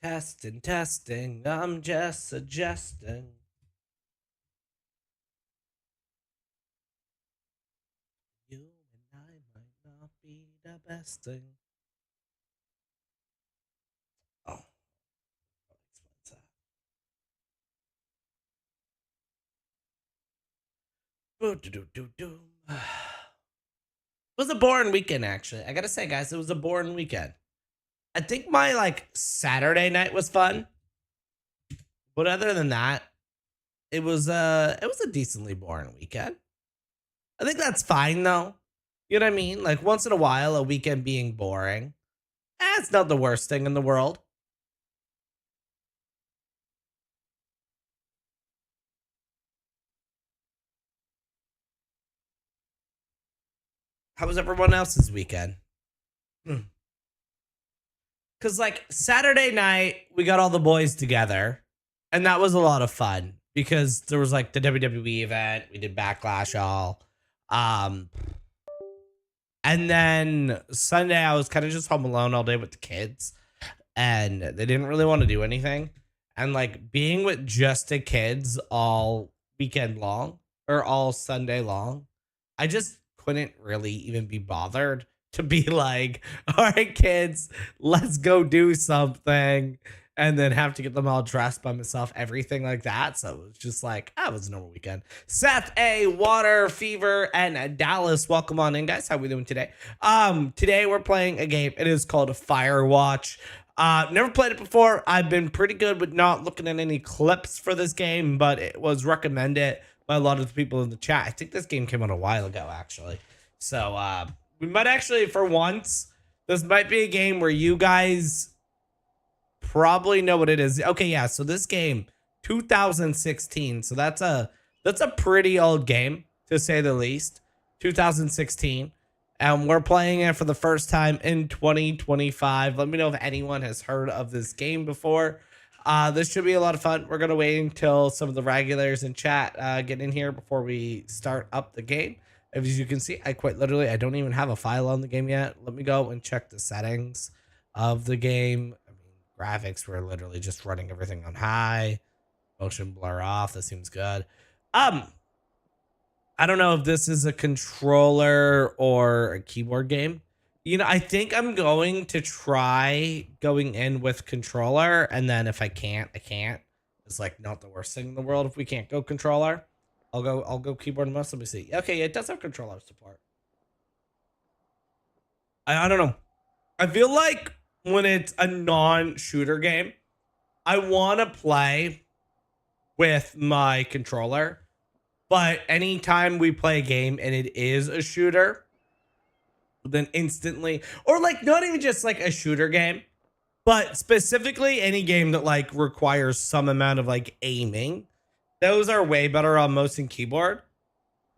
Testing, testing, I'm just suggesting. You and I might not be the best thing. Oh, that explains that. Boo-doo-doo-doo-doo. It was a boring weekend, actually. I gotta say, guys, it was a boring weekend. I think my Saturday night was fun, but other than that, it was a decently boring weekend. I think that's fine though. You know what I mean? Like once in a while, a weekend being boring. It's not the worst thing in the world. How was everyone else's weekend? Because Saturday night, we got all the boys together, and that was a lot of fun because there was the WWE event. We did Backlash all. Um, and then Sunday, I was kind of just home alone all day with the kids, and they didn't really want to do anything. And being with just the kids all weekend long or all Sunday long, I just couldn't really even be bothered to be like, all right, kids, let's go do something. And then have to get them all dressed by myself, everything like that. So it was just it was a normal weekend. Seth A, Water, Fever, and Dallas. Welcome on in, guys. How we doing today? Today we're playing a game. It is called Firewatch. Never played it before. I've been pretty good with not looking at any clips for this game, but it was recommended by a lot of the people in the chat. I think this game came out a while ago, actually. So we might actually, for once, this might be a game where you guys probably know what it is. Okay, yeah. So this game, 2016. So that's a pretty old game to say the least. 2016. And we're playing it for the first time in 2025. Let me know if anyone has heard of this game before. This should be a lot of fun. We're going to wait until some of the regulars in chat get in here before we start up the game. As you can see, I don't even have a file on the game yet. Let me go and check the settings of the game. I mean, graphics, we're literally just running everything on high. Motion blur off. This seems good. I don't know if this is a controller or a keyboard game. I think I'm going to try going in with controller, and then if I can't, I can't. It's not the worst thing in the world if we can't go controller. I'll go keyboard and mouse. Let me see. Okay, it does have controller support. I don't know. I feel like when it's a non-shooter game, I want to play with my controller. But anytime we play a game and it is a shooter, then instantly, or not even just a shooter game, but specifically any game that requires some amount of aiming, those are way better on mouse and keyboard.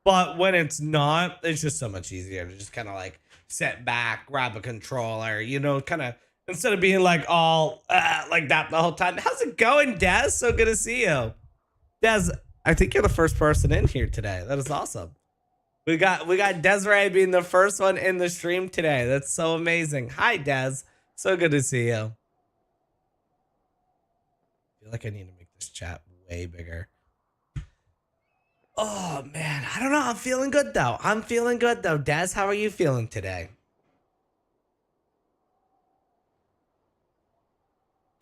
But when it's not, it's just so much easier to just kind of sit back, grab a controller, kind of instead of being all like that the whole time. How's it going, Des? So good to see you, Des. I think you're the first person in here today. That is awesome. We got Desiree being the first one in the stream today. That's so amazing. Hi, Des. So good to see you. I feel like I need to make this chat way bigger. Oh man, I don't know. I'm feeling good though. Des, how are you feeling today?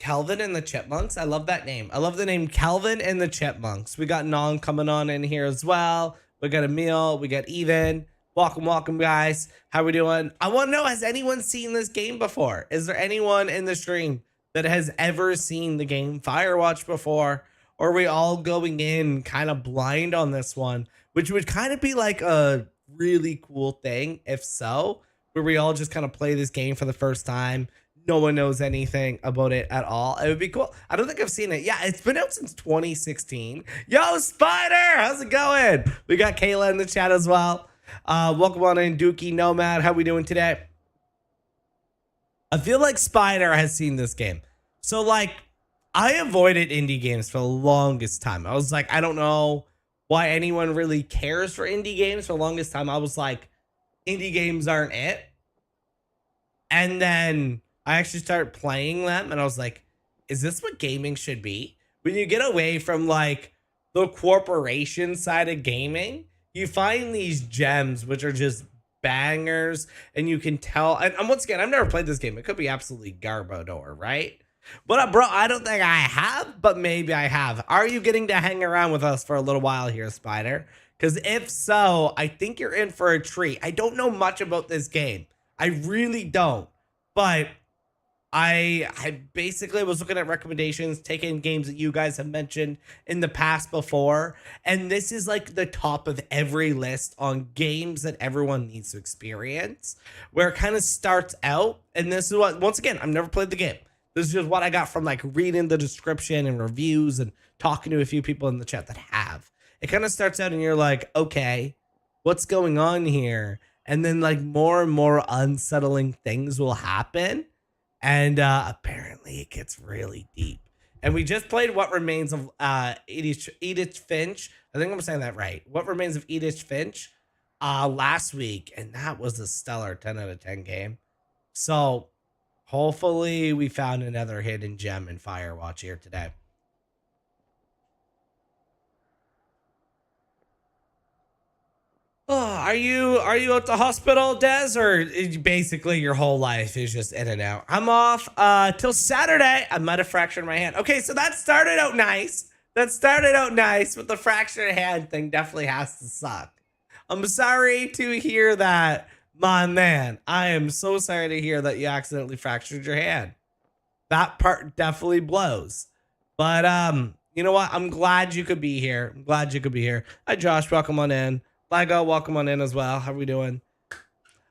Calvin and the Chipmunks. I love that name. I love the name Calvin and the Chipmunks. We got Non coming on in here as well. We got Emil. We got Even. Welcome, guys. How we doing? I want to know, has anyone seen this game before? Is there anyone in the stream that has ever seen the game Firewatch before? Or are we all going in kind of blind on this one? Which would kind of be a really cool thing, if so, where we all just kind of play this game for the first time. No one knows anything about it at all. It would be cool. I don't think I've seen it. Yeah, it's been out since 2016. Yo, Spider, how's it going? We got Kayla in the chat as well. Welcome on in, Dookie Nomad. How we doing today? I feel like Spider has seen this game. So I avoided indie games for the longest time. I was I don't know why anyone really cares for indie games. For the longest time, I was indie games aren't it. And then I actually started playing them, and I was is this what gaming should be? When you get away from like the corporation side of gaming, you find these gems which are just bangers, and you can tell. And once again, I've never played this game. It could be absolutely garbodor, right? But bro, I don't think I have, but maybe I have. Are you getting to hang around with us for a little while here, Spider? Because if so, I think you're in for a treat. I don't know much about this game. I really don't. But I basically was looking at recommendations, taking games that you guys have mentioned in the past before, and this is like the top of every list on games that everyone needs to experience, where it kind of starts out, and this is what, once again, I've never played the game. This is just what I got from like reading the description and reviews and talking to a few people in the chat that have. It kind of starts out and you're like, okay, what's going on here? And then like more and more unsettling things will happen. And apparently it gets really deep. And we just played What Remains of Edith Finch. I think I'm saying that right. What Remains of Edith Finch last week. And that was a stellar 10 out of 10 game. So hopefully we found another hidden gem in Firewatch here today. Oh, are you at the hospital, Des, or basically your whole life is just in and out? I'm off till Saturday. I might have fractured my hand. Okay, so that started out nice. But the fractured hand thing definitely has to suck. I'm sorry to hear that, my man. I am so sorry to hear that you accidentally fractured your hand. That part definitely blows. But you know what? I'm glad you could be here. Hi, Josh. Welcome on in. Lego, welcome on in as well. How are we doing?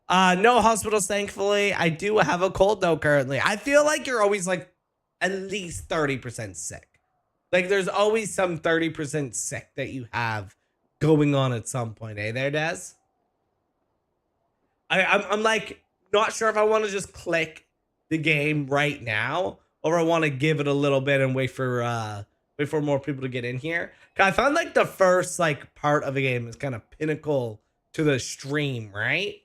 No hospitals, thankfully. I do have a cold though currently. I feel like you're always like at least 30% sick. Like there's always some 30% sick that you have going on at some point. Eh there, Des? I'm like not sure if I want to just click the game right now or I want to give it a little bit and wait for more people to get in here. I found like the first like part of the game is kind of pinnacle to the stream, right?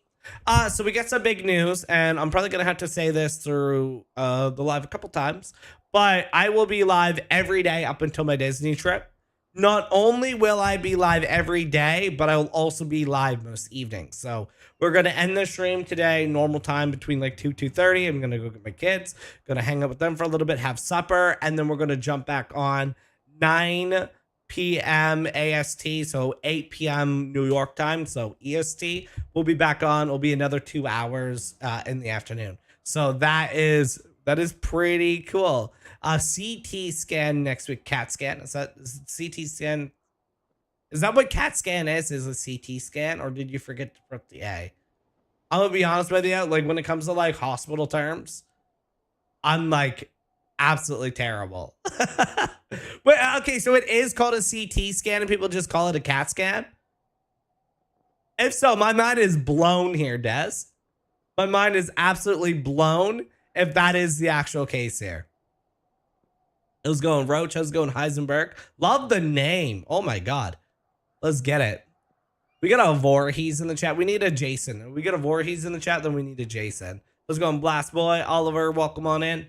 So we got some big news, and I'm probably gonna have to say this through the live a couple times, but I will be live every day up until my Disney trip. Not only will I be live every day, but I will also be live most evenings. So we're going to end the stream today, normal time between like 2:30. I'm going to go get my kids, going to hang out with them for a little bit, have supper, and then we're going to jump back on 9 p.m. AST, so 8 p.m. New York time, so EST. We'll be back on. It'll be another 2 hours in the afternoon. So that is pretty cool. CT scan next week. CAT scan. Is CT scan? Is that what CAT scan is? Is a CT scan, or did you forget to put the A? I'm gonna be honest with you. Like when it comes to like hospital terms, I'm like absolutely terrible. But okay, so it is called a CT scan, and people just call it a CAT scan. If so, my mind is blown here, Des. My mind is absolutely blown. If that is the actual case here. How's it going, Roach? How's it going, Heisenberg? Love the name. Oh my god. Let's get it. We got a Voorhees in the chat. We need a Jason. We got a Voorhees in the chat, then we need a Jason. Let's go on, Blast Boy. Oliver, welcome on in.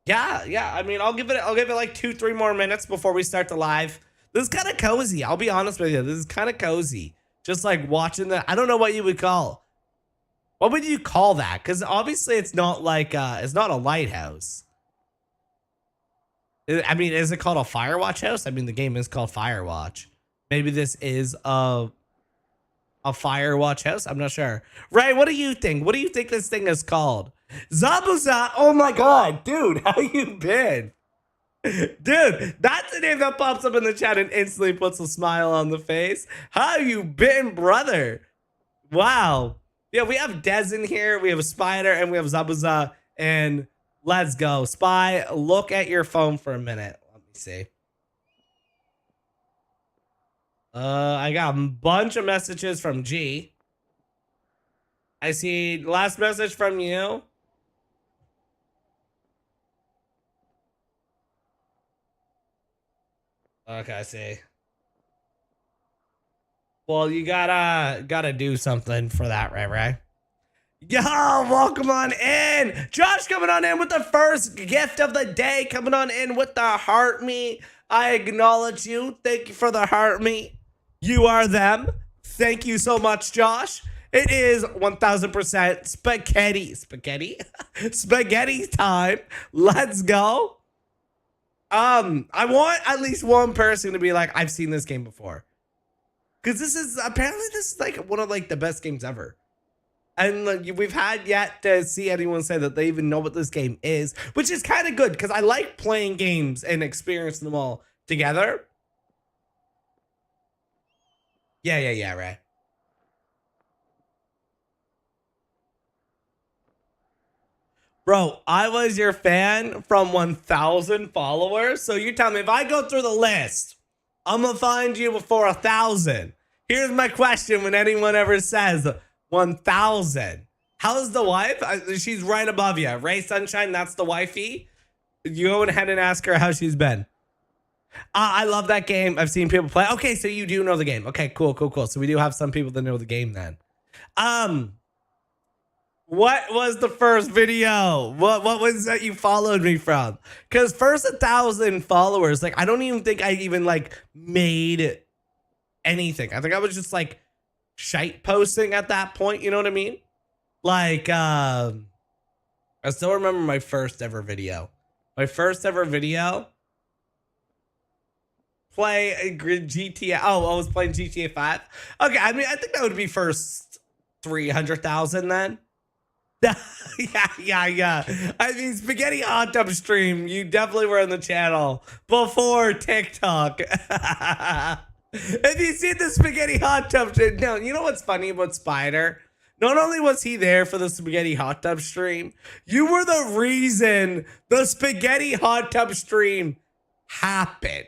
Yeah. I mean, I'll give it like 2-3 more minutes before we start the live. This is kind of cozy. I'll be honest with you. This is kind of cozy. Just like watching the, I don't know what you would call. What would you call that? Because obviously it's not like it's not a lighthouse. I mean, is it called a Firewatch house? I mean, the game is called Firewatch. Maybe this is a Firewatch house. I'm not sure. Ray, what do you think? What do you think this thing is called? Zabuza. Oh my god, dude, how you been? Dude, that's the name that pops up in the chat and instantly puts a smile on the face. How you been, brother? Wow. Yeah, we have Dez in here, we have a Spider, and we have Zabuza, and let's go. Spy, look at your phone for a minute. Let me see. I got a bunch of messages from G. I see last message from you. Okay, I see. Well, you gotta do something for that, right? Yo, welcome on in. Josh coming on in with the first gift of the day, coming on in with the heart me. I acknowledge you. Thank you for the heart me. You are them. Thank you so much, Josh. It is 1000% spaghetti time. Let's go. I want at least one person to be like, I've seen this game before. Cause this is like one of like the best games ever. And like, we've had yet to see anyone say that they even know what this game is, which is kind of good because I like playing games and experiencing them all together. Yeah, right. Bro, I was your fan from 1,000 followers. So you tell me if I go through the list, I'm going to find you before 1,000. Here's my question when anyone ever says 1,000. How's the wife? She's right above you. Ray Sunshine, that's the wifey. You go ahead and ask her how she's been. I love that game. I've seen people play. Okay, so you do know the game. Okay, cool. So we do have some people that know the game then. What was the first video? What was that you followed me from? Because first 1,000 followers, like I don't even think I even like made anything. I think I was just like shite posting at that point. You know what I mean? Like, I still remember my first ever video. My first ever video. Play a GTA. Oh, I was playing GTA 5. Okay, I mean, I think that would be first 300,000 then. yeah. I mean, Spaghetti Hot Tub Stream, you definitely were on the channel before TikTok. If you see the Spaghetti Hot Tub stream, no, you know what's funny about Spider? Not only was he there for the Spaghetti Hot Tub stream, you were the reason the Spaghetti Hot Tub stream happened.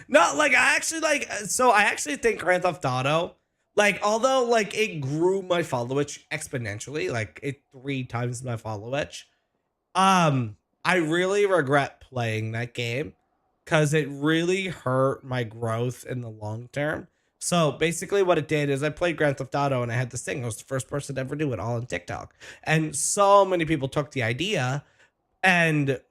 No, like I actually think Grand Theft Auto, like although like it grew my followage exponentially, like it 3 times my followage. I really regret playing that game because it really hurt my growth in the long term. So basically what it did is I played Grand Theft Auto and I had this thing. I was the first person to ever do it all on TikTok. And so many people took the idea and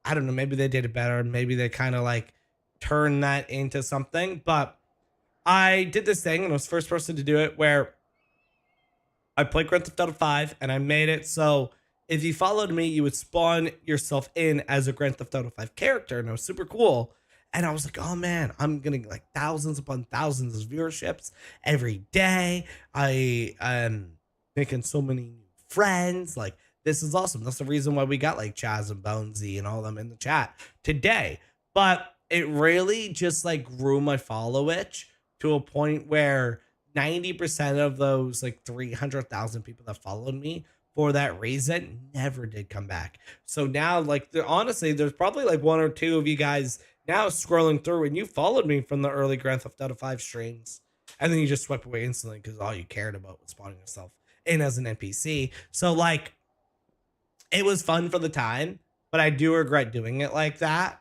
I don't know, maybe they did it better. Maybe they kind of like turned that into something. But I did this thing and I was the first person to do it where I played Grand Theft Auto 5 and I made it so if you followed me, you would spawn yourself in as a Grand Theft Auto 5 character. And it was super cool. And I was like, oh man, I'm getting like thousands upon thousands of viewerships every day. I am making so many new friends. Like, this is awesome. That's the reason why we got like Chaz and Bonesy and all of them in the chat today. But it really just like grew my followage to a point where 90% of those like 300,000 people that followed me for that reason never did come back. So now, like, honestly, there's probably like 1 or 2 of you guys now scrolling through and you followed me from the early Grand Theft Auto 5 streams. And then you just swept away instantly because all you cared about was spawning yourself in as an NPC. So, like, it was fun for the time, but I do regret doing it like that.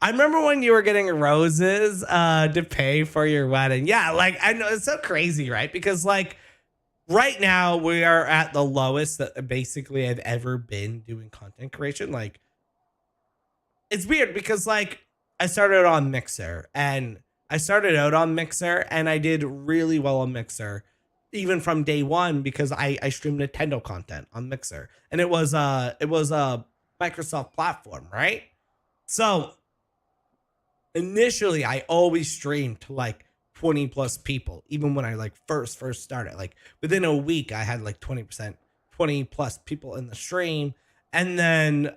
I remember when you were getting roses to pay for your wedding. Yeah, like, I know it's so crazy, right? Because, like, right now we are at the lowest that basically I've ever been doing content creation. Like, it's weird because, like, I started on Mixer and I did really well on Mixer even from day one because I streamed Nintendo content on Mixer and it was a Microsoft platform, right? So initially I always streamed to like 20 plus people, even when I like first started. Like within a week I had like 20 plus people in the stream. And then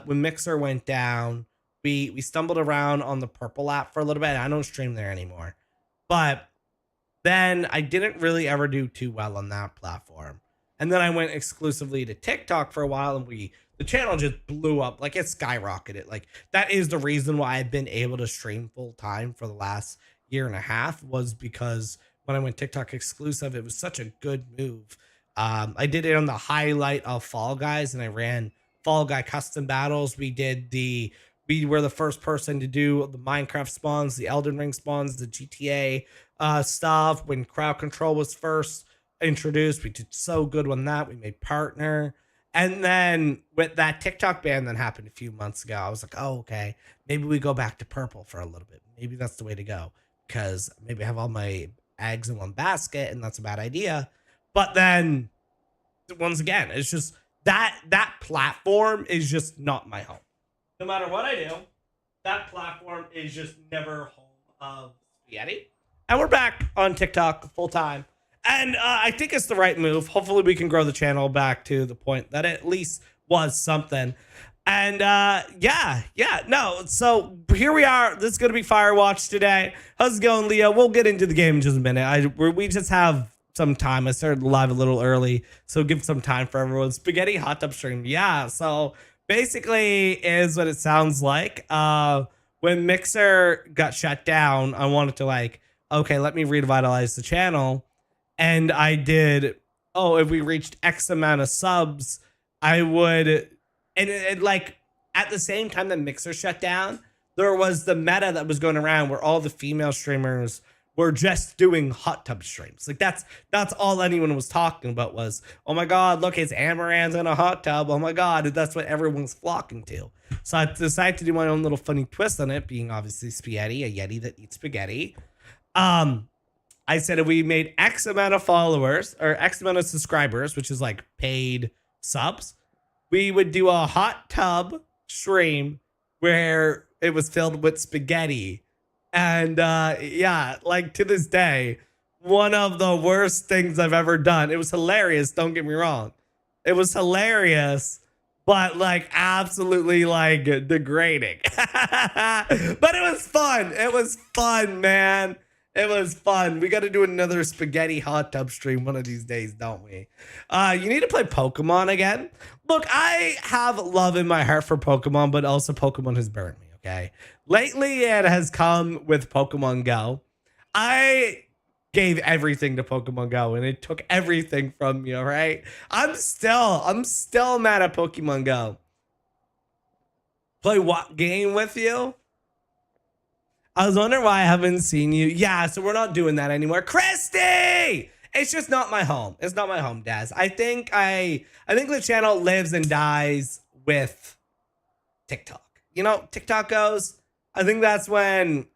when Mixer went down, we stumbled around on the Purple app for a little bit. I don't stream there anymore. But then I didn't really ever do too well on that platform. And then I went exclusively to TikTok for a while and the channel just blew up. Like it skyrocketed. Like that is the reason why I've been able to stream full time for the last year and a half was because when I went TikTok exclusive, it was such a good move. I did it on the highlight of Fall Guys and I ran Fall Guy custom battles. We were the first person to do the Minecraft spawns, the Elden Ring spawns, the GTA stuff when crowd control was first introduced. We did so good on that. We made partner. And then with that TikTok ban that happened a few months ago, I was like, oh, okay, maybe we go back to purple for a little bit. Maybe that's the way to go, because maybe I have all my eggs in one basket and that's a bad idea. But then once again, it's just that platform is just not my home. No matter what I do, that platform is just never home of spaghetti. And we're back on TikTok full time. And I think it's the right move. Hopefully we can grow the channel back to the point that it at least was something. And no. So here we are. This is going to be Firewatch today. How's it going, Leo? We'll get into the game in just a minute. We just have some time. I started live a little early, so give some time for everyone. Spaghetti hot tub stream. Yeah. So basically is what it sounds like. When Mixer got shut down, I wanted to okay, let me revitalize the channel. And I did, if we reached X amount of subs, I would, and at the same time that Mixer shut down, there was the meta that was going around where all the female streamers were just doing hot tub streams. That's all anyone was talking about was, oh my God, look, it's Amaranth in a hot tub. Oh my God, that's what everyone's flocking to. So I decided to do my own little funny twist on it, being obviously Spaghetti, a Yeti that eats spaghetti. I said if we made X amount of followers or X amount of subscribers, which is like paid subs, we would do a hot tub stream where it was filled with spaghetti. And to this day, one of the worst things I've ever done. It was hilarious. Don't get me wrong. It was hilarious, but absolutely degrading. But it was fun. It was fun, man. It was fun. We got to do another spaghetti hot tub stream one of these days, don't we? You need to play Pokemon again. Look, I have love in my heart for Pokemon, but also Pokemon has burned me, okay? Lately, it has come with Pokemon Go. I gave everything to Pokemon Go, and it took everything from me, all right? I'm still mad at Pokemon Go. Play what game with you? I was wondering why I haven't seen you. Yeah, so we're not doing that anymore. Christy! It's just not my home. It's not my home, Daz. I think the channel lives and dies with TikTok. You know, TikTok goes. I think that's when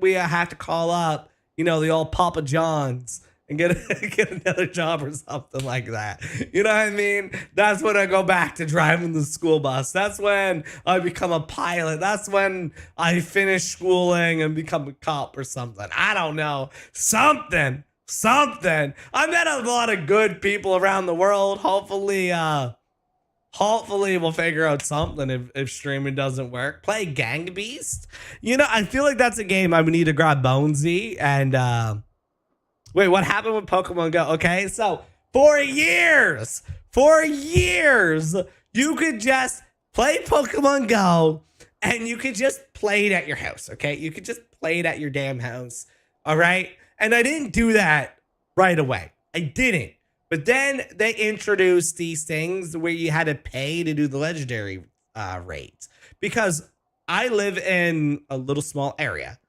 we have to call up, the old Papa Johns and get another job or something like that. You know what I mean? That's when I go back to driving the school bus. That's when I become a pilot. That's when I finish schooling and become a cop or something. I don't know. Something. I met a lot of good people around the world. Hopefully we'll figure out something if streaming doesn't work. Play Gang Beast. I feel like that's a game I would need to grab Bonesy and wait, what happened with Pokemon Go? Okay, so for years, you could just play Pokemon Go and you could just play it at your house, okay? You could just play it at your damn house, all right? And I didn't do that right away. I didn't. But then they introduced these things where you had to pay to do the legendary raids. Because I live in a little small area.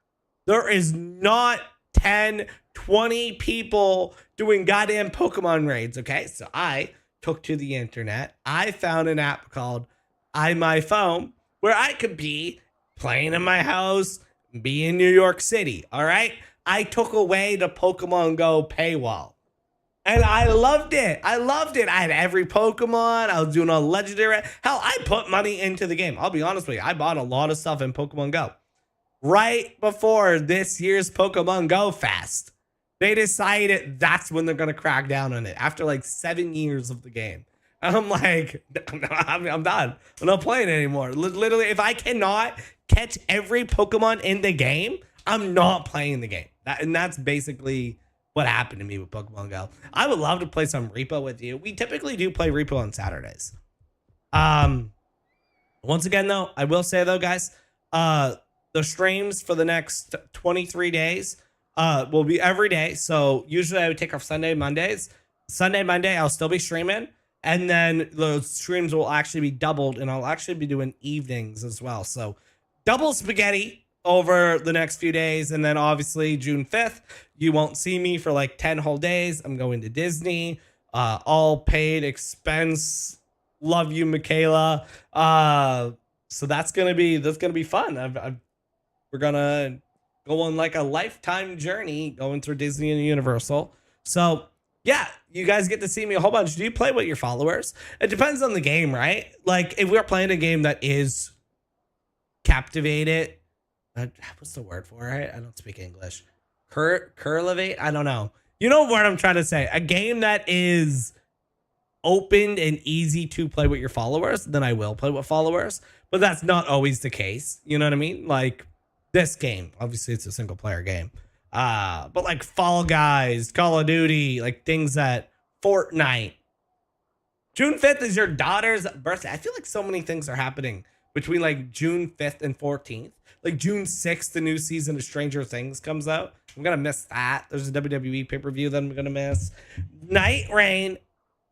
There is not 10, 20 people doing goddamn Pokemon raids, okay? So I took to the internet. I found an app called iMyPhone where I could be playing in my house, be in New York City, all right? I took away the Pokemon Go paywall. And I loved it. I had every Pokemon. I was doing all legendary. Hell, I put money into the game. I'll be honest with you. I bought a lot of stuff in Pokemon Go. Right before this year's Pokemon Go Fest, they decided that's when they're going to crack down on it after 7 years of the game. And I'm like, I'm done. I'm not playing anymore. Literally, if I cannot catch every Pokemon in the game, I'm not playing the game. And that's basically what happened to me with Pokemon Go. I would love to play some Repo with you. We typically do play Repo on Saturdays. Once again, though, I will say, though, guys, the streams for the next 23 days will be every day. So usually I would take off Sunday, Mondays. Sunday, Monday, I'll still be streaming. And then the streams will actually be doubled. And I'll actually be doing evenings as well. So double spaghetti over the next few days. And then obviously June 5th, you won't see me for like 10 whole days. I'm going to Disney, all paid expense. Love you, Michaela. So that's gonna be fun. We're gonna go on like a lifetime journey going through Disney and Universal. So yeah, you guys get to see me a whole bunch. Do you play with your followers? It depends on the game, right? Like if we're playing a game that is captivated, what's the word for it? I don't speak English. Curlivate? I don't know. You know what I'm trying to say? A game that is open and easy to play with your followers, then I will play with followers. But that's not always the case. You know what I mean? Like this game, obviously it's a single player game. But like Fall Guys, Call of Duty, like things that Fortnite. June 5th is your daughter's birthday. I feel like so many things are happening between like June 5th and 14th. Like June 6th, the new season of Stranger Things comes out. I'm going to miss that. There's a WWE pay-per-view that I'm going to miss. Night Rain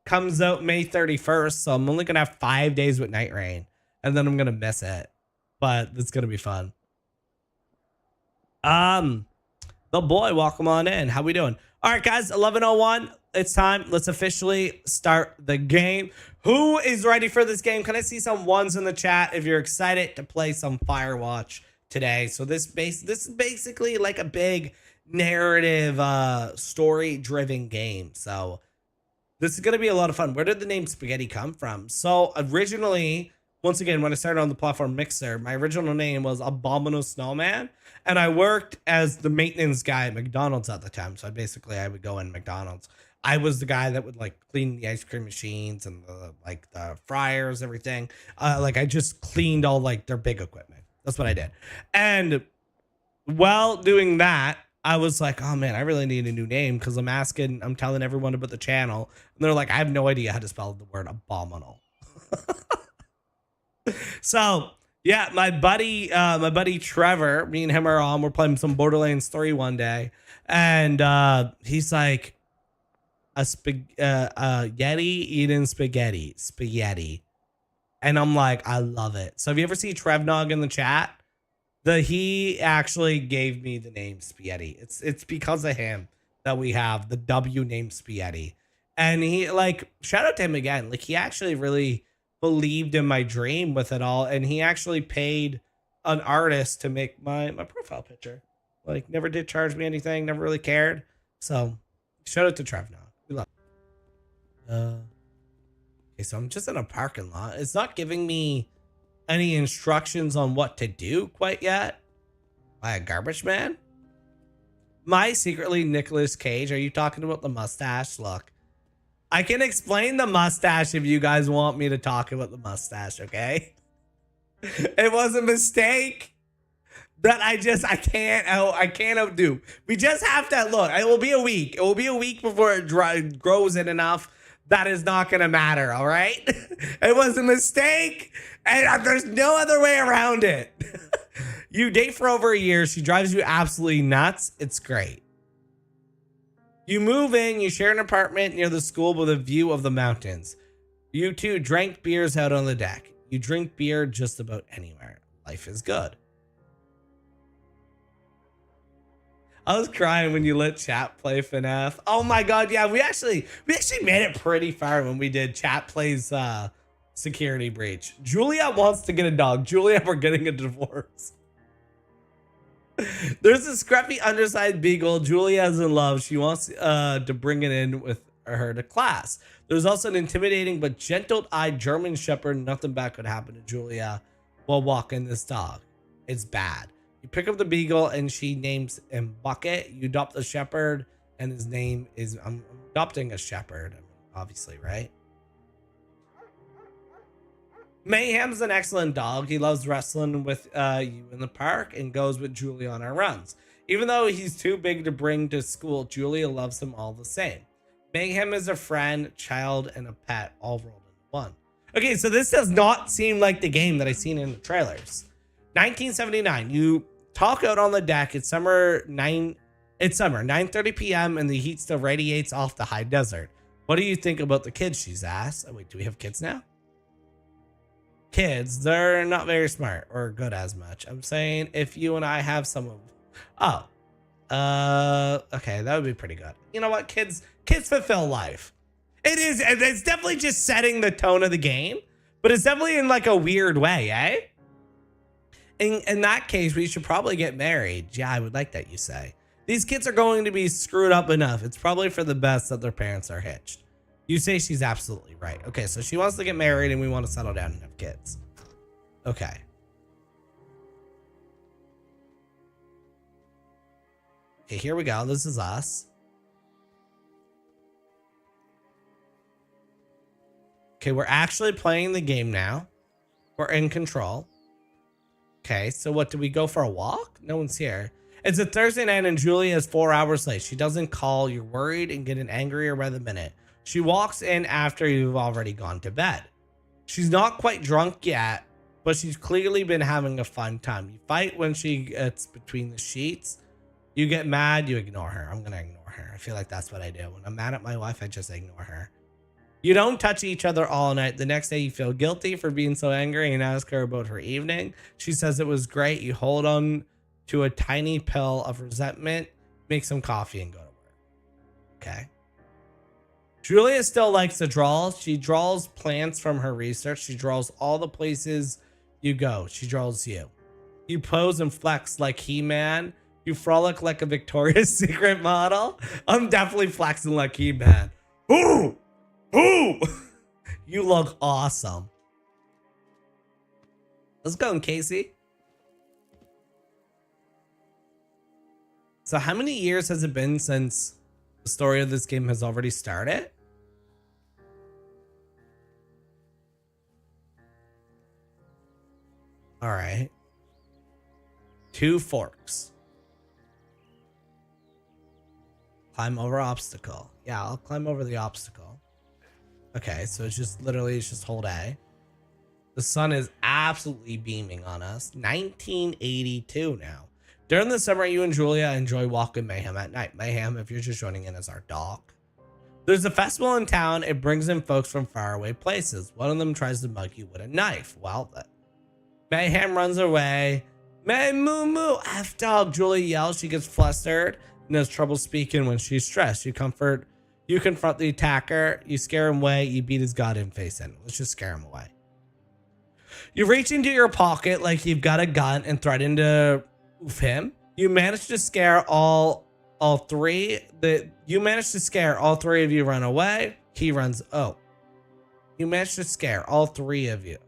comes out May 31st. So I'm only going to have 5 days with Night Rain. And then I'm going to miss it. But it's going to be fun. The boy, welcome on in. How we doing? All right, guys, 11:01. It's time. Let's officially start the game. Who is ready for this game? Can I see some ones in the chat if you're excited to play some Firewatch today? So this is basically like a big narrative, story-driven game. So this is going to be a lot of fun. Where did the name Spaghetti come from? So originally, once again, when I started on the platform Mixer, my original name was Abominable Snowman. And I worked as the maintenance guy at McDonald's at the time. So I would go in McDonald's. I was the guy that would like clean the ice cream machines and the fryers, everything. Like I just cleaned all like their big equipment. That's what I did. And while doing that, I was like, oh man, I really need a new name because I'm telling everyone about the channel. And they're like, I have no idea how to spell the word abominable. So yeah, my buddy Trevor, me and him we're playing some Borderlands 3 one day. And he's like, a Yeti eating spaghetti. And I'm like, I love it. So have you ever seen Trevnog in the chat? He actually gave me the name Spaghetti. It's because of him that we have the W name Spaghetti. And he like, shout out to him again. Like he actually really believed in my dream with it all. And he actually paid an artist to make my profile picture. Like never did charge me anything, never really cared. So shout out to Trevnog. We love it. Okay, so I'm just in a parking lot. It's not giving me any instructions on what to do quite yet. By a garbage man? My secretly Nicolas Cage. Are you talking about the mustache? Look, I can explain the mustache if you guys want me to talk about the mustache, okay? It was a mistake that I can't outdo. We just have to look. It will be a week. It will be a week before it grows in enough. That is not going to matter, all right? It was a mistake, and there's no other way around it. You date for over a year. She drives you absolutely nuts. It's great. You move in. You share an apartment near the school with a view of the mountains. You two drank beers out on the deck. You drink beer just about anywhere. Life is good. I was crying when you let chat play FNAF. Oh my god, yeah, we actually made it pretty far when we did chat plays security breach. Julia wants to get a dog. Julia, we're getting a divorce. There's a scruffy undersized beagle. Julia's in love. She wants to bring it in with her to class. There's also an intimidating but gentle-eyed German shepherd. Nothing bad could happen to Julia while walking this dog. It's bad. You pick up the beagle and she names him Bucket. You adopt the shepherd and his name is, I'm adopting a shepherd, obviously, right? Mayhem's an excellent dog. He loves wrestling with you in the park and goes with Julia on our runs. Even though he's too big to bring to school, Julia loves him all the same. Mayhem is a friend, child, and a pet all rolled into one. Okay, so this does not seem like the game that I've seen in the trailers. 1979. You talk out on the deck. It's summer. 9:30 p.m. and the heat still radiates off the high desert. What do you think about the kids? She's asked. Oh, wait, do we have kids now? kids, they're not very smart or good as much. I'm saying if you and I have some of, oh, okay, that would be pretty good. You know what? Kids fulfill life. It is, it's definitely just setting the tone of the game, but it's definitely in like a weird way, eh? In that case, we should probably get married. Yeah, I would like that, you say. These kids are going to be screwed up enough. It's probably for the best that their parents are hitched. You say she's absolutely right. Okay, so she wants to get married and we want to settle down and have kids. Okay. Okay, here we go. This is us. Okay, we're actually playing the game now. We're in control. Okay, so what, do we go for a walk? No one's here. It's a Thursday night and Julia is 4 hours late. She doesn't call. You're worried and getting angrier by the minute. She walks in after you've already gone to bed. She's not quite drunk yet, but she's clearly been having a fun time. You fight when she gets between the sheets. You get mad, you ignore her. I'm going to ignore her. I feel like that's what I do. When I'm mad at my wife, I just ignore her. You don't touch each other all night. The next day you feel guilty for being so angry and ask her about her evening. She says it was great. You hold on to a tiny pill of resentment, make some coffee and go to work. Okay. Julia still likes to draw. She draws plants from her research. She draws all the places you go. She draws you. You pose and flex like He-Man. You frolic like a Victoria's Secret model. I'm definitely flexing like He-Man. Ooh! Ooh! You look awesome. Let's go, Casey. So how many years has it been since the story of this game has already started? All right. 2 forks. Climb over obstacle. Yeah, I'll climb over the obstacle. Okay, so it's just literally, it's just hold A. The sun is absolutely beaming on us. 1982 now. During the summer, you and Julia enjoy walking Mayhem at night. Mayhem, if you're just joining in, as our dog. There's a festival in town. It brings in folks from faraway places. One of them tries to mug you with a knife. Well, Mayhem runs away. May moo moo, F dog. Julia yells. She gets flustered and has trouble speaking when she's stressed. You confront the attacker. You scare him away. You beat his goddamn face in. Let's just scare him away. You reach into your pocket like you've got a gun and threaten to oof him. You manage to scare all three. You manage to scare all 3 of you. Run away. He runs. Oh, you managed to scare all 3 of you.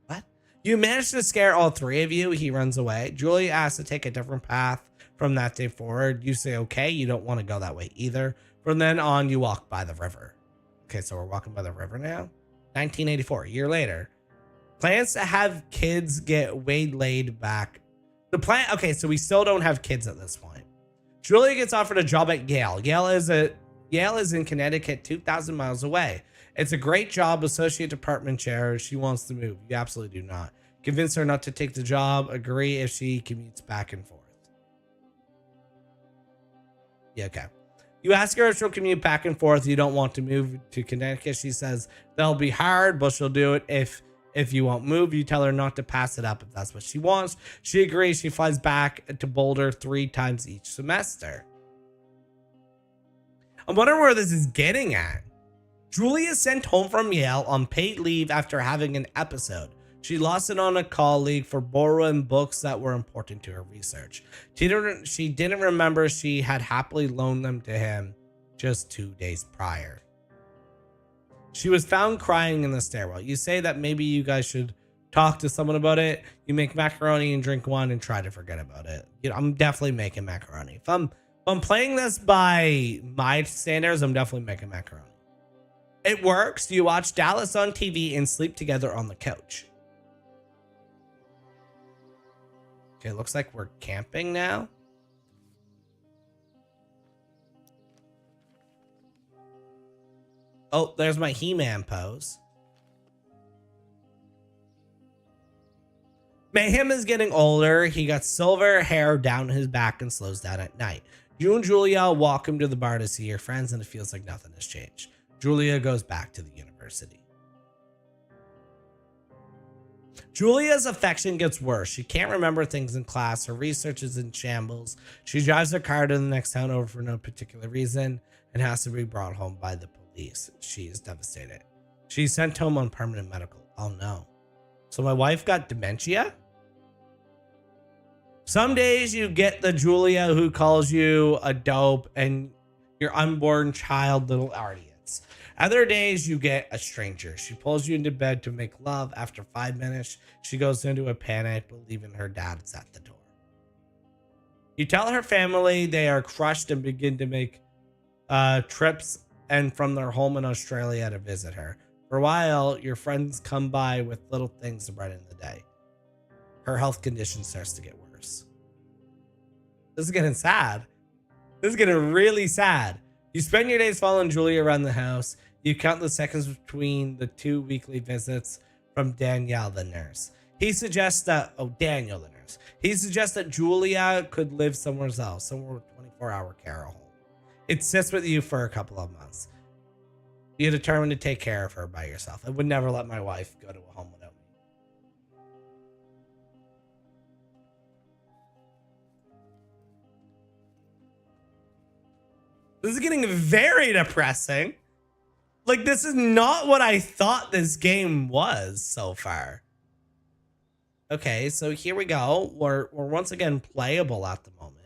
What? You managed to scare all 3 of you. He runs away. Julia asks to take a different path from that day forward. You say okay. You don't want to go that way either. From then on, you walk by the river. Okay, so we're walking by the river now. 1984, a year later. Plans to have kids get waylaid back. The plan. Okay, so we still don't have kids at this point. Julia gets offered a job at Yale. Yale is in Connecticut, 2,000 miles away. It's a great job, associate department chair. She wants to move. You absolutely do not. Convince her not to take the job. Agree if she commutes back and forth. Yeah, okay. You ask her if she'll commute back and forth. You don't want to move to Connecticut. She says that'll be hard, but she'll do it if you won't move. You tell her not to pass it up if that's what she wants. She agrees. She flies back to Boulder 3 times each semester. I'm wondering where this is getting at. Julia sent home from Yale on paid leave after having an episode. She lost it on a colleague for borrowing books that were important to her research. She didn't remember she had happily loaned them to him just 2 days prior. She was found crying in the stairwell. You say that maybe you guys should talk to someone about it. You make macaroni and drink wine and try to forget about it. You know, I'm definitely making macaroni. If I'm playing this by my standards, I'm definitely making macaroni. It works. You watch Dallas on TV and sleep together on the couch. Okay, looks like we're camping now. Oh, there's my He-Man pose. Mayhem is getting older. He got silver hair down his back and slows down at night. You and Julia walk him to the bar to see your friends, and it feels like nothing has changed. Julia goes back to the university. Julia's affection gets worse. She can't remember things in class. Her research is in shambles. She drives her car to the next town over for no particular reason and has to be brought home by the police. She is devastated. She's sent home on permanent medical. Oh no. So my wife got dementia? Some days you get the Julia who calls you a dope and your unborn child little idiots. Other days you get a stranger. She pulls you into bed to make love. After 5 minutes, she goes into a panic, believing her dad's at the door. You tell her family, they are crushed and begin to make trips and from their home in Australia to visit her. For a while, your friends come by with little things to brighten the day. Her health condition starts to get worse. This is getting sad. This is getting really sad. You spend your days following Julia around the house. You count the seconds between the 2 weekly visits from Danielle, the nurse. He suggests that, Daniel, the nurse. He suggests that Julia could live somewhere else, somewhere with 24-hour care at home. It sits with you for a couple of months. You're determined to take care of her by yourself. I would never let my wife go to a home without me. This is getting very depressing. Like, this is not what I thought this game was so far. Okay, so here we go. We're once again playable at the moment.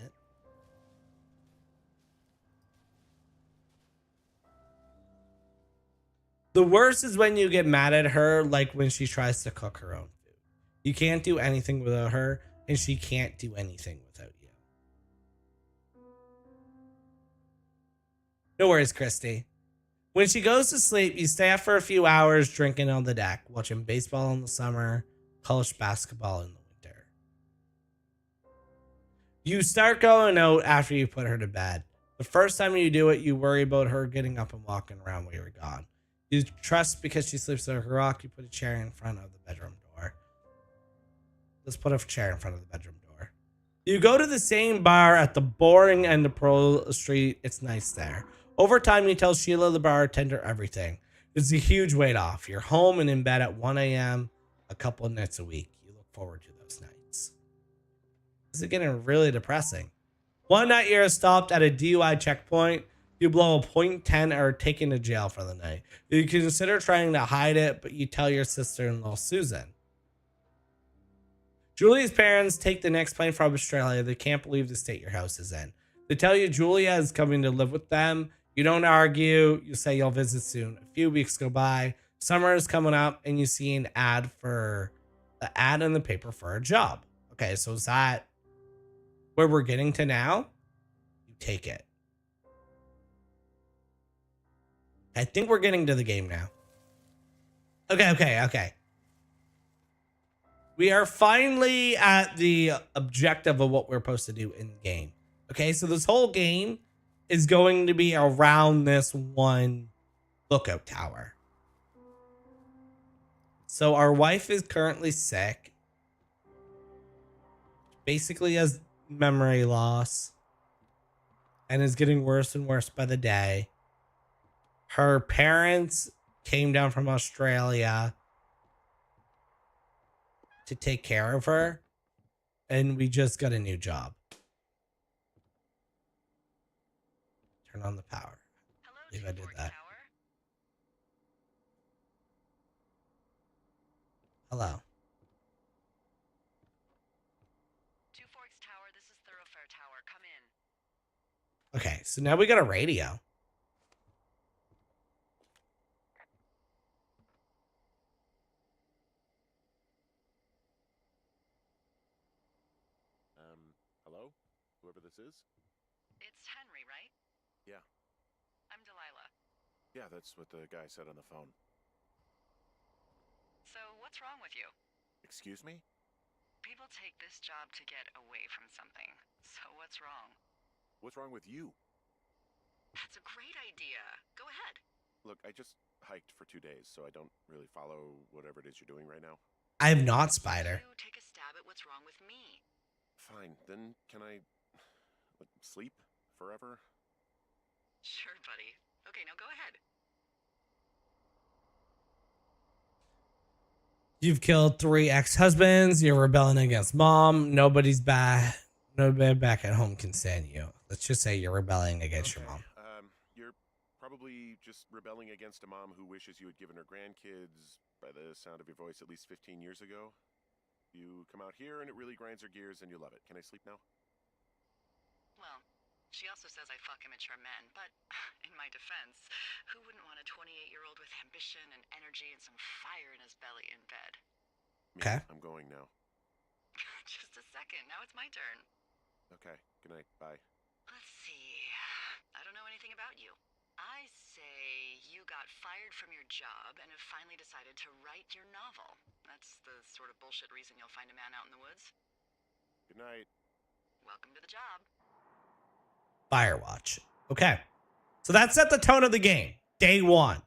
The worst is when you get mad at her, like when she tries to cook her own food. You can't do anything without her, and she can't do anything without you. No worries, Christy. When she goes to sleep, you stay up for a few hours drinking on the deck, watching baseball in the summer, college basketball in the winter. You start going out after you put her to bed. The first time you do it, you worry about her getting up and walking around while you're gone. You trust because she sleeps on her rock, you put a chair in front of the bedroom door. Let's put a chair in front of the bedroom door. You go to the same bar at the boring end of Pearl Street. It's nice there. Over time, you tell Sheila, the bartender, everything. It's a huge weight off. You're home and in bed at 1 a.m. a couple of nights a week. You look forward to those nights. This is getting really depressing. One night you're stopped at a DUI checkpoint. You blow a .10 or taken to jail for the night. You consider trying to hide it, but you tell your sister-in-law, Susan. Julia's parents take the next plane from Australia. They can't believe the state your house is in. They tell you Julia is coming to live with them. You don't argue. You say you'll visit soon. A few weeks go by. Summer is coming up, and you see an ad in the paper for a job. Okay, so is that where we're getting to now? You take it. I think we're getting to the game now. Okay. We are finally at the objective of what we're supposed to do in the game. Okay, so this whole game is going to be around this one lookout tower. So our wife is currently sick. Basically has memory loss. And is getting worse and worse by the day. Her parents came down from Australia to take care of her. And we just got a new job. Turn on the power. Hello, I believe I did that. Tower. Hello. Two Forks Tower, this is Thoroughfare Tower. Come in. Okay, so now we got a radio. Hello? Whoever this is? It's Henry, right? Yeah. I'm Delilah. Yeah, that's what the guy said on the phone. So, what's wrong with you? Excuse me? People take this job to get away from something. So, what's wrong? What's wrong with you? That's a great idea. Go ahead. Look, I just hiked for 2 days, so I don't really follow whatever it is you're doing right now. I have not, Spider. You take a stab at what's wrong with me. Fine, then can I sleep forever? Sure, buddy. Okay, now go ahead. You've killed 3 ex-husbands. You're rebelling against mom. Nobody's back. Nobody back at home can stand you. Let's just say you're rebelling against your mom. You're probably just rebelling against a mom who wishes you had given her grandkids, by the sound of your voice, at least 15 years ago. You come out here and it really grinds her gears and you love it. Can I sleep now? Well, she also says I fuck immature men, but in my defense, who wouldn't want a 28-year-old with ambition and energy and some fire in his belly in bed? Okay. I'm going now. Just a second, now it's my turn. Okay, good night, bye. Let's see. I don't know anything about you. I say you got fired from your job and have finally decided to write your novel. That's the sort of bullshit reason you'll find a man out in the woods. Good night. Welcome to the job. Firewatch. Okay. So that set the tone of the game. Day 1.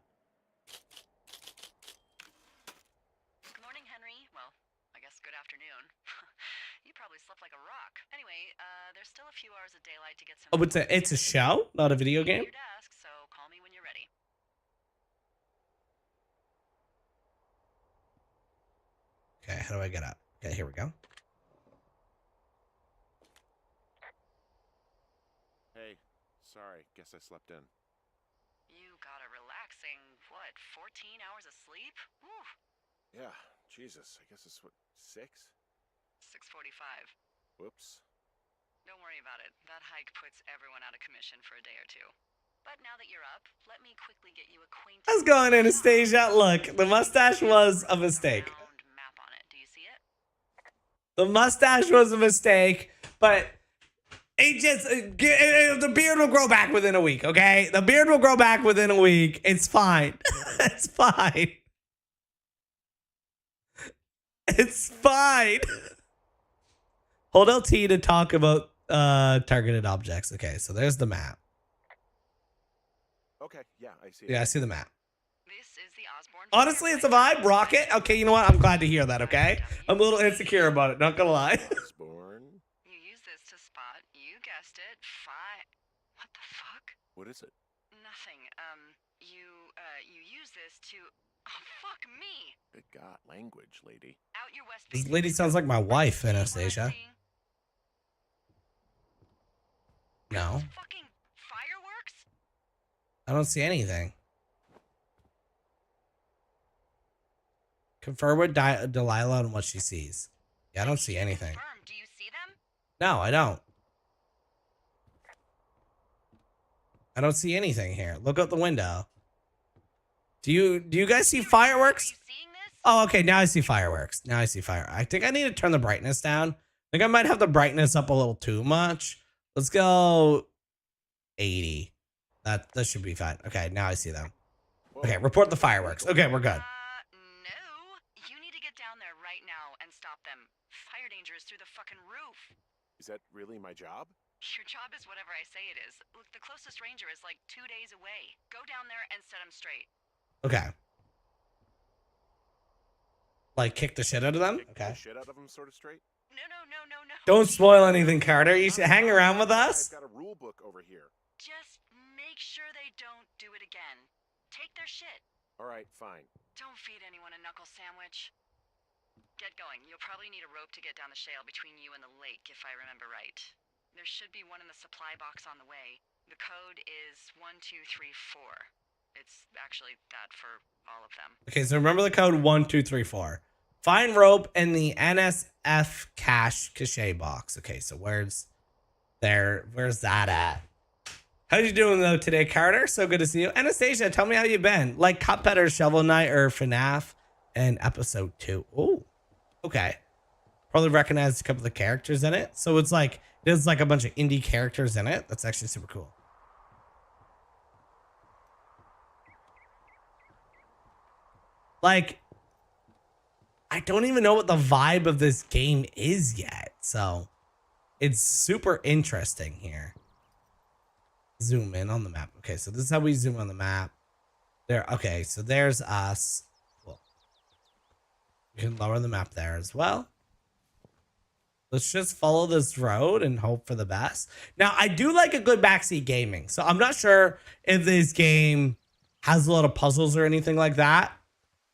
Good morning, Henry. Well, I guess good afternoon. You probably slept like a rock. Anyway, there's still a few hours of daylight to get some... Oh, it's a show, not a video game? Your desk, so call me when you're ready. Okay, how do I get up? Okay, here we go. Hey, sorry, guess I slept in. You got a relaxing, what, 14 hours of sleep? Whew. Yeah, Jesus, I guess it's what, 6? 6:45. Whoops. Don't worry about it. That hike puts everyone out of commission for a day or two. But now that you're up, let me quickly get you acquainted. How's it going, Anastasia? Look, the mustache was a mistake. Round map on it. Do you see it? The mustache was a mistake, but it just the beard will grow back within a week, okay? The beard will grow back within a week. It's fine. It's fine. It's fine. Hold LT to talk about targeted objects. Okay, so there's the map. Okay, yeah, I see it. Yeah, I see the map. This is the Osborne. Honestly, it's a vibe. Rocket. Okay, you know what? I'm glad to hear that, okay? I'm a little insecure about it, not gonna lie. Osborne? You use this to spot, you guessed it, What the fuck? What is it? Nothing. You use this to... Oh, fuck me! Good God, language, lady. Out your west... This lady sounds like my wife, Anastasia. No, Fucking fireworks? I don't see anything. Confer with Delilah on what she sees. Yeah, I don't see anything. Confirm. Do you see them? No, I don't. I don't see anything here. Look out the window. Do you guys see fireworks? Are you seeing this? Oh, okay. Now I see fireworks. Now I see fire. I think I need to turn the brightness down. I think I might have the brightness up a little too much. Let's go 80. That should be fine. Okay, now I see them. Okay, report the fireworks. Okay, we're good. No. You need to get down there right now and stop them. Fire danger is through the fucking roof. Is that really my job? Your job is whatever I say it is. Look, the closest ranger is like 2 days away. Go down there and set him straight. Okay. Like kick the shit out of them? Kick Okay. the shit out of them sort of straight? No. Don't spoil anything, Carter. You should hang around with us. I've got a rule book over here. Just make sure they don't do it again. Take their shit. All right, fine. Don't feed anyone a knuckle sandwich. Get going. You'll probably need a rope to get down the shale between you and the lake, if I remember right. There should be one in the supply box on the way. The code is 1234. It's actually that for all of them. Okay, so remember the code 1234. Find rope in the NSF cache box. Okay, so where's that at? How you doing though today, Carter? So good to see you. Anastasia, tell me how you been. Like Cuphead or Shovel Knight or FNAF and episode 2. Oh, okay. Probably recognize a couple of the characters in it. So it's like there's like a bunch of indie characters in it. That's actually super cool. Like, I don't even know what the vibe of this game is yet. So it's super interesting here. Zoom in on the map. Okay, so this is how we zoom on the map. There. Okay, so there's us. Cool. You can lower the map there as well. Let's just follow this road and hope for the best. Now, I do like a good backseat gaming. So I'm not sure if this game has a lot of puzzles or anything like that.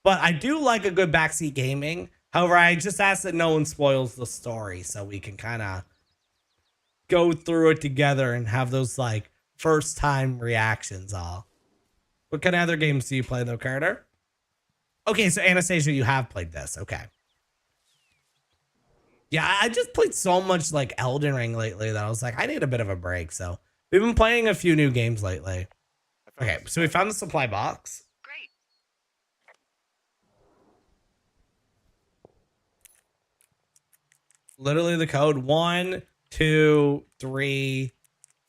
But I do like a good backseat gaming. However, I just ask that no one spoils the story so we can kind of go through it together and have those like first time reactions all. What kind of other games do you play though, Carter? Okay, so Anastasia, you have played this. Okay. Yeah, I just played so much like Elden Ring lately that I was like, I need a bit of a break. So we've been playing a few new games lately. Okay, so we found the supply box. Great. Literally the code 1, 2, 3,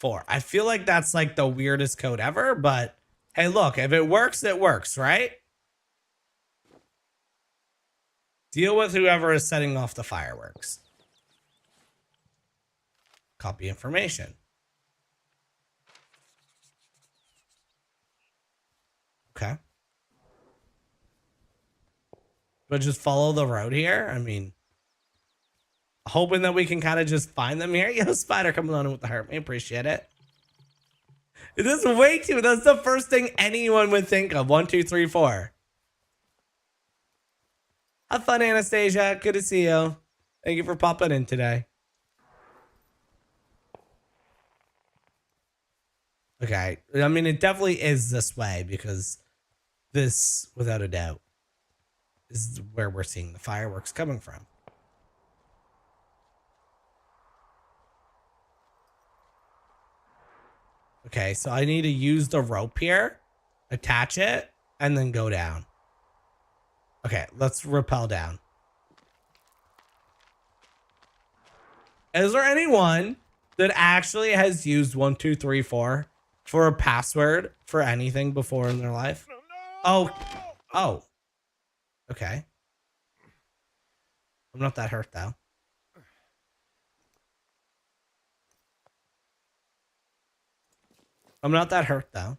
4. I feel like that's like the weirdest code ever, but hey, look, if it works, right? Deal with whoever is setting off the fireworks. Copy information. Okay. But just follow the road here. I mean, hoping that we can kind of just find them here. Yo, Spider coming on with the heart. We appreciate it. It is way too. That's the first thing anyone would think of. 1, 2, 3, 4. Have fun, Anastasia. Good to see you. Thank you for popping in today. Okay. I mean, it definitely is this way because this, without a doubt, is where we're seeing the fireworks coming from. Okay, so I need to use the rope here, attach it, and then go down. Okay, let's rappel down. Is there anyone that actually has used 1, 2, 3, 4 for a password for anything before in their life? Oh, okay. I'm not that hurt though. I'm not that hurt though.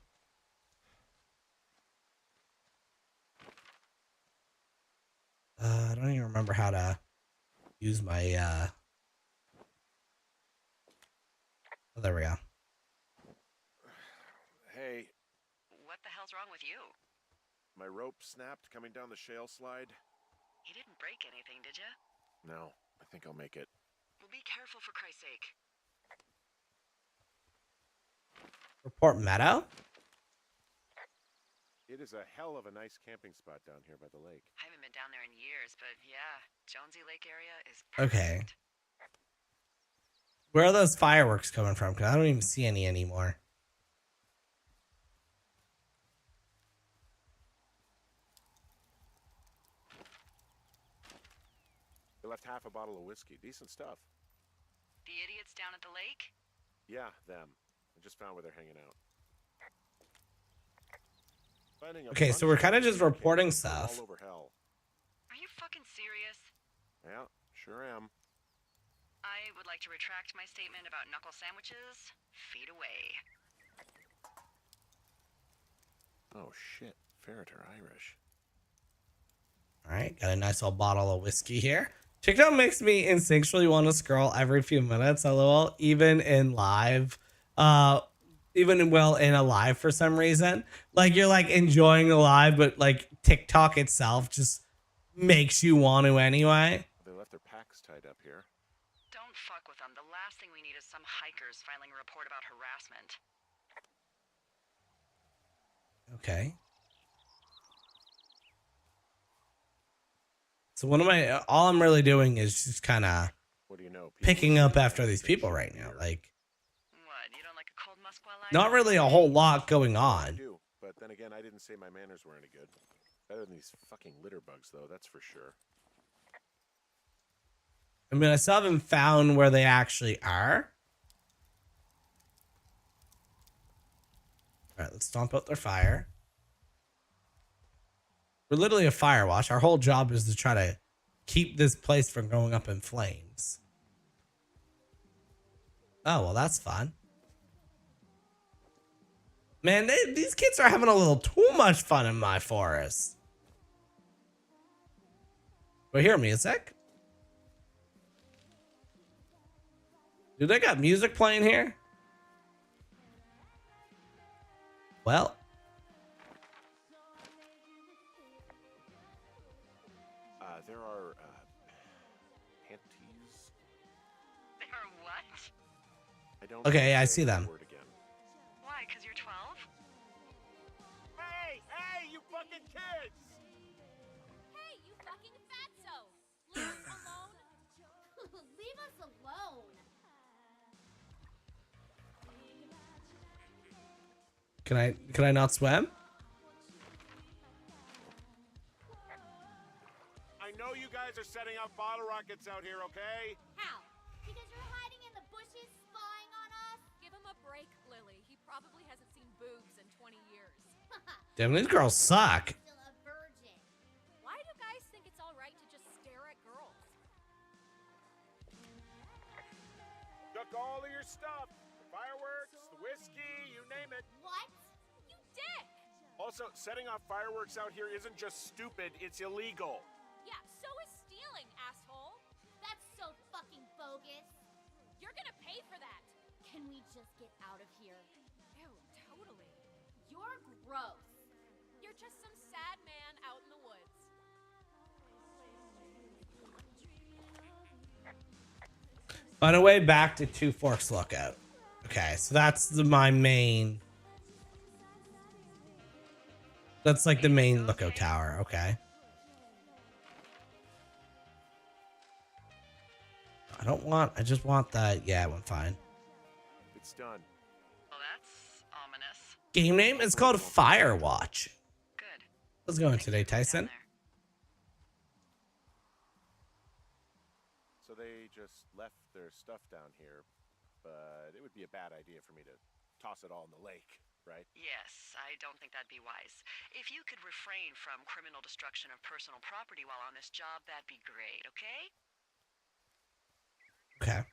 I don't even remember how to use my oh, there we go. Hey, What the hell's wrong with you? my rope snapped coming down the shale slide. You didn't break anything, did you? No, I think I'll make it. Well, be careful for Christ's sake. Report Meadow? It is a hell of a nice camping spot down here by the lake. I haven't been down there in years, but yeah, Jonesy Lake area is perfect. Okay. Where are those fireworks coming from? Because I don't even see any anymore. They left half a bottle of whiskey. Decent stuff. The idiots down at the lake? Yeah, them. I just found where they're hanging out. Finding a Okay, bunch so we're of kind of just whiskey reporting cans stuff. all over hell. Are you fucking serious? Yeah, sure am. I would like to retract my statement about knuckle sandwiches. Feet away. Oh shit, ferret are Irish. All right, got a nice old bottle of whiskey here. TikTok makes me instinctually want to scroll every few minutes, lol, even in live. Even well in a live for some reason. Like you're like enjoying the live, but like TikTok itself just makes you want to anyway. They left their packs tied up here. Don't fuck with them. The last thing we need is some hikers filing a report about harassment. Okay. So what am I? All I'm really doing is just kind of What do you know? picking up after these people right now. Like, What, you don't like a cold musquela? not really a whole lot going I on. do, but then again, I didn't say my manners were any good. Better than these fucking litter bugs, though. That's for sure. I mean, I still haven't found where they actually are. All right, let's stomp out their fire. We're literally a fire watch. Our whole job is to try to keep this place from going up in flames. Oh, well, that's fun. Man, these kids are having a little too much fun in my forest. We hear music? Do they got music playing here? Well. I don't Okay, dare I say see that them. word again. Why? Because you're 12? Hey, you fucking kids! Hey, you fucking fatso! Leave us alone! Leave us alone! Can I not swim? I know you guys are setting up bottle rockets out here, okay? How? Because you're hiding in the bushes spying on us? Give him a break, Lily. He probably hasn't seen boobs in 20 years. Damn, these girls suck. Still a virgin. Why do guys think it's all right to just stare at girls? Took all of your stuff. The fireworks, the whiskey, you name it. What? You dick! Also, setting off fireworks out here isn't just stupid, it's illegal. Yeah, so is stealing, asshole. That's so fucking bogus. You're gonna pay for that. Can we just get out of here? Ew, totally. You're gross. You're just some sad man out in the woods. On our way back to Two Forks Lookout. Okay, so that's my main. That's like the main lookout tower. Okay. I just want that. Yeah, it went fine. It's done. Well, that's ominous. Game name is called Firewatch. Good. How's it going Thanks today, for coming Tyson? down there. So they just left their stuff down here, but it would be a bad idea for me to toss it all in the lake, right? Yes, I don't think that'd be wise. If you could refrain from criminal destruction of personal property while on this job, that'd be great, okay? Okay.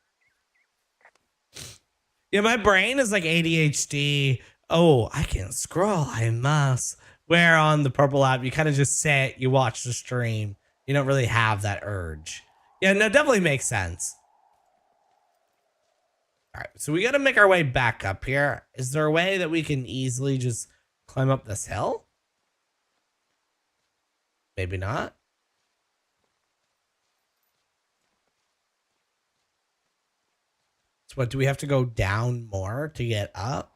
Yeah, my brain is like ADHD. Oh, I can scroll. I must. Where on the Purple app, you kind of just sit, you watch the stream. You don't really have that urge. Yeah, no, definitely makes sense. All right, so we got to make our way back up here. Is there a way that we can easily just climb up this hill? Maybe not. So what, do we have to go down more to get up?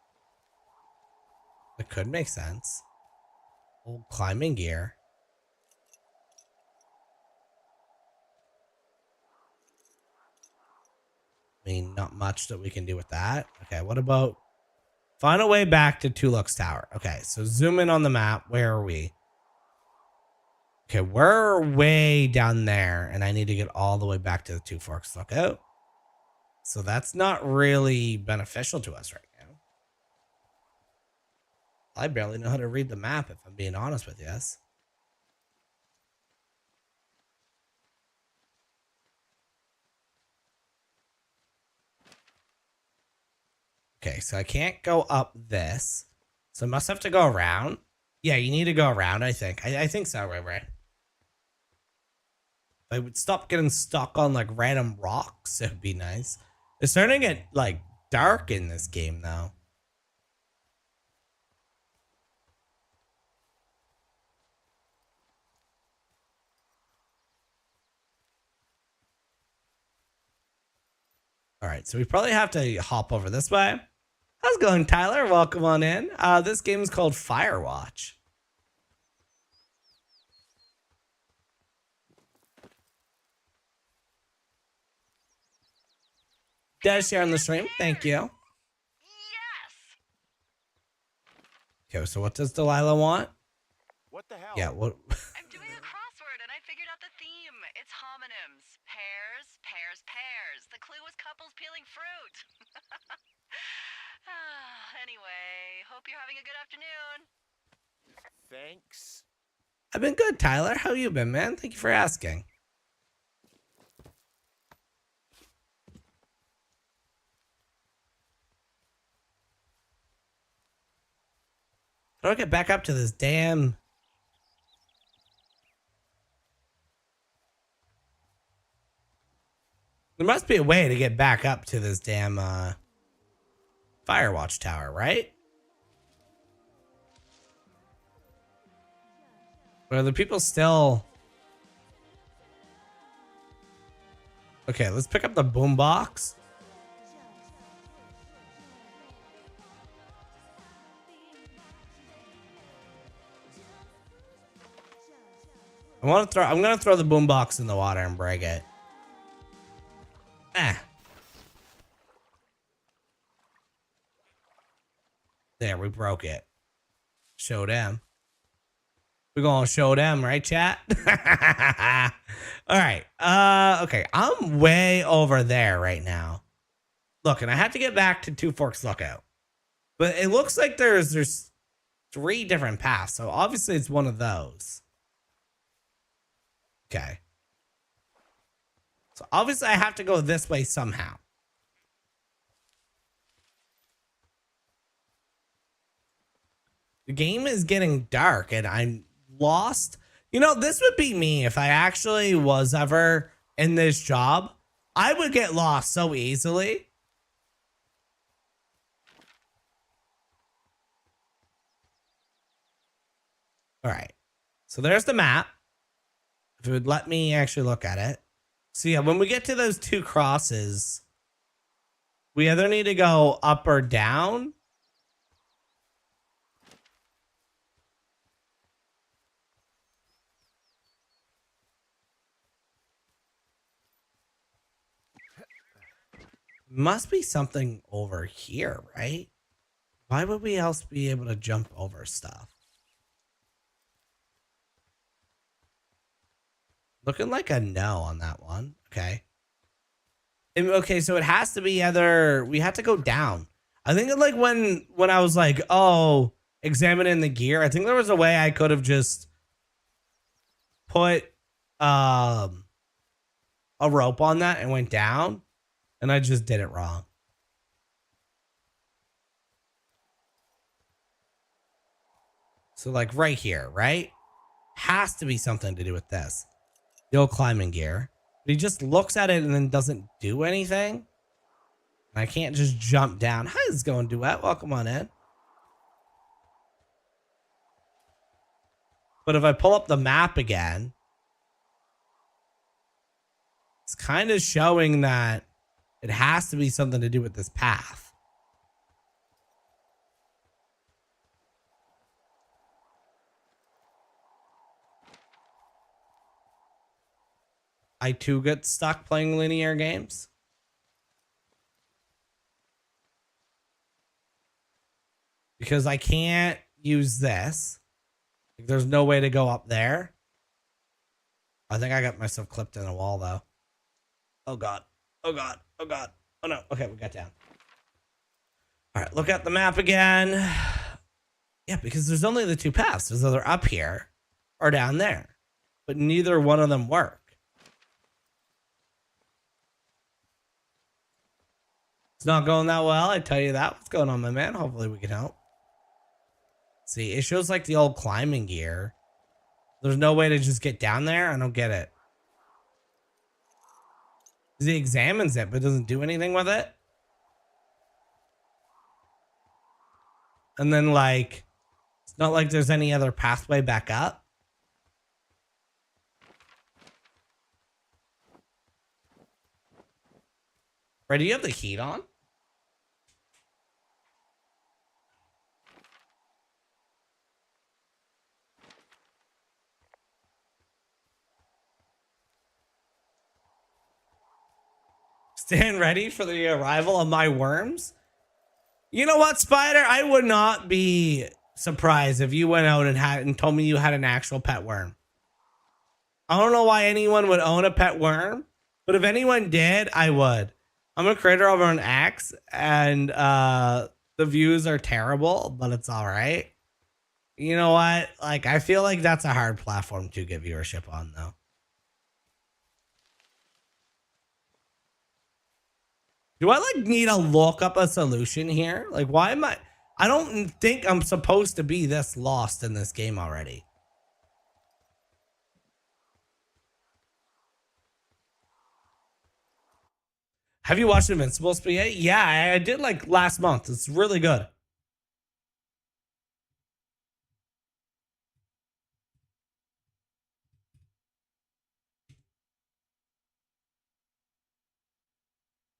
That could make sense. Old climbing gear. I mean, not much that we can do with that. Okay, what about find a way back to Tulux Tower? Okay, so zoom in on the map. Where are we? Okay, we're way down there, and I need to get all the way back to the Two Forks Lookout. So that's not really beneficial to us right now. I barely know how to read the map, if I'm being honest with you. Yes. Okay, so I can't go up this. So I must have to go around. Yeah, you need to go around, I think. I think so, right? If I would stop getting stuck on like random rocks, it would be nice. It's starting to get like dark in this game though. All right, so we probably have to hop over this way. How's it going, Tyler? Welcome on in. This game is called Firewatch. Does share on the stream. Thank you. Yes! Okay, so what does Delilah want? What the hell? Yeah, what? I'm doing a crossword and I figured out the theme. It's homonyms. Pears, pears, pears. The clue was couples peeling fruit. Anyway, hope you're having a good afternoon. Thanks. I've been good, Tyler. How you been, man? Thank you for asking. How do I get back up to this damn... There must be a way to get back up to this damn Firewatch tower, right? Or are the people still... Okay, let's pick up the boombox. I'm gonna throw the boombox in the water and break it. There, we broke it. Show them. We're gonna show them, right, chat? All right. Okay. I'm way over there right now. Look, and I have to get back to Two Forks Lookout. But it looks like there's 3 different paths. So obviously it's one of those. Okay. So obviously I have to go this way somehow. The game is getting dark and I'm lost. You know, this would be me if I actually was ever in this job. I would get lost so easily. All right. So there's the map. If it would let me actually look at it. So yeah, when we get to those 2 crosses, we either need to go up or down. Must be something over here, right? Why would we else be able to jump over stuff? Looking like a no on that one. Okay. Okay, so it has to be either we have to go down. I think like when I was like, oh, examining the gear, I think there was a way I could have just put a rope on that and went down, and I just did it wrong. So like right here, right? Has to be something to do with this. The old climbing gear. But he just looks at it and then doesn't do anything. And I can't just jump down. Hi, it's going Duet. Welcome on in. But if I pull up the map again, it's kind of showing that it has to be something to do with this path. I too get stuck playing linear games. Because I can't use this. Like, there's no way to go up there. I think I got myself clipped in a wall though. Oh God. Oh God. Oh God. Oh no. Okay, we got down. All right, look at the map again. Yeah, because there's only the 2 paths. There's either up here or down there. But neither one of them work. It's not going that well, I tell you that. What's going on, my man? Hopefully we can help. See, it shows like the old climbing gear. There's no way to just get down there? I don't get it. He examines it, but doesn't do anything with it. And then, like, it's not like there's any other pathway back up. Right, do you have the heat on? Stand ready for the arrival of my worms? You know what, Spider? I would not be surprised if you went out and told me you had an actual pet worm. I don't know why anyone would own a pet worm, but if anyone did, I would. I'm a creator over on X, and the views are terrible, but it's all right. You know what? Like, I feel like that's a hard platform to get viewership on, though. Do I like need to look up a solution here? Like, why am I don't think I'm supposed to be this lost in this game already. Have you watched Invincible, Spaghetti? Yeah, I did like last month. It's really good.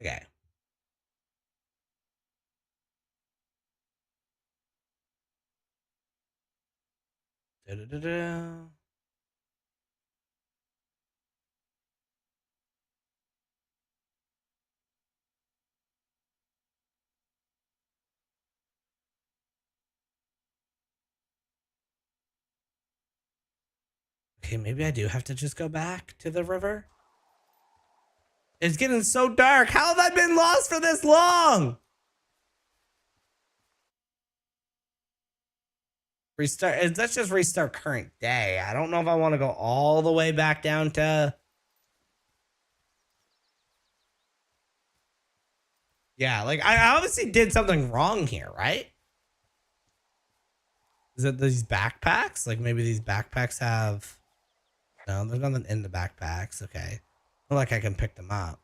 Okay. Da-da-da-da. Okay, maybe I do have to just go back to the river. It's getting so dark. How have I been lost for this long? Restart. Let's just restart current day. I don't know if I want to go all the way back down to. Yeah, like I obviously did something wrong here, right? Is it these backpacks? Like maybe these backpacks have. No, there's nothing in the backpacks. Okay. Not like I can pick them up.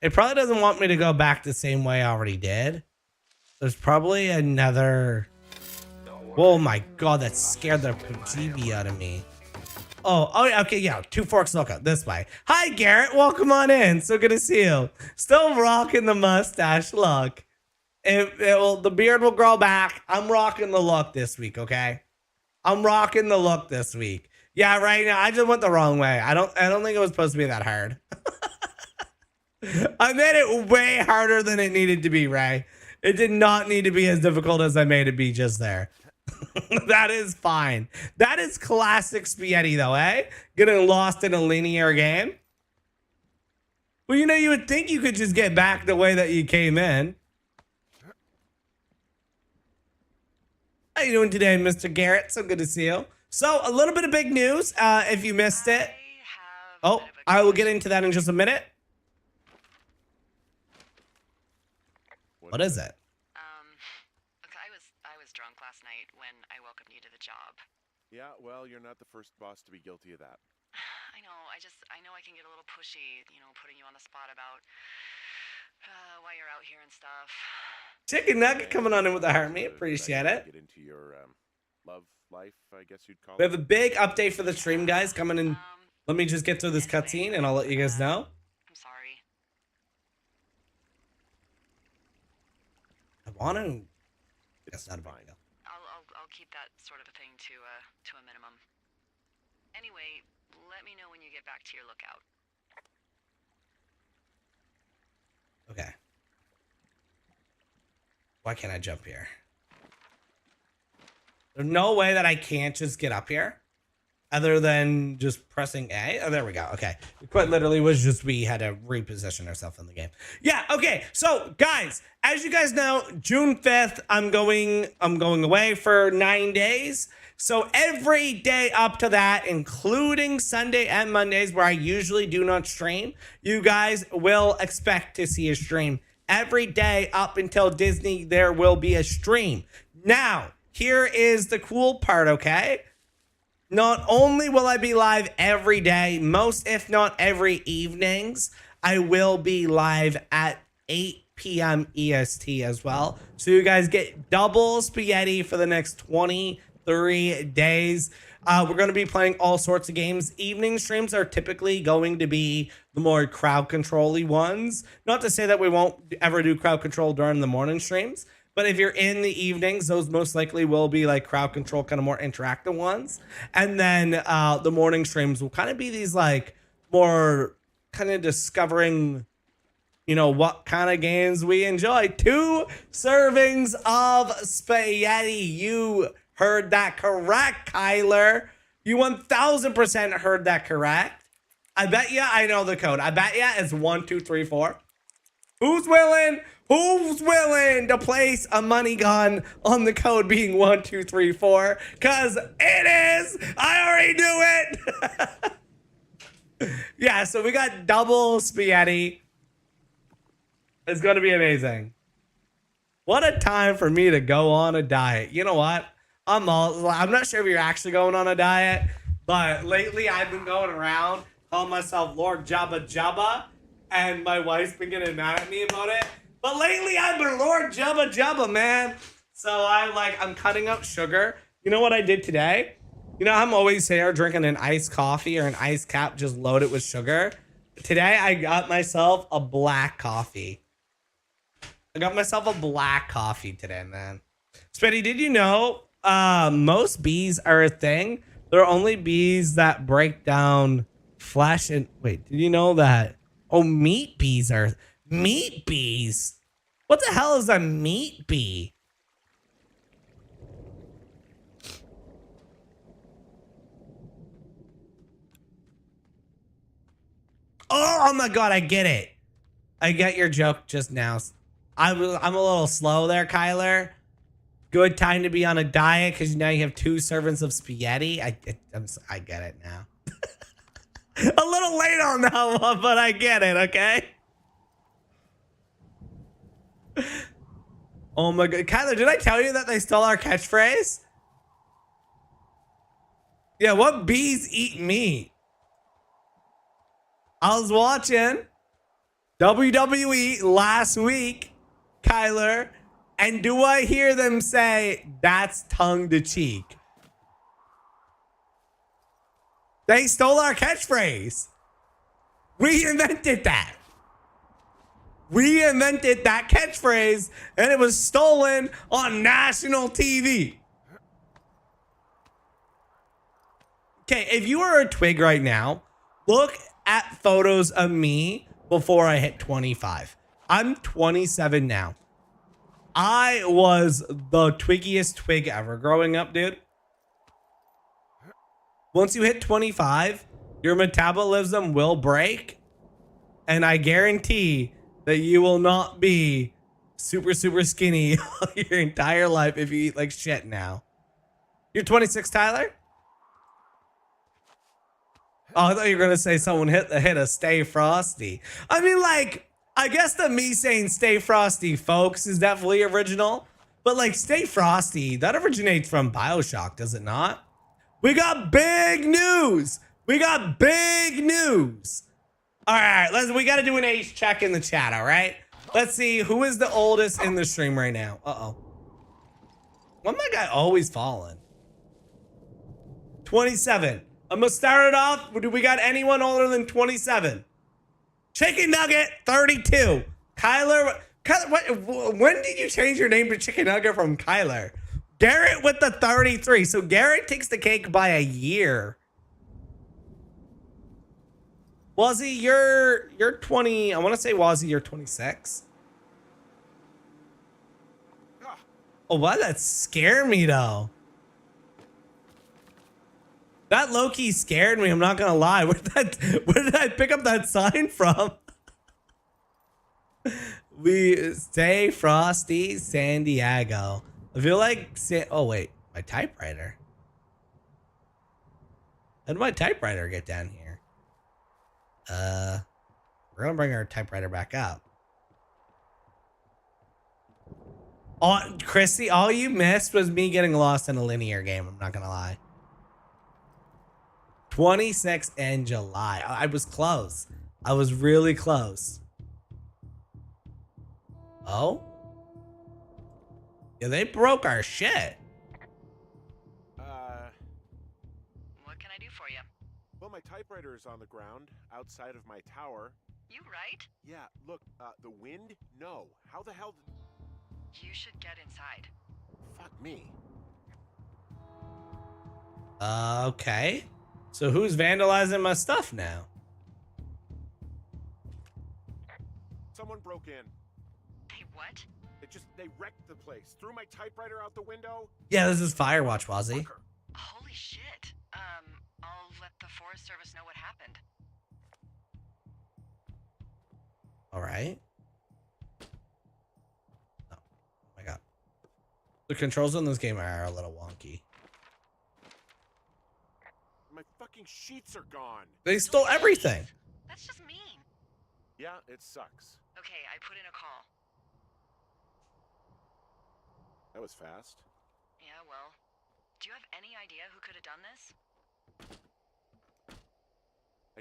It probably doesn't want me to go back the same way I already did. There's probably another. Oh my god, that scared the GB out of me. Oh, okay, yeah. Two Forks Loco, this way. Hi, Garrett. Welcome on in. So good to see you. Still rocking the mustache look. The beard will grow back. I'm rocking the look this week, okay? I'm rocking the look this week. Yeah, right now I just went the wrong way. I don't think it was supposed to be that hard. I made it way harder than it needed to be, Ray. It did not need to be as difficult as I made it be just there. That is fine. That is classic spaghetti though, eh? Getting lost in a linear game. Well, you know, you would think you could just get back the way that you came in. How you doing today, Mr. Garrett? So good to see you. So, a little bit of big news, if you missed it. Oh, I will get into that in just a minute. What is it? Okay, I was drunk last night when I welcomed you to the job. Yeah, well, you're not the first boss to be guilty of that. I know, I know I can get a little pushy, you know, putting you on the spot about why you're out here and stuff. Chicken Nugget coming on in with the heart, me. Appreciate it. Get into your love life, I guess you'd call We have a it. big update for the stream, guys, coming in. Let me just get through this Anyway, cutscene and I'll let you guys know. I'm sorry. I want to. That's not a big Fine. deal. I'll keep that sort of a thing to a minimum. Anyway, let me know when you get back to your lookout. Okay. Why can't I jump here? There's no way that I can't just get up here other than just pressing A. Oh, there we go. Okay. It quite literally was just we had to reposition ourselves in the game. Yeah. Okay. So guys, as you guys know, June 5th, I'm going away for 9 days. So every day up to that, including Sunday and Mondays, where I usually do not stream, you guys will expect to see a stream. Every day up until Disney, there will be a stream. Now, here is the cool part, okay? Not only will I be live every day, most if not every evenings, I will be live at 8 p.m. EST as well. So you guys get double spaghetti for the next 23 days. We're going to be playing all sorts of games. Evening streams are typically going to be the more crowd control-y ones. Not to say that we won't ever do crowd control during the morning streams, but if you're in the evenings, those most likely will be like crowd control, kind of more interactive ones. And then the morning streams will kind of be these like more kind of discovering, you know, what kind of games we enjoy. 2 servings of spaghetti. You heard that correct, Kyler. You 1000% heard that correct. I bet you I know the code. I bet you it's 1, 2, 3, 4. Who's willing? Who's willing to place a money gun on the code being 1, 2, 3, 4? Cause it is. I already knew it. Yeah, so we got double spaghetti. It's gonna be amazing. What a time for me to go on a diet. You know what? I'm not sure if you're actually going on a diet, but lately I've been going around calling myself Lord Jabba Jabba, and my wife's been getting mad at me about it. But lately I've been Lord Jabba Jabba, man. So I'm cutting out sugar. You know what I did today? You know, I'm always here drinking an iced coffee or an iced cap just loaded with sugar. Today I got myself a black coffee. I got myself a black coffee today, man. Spitty, did you know most bees are a thing? There are only bees that break down flesh and... Wait, did you know that? Oh, meat bees are... Meat bees? What the hell is a meat bee? Oh my god, I get it. I get your joke just now. I'm a little slow there, Kyler. Good time to be on a diet because now you have 2 servings of spaghetti. I get it now. A little late on that one, but I get it, okay? Oh my god. Kyler, did I tell you that they stole our catchphrase? Yeah, what bees eat meat? I was watching WWE last week, Kyler, and do I hear them say, that's tongue to cheek? They stole our catchphrase. We invented that. We invented that catchphrase, and it was stolen on national TV. Okay, if you are a twig right now, look at photos of me before I hit 25. I'm 27 now. I was the twiggiest twig ever growing up, dude. Once you hit 25, your metabolism will break, and I guarantee that you will not be super, super skinny your entire life if you eat like shit now. You're 26, Tyler? Oh, I thought you were gonna say someone hit a Stay Frosty. I mean, like, I guess the me saying Stay Frosty, folks, is definitely original. But like Stay Frosty, that originates from BioShock, does it not? We got big news. We got big news. All right, we got to do an age check in the chat, all right? Let's see who is the oldest in the stream right now. Uh-oh. Why am my guy always falling? 27. I'm going to start it off. Do we got anyone older than 27? Chicken Nugget, 32. Kyler, when did you change your name to Chicken Nugget from Kyler? Garrett with the 33. So Garrett takes the cake by a year. Wazzy, you're 20. I want to say Wazzy, you're 26. Oh, why that scare me though? That low-key scared me, I'm not gonna lie. Where did I pick up that sign from? We stay frosty, San Diego. I feel like oh wait, my typewriter. How did my typewriter get down here? We're gonna bring our typewriter back up. Oh, Christy, all you missed was me getting lost in a linear game. I'm not gonna lie. 26 in July. I was close. I was really close. Oh? Yeah, they broke our shit. What can I do for you? Well, my typewriter is on the ground outside of my tower. You right? Yeah, look, the wind? No. How the hell You should get inside. Fuck me. Okay. So who's vandalizing my stuff now? Someone broke in. Hey, what? They wrecked the place. Threw my typewriter out the window. Yeah, this is Firewatch, Wazzy. Fucker. Holy shit. I'll let the Forest Service know what happened. All right. Oh my god. The controls in this game are a little wonky. My fucking sheets are gone. They stole everything. That's just mean. Yeah, it sucks. Okay, I put in a call. That was fast. Yeah, well, do you have any idea who could have done this?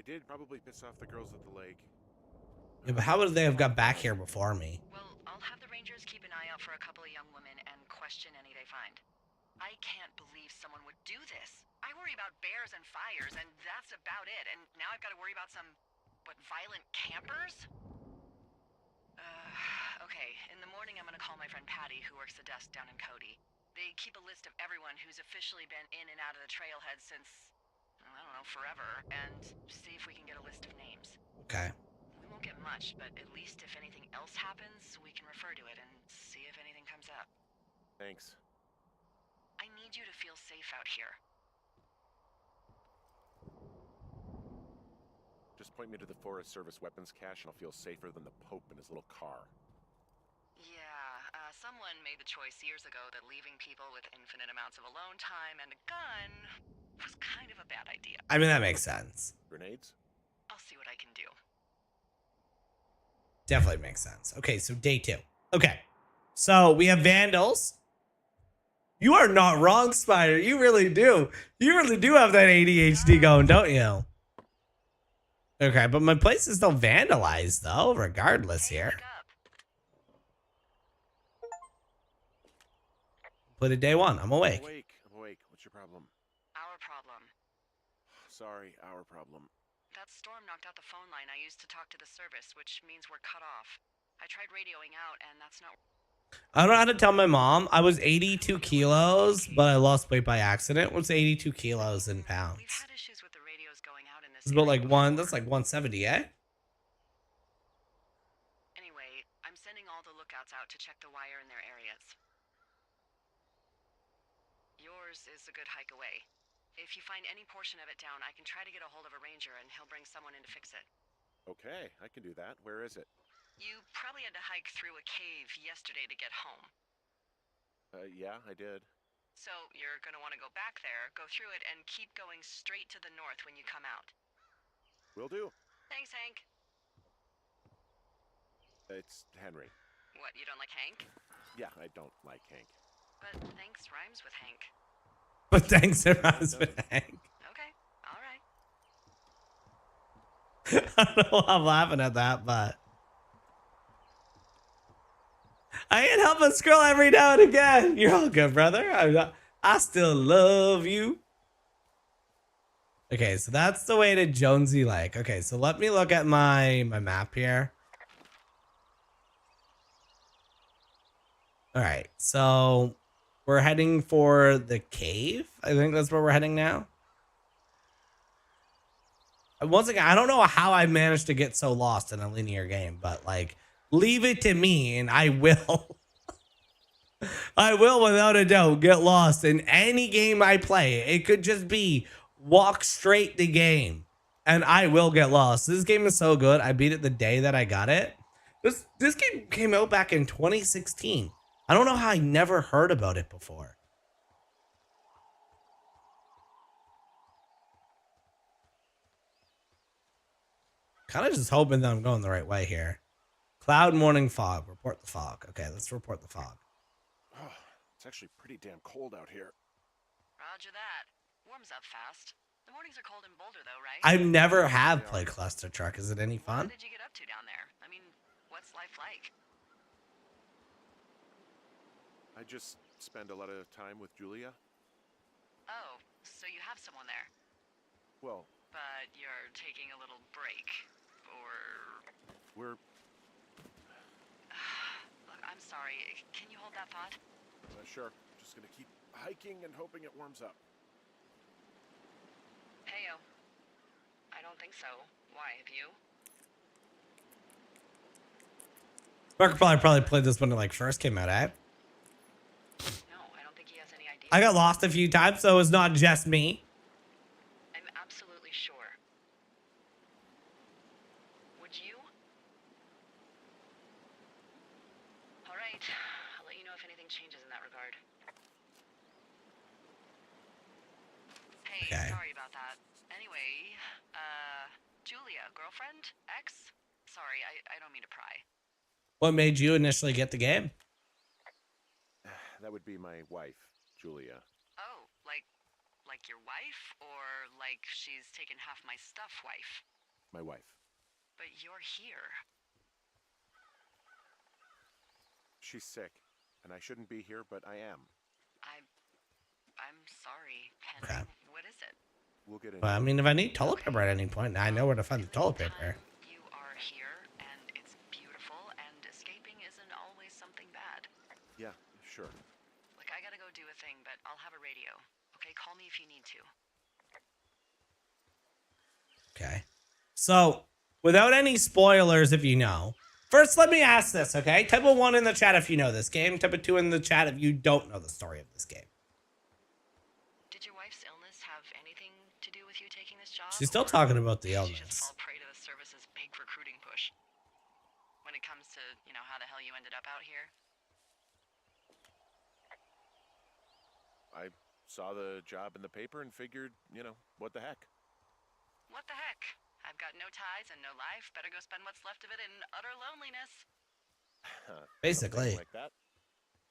I did probably piss off the girls at the lake. Yeah, but how would they have got back here before me? Well, I'll have the Rangers keep an eye out for a couple of young women and question any they find. I can't believe someone would do this. I worry about bears and fires, and that's about it. And now I've got to worry about some, violent campers? Okay, in the morning I'm gonna call my friend Patty, who works the desk down in Cody. They keep a list of everyone who's officially been in and out of the trailhead since, I don't know, forever, and see if we can get a list of names. Okay. We won't get much, but at least if anything else happens, we can refer to it and see if anything comes up. Thanks. I need you to feel safe out here. Just point me to the Forest Service weapons cache and I'll feel safer than the Pope in his little car. Yeah, someone made the choice years ago that leaving people with infinite amounts of alone time and a gun was kind of a bad idea. I mean, that makes sense. Grenades? I'll see what I can do. Definitely makes sense. Okay, so day 2. Okay, so we have vandals. You are not wrong, Spider. You really do. You really do have that ADHD going, don't you? Okay, but my place is still vandalized, though, regardless Hey, here. wake up. Put it day 1. I'm awake. I'm awake. What's your problem? Our problem. Sorry, our problem. That storm knocked out the phone line I used to talk to the service, which means we're cut off. I tried radioing out, and that's not... I don't know how to tell my mom. I was 82 kilos, but I lost weight by accident. What's 82 kilos in pounds? We've had issues with the radios going out in this It's about area like one. before. That's like 170, eh? Anyway, I'm sending all the lookouts out to check the wire in their areas. Yours is a good hike away. If you find any portion of it down, I can try to get a hold of a ranger and he'll bring someone in to fix it. Okay, I can do that. Where is it? You probably had to hike through a cave yesterday to get home. Yeah, I did. So you're going to want to go back there, go through it, and keep going straight to the north when you come out. Will do. Thanks, Hank. It's Henry. What, you don't like Hank? Yeah, I don't like Hank. But thanks rhymes with Hank. But thanks, for husband Hank. Okay, all right. I don't know why I'm laughing at that, but I can't help but scroll every now and again. You're all good, brother. I still love you. Okay, so that's the way to Jonesy Lake. Okay, so let me look at my map here. All right, so we're heading for the cave. I think that's where we're heading now. Once again, I don't know how I managed to get so lost in a linear game, but like, leave it to me and I will. I will, without a doubt, get lost in any game I play. It could just be walk straight the game and I will get lost. This game is so good. I beat it the day that I got it. This game came out back in 2016. I don't know how I never heard about it before. Kind of just hoping that I'm going the right way here. Cloud, morning, fog. Report the fog. Okay, let's report the fog. Oh, it's actually pretty damn cold out here. Roger that. Warms up fast. The mornings are cold in Boulder, though, right? I never have played Cluster Truck. Is it any fun? What did you get up to down there? I mean, what's life like? I just spend a lot of time with Julia. Oh, so you have someone there. Well, But you're taking a little break. Or... we're... Look, I'm sorry. Can you hold that thought? Sure. Just gonna keep hiking and hoping it warms up. Heyo. I don't think so. Why, have you? Mark probably played this when it like first came out, eh? No, I don't think he has any idea. I got lost a few times, so it's not just me. I'm absolutely sure. Would you? All right. I'll let you know if anything changes in that regard. Hey, Okay. sorry about that. Anyway, Julia, girlfriend? Ex? Sorry, I don't mean to pry. What made you initially get the game? That would be my wife, Julia. Oh, like your wife? Or like she's taken half my stuff wife? My wife. But you're here. She's sick, and I shouldn't be here, but I am. I'm sorry, Henry. Okay. What is it? We'll get in. Well, I mean, if I need toilet paper at any point, I know where to find the toilet Time paper. You are here, and it's beautiful, and escaping isn't always something bad. Yeah, sure. Like, I gotta go do a thing, but I'll have a radio. Okay, call me if you need to. Okay. So, without any spoilers, if you know. First, let me ask this, okay? Type of 1 in the chat if you know this game. Type of 2 in the chat if you don't know the story of this game. Did your wife's illness have anything to do with you taking this job? She's still or talking about the did you just illness. fall prey to the to, how the hell you ended up out here? I saw the job in the paper and figured, what the heck. What the heck? I've got no ties and no life. Better go spend what's left of it in utter loneliness. Basically. Something like that.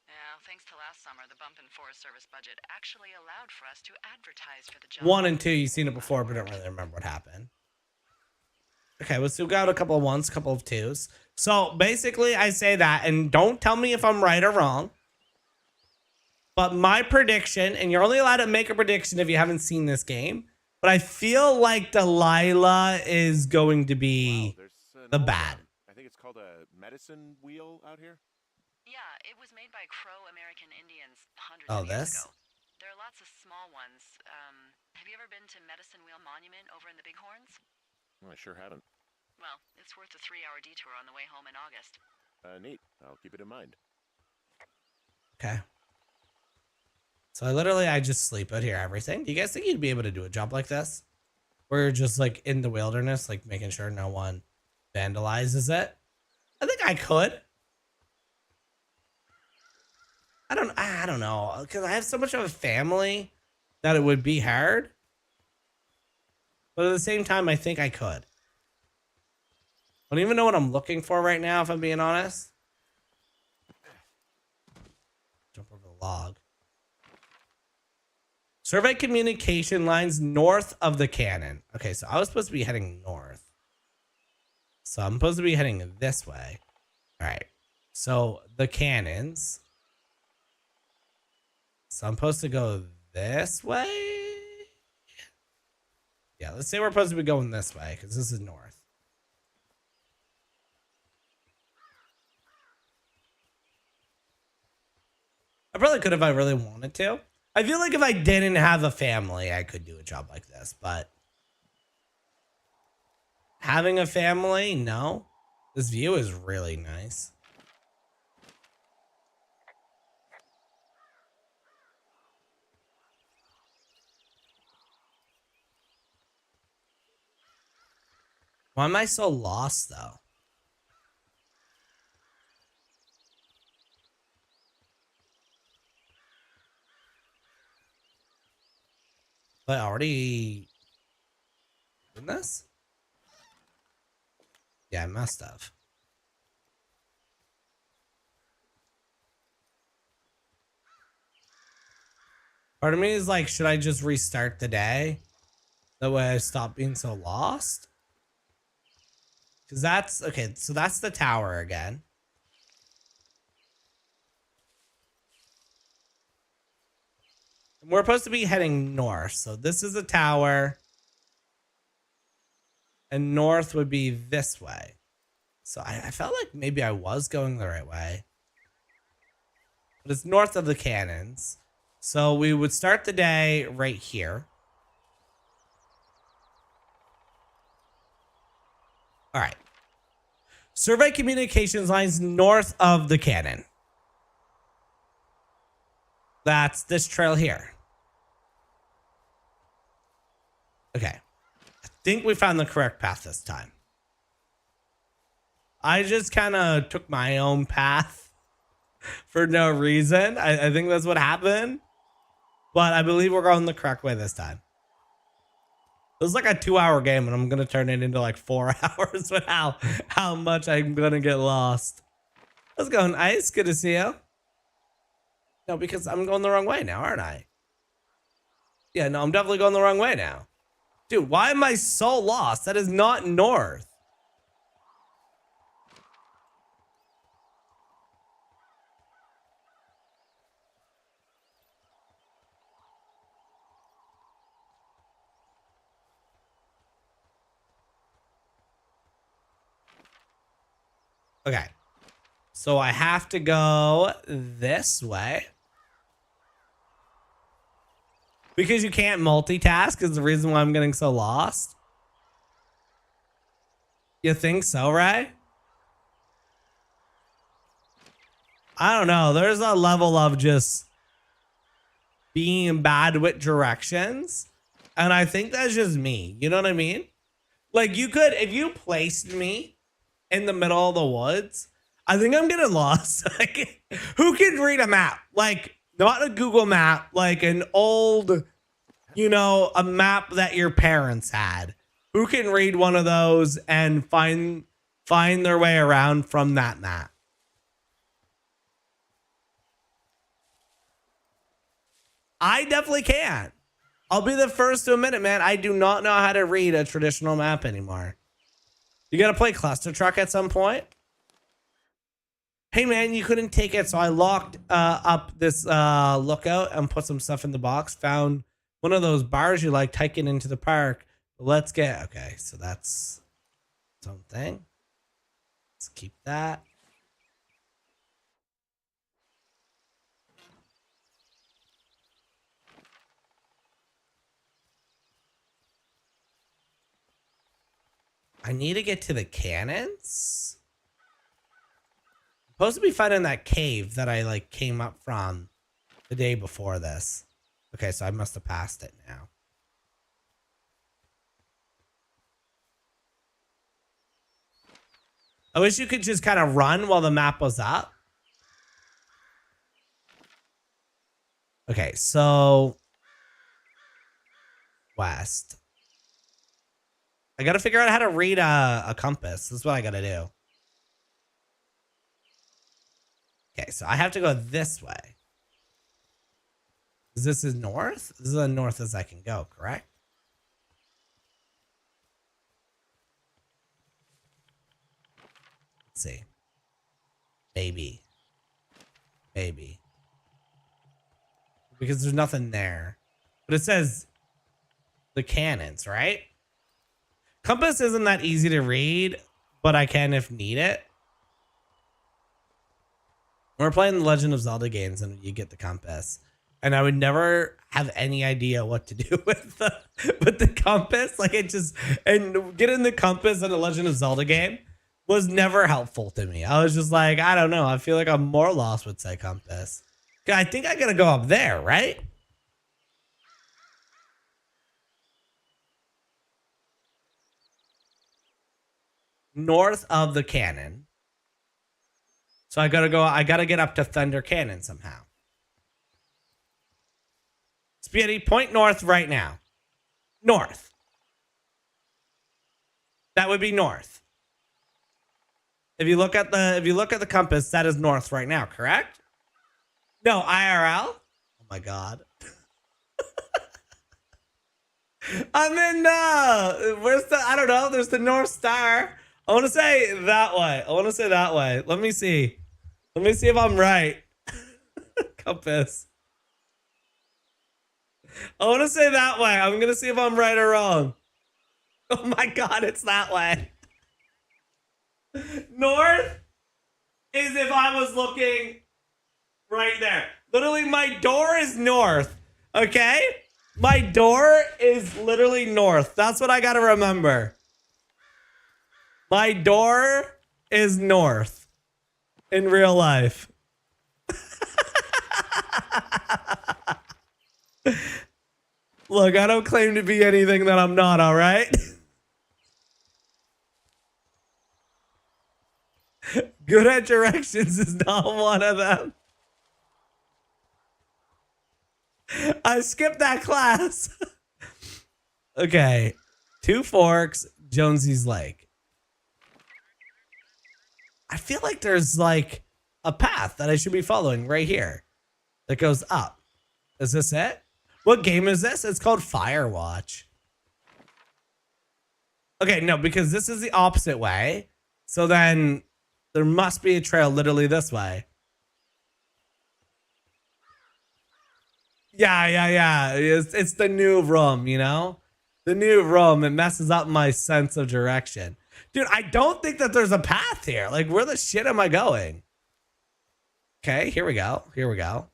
Yeah, thanks to last summer, the bump in Forest Service budget actually allowed for us to advertise for the job. 1 and 2, you've seen it before, but don't really remember what happened. Okay, well, so we got a couple of 1s, couple of 2s. So basically, I say that, and don't tell me if I'm right or wrong. But my prediction, and you're only allowed to make a prediction if you haven't seen this game, but I feel like Delilah is going to be the bad. I think it's called a medicine wheel out here. Yeah, it was made by Crow American Indians hundreds Oh, of years this? ago. There are lots of small ones. Have you ever been to Medicine Wheel Monument over in the Bighorns? Well, I sure haven't. Well, it's worth a 3-hour detour on the way home in August. Neat. I'll keep it in mind. Okay. So I just sleep out here, everything. Do you guys think you'd be able to do a job like this? Where you're just like in the wilderness, like making sure no one vandalizes it? I think I could. I don't know, because I have so much of a family that it would be hard. But at the same time, I think I could. I don't even know what I'm looking for right now, if I'm being honest. Jump over the log. Survey communication lines north of the cannon. Okay, so I was supposed to be heading north. So I'm supposed to be heading this way. All right. So the cannons. So I'm supposed to go this way. Yeah, let's say we're supposed to be going this way because this is north. I probably could if I really wanted to. I feel like if I didn't have a family, I could do a job like this, but having a family, no. This view is really nice. Why am I so lost, though? I already did this? Yeah, I must have. Part of me is like, should I just restart the day? That way I stop being so lost? Because that's, okay, so that's the tower again. We're supposed to be heading north. So this is the tower. And north would be this way. So I felt like maybe I was going the right way. But it's north of the cannons. So we would start the day right here. All right. Survey communications lines north of the cannon. That's this trail here. Okay. I think we found the correct path this time. I just kind of took my own path for no reason. I think that's what happened. But I believe we're going the correct way this time. It was like a 2-hour game, and I'm going to turn it into like 4 hours with how much I'm going to get lost. How's it going, Ice? Good to see you. No, because I'm going the wrong way now, aren't I? Yeah, no, I'm definitely going the wrong way now. Dude, why am I so lost? That is not north. Okay. So I have to go this way. Because you can't multitask is the reason why I'm getting so lost. You think so, right? I don't know. There's a level of just being bad with directions. And I think that's just me. You know what I mean? Like you could, if you placed me in the middle of the woods, I think I'm getting lost. Like, who can read a map? Like, not a Google map, like an old, you know, a map that your parents had. Who can read one of those and find their way around from that map? I definitely can. I'll be the first to admit it, man. I do not know how to read a traditional map anymore. You got to play Cluster Truck at some point. Hey, man, you couldn't take it, so I locked up this lookout and put some stuff in the box. Found one of those bars you like hiking into the park. Let's get... Okay, so that's something. Let's keep that. I need to get to the cannons. I'm supposed to be finding that cave that I like came up from the day before this. Okay, so I must have passed it now. I wish you could just kind of run while the map was up. Okay, so west. I got to figure out how to read a compass. That's what I got to do. Okay, so I have to go this way. This is north? This is as north as I can go, correct? Let's see. Maybe. Maybe. Because there's nothing there. But it says the cannons, right? Compass isn't that easy to read, but I can if need it. We're playing the Legend of Zelda games and you get the compass. And I would never have any idea what to do with the compass. Like it just, and getting the compass in a Legend of Zelda game was never helpful to me. I was just like, I don't know. I feel like I'm more lost with say compass. I think I gotta go up there, right? North of the cannon. So I gotta get up to Thunder Cannon somehow. Speedy, point north right now. North. That would be north. If you look at the compass, that is north right now, correct? No, IRL? Oh my god. I'm in where's the, I don't know, there's the North Star. I want to say that way. Let me see if I'm right. Compass. I want to say that way. I'm going to see if I'm right or wrong. Oh my god, it's that way. North is if I was looking right there. Literally, my door is north. Okay? My door is literally north. That's what I got to remember. My door is north in real life. Look, I don't claim to be anything that I'm not, all right? Good at directions is not one of them. I skipped that class. Okay. Two Forks, Jonesy's Lake. I feel like there's like a path that I should be following right here that goes up. Is this it? What game is this? It's called Firewatch. Okay, no, because this is the opposite way. So then there must be a trail literally this way. Yeah. It's the new room, you know? The new room, it messes up my sense of direction. Dude, I don't think that there's a path here. Like, where the shit am I going? Okay, here we go.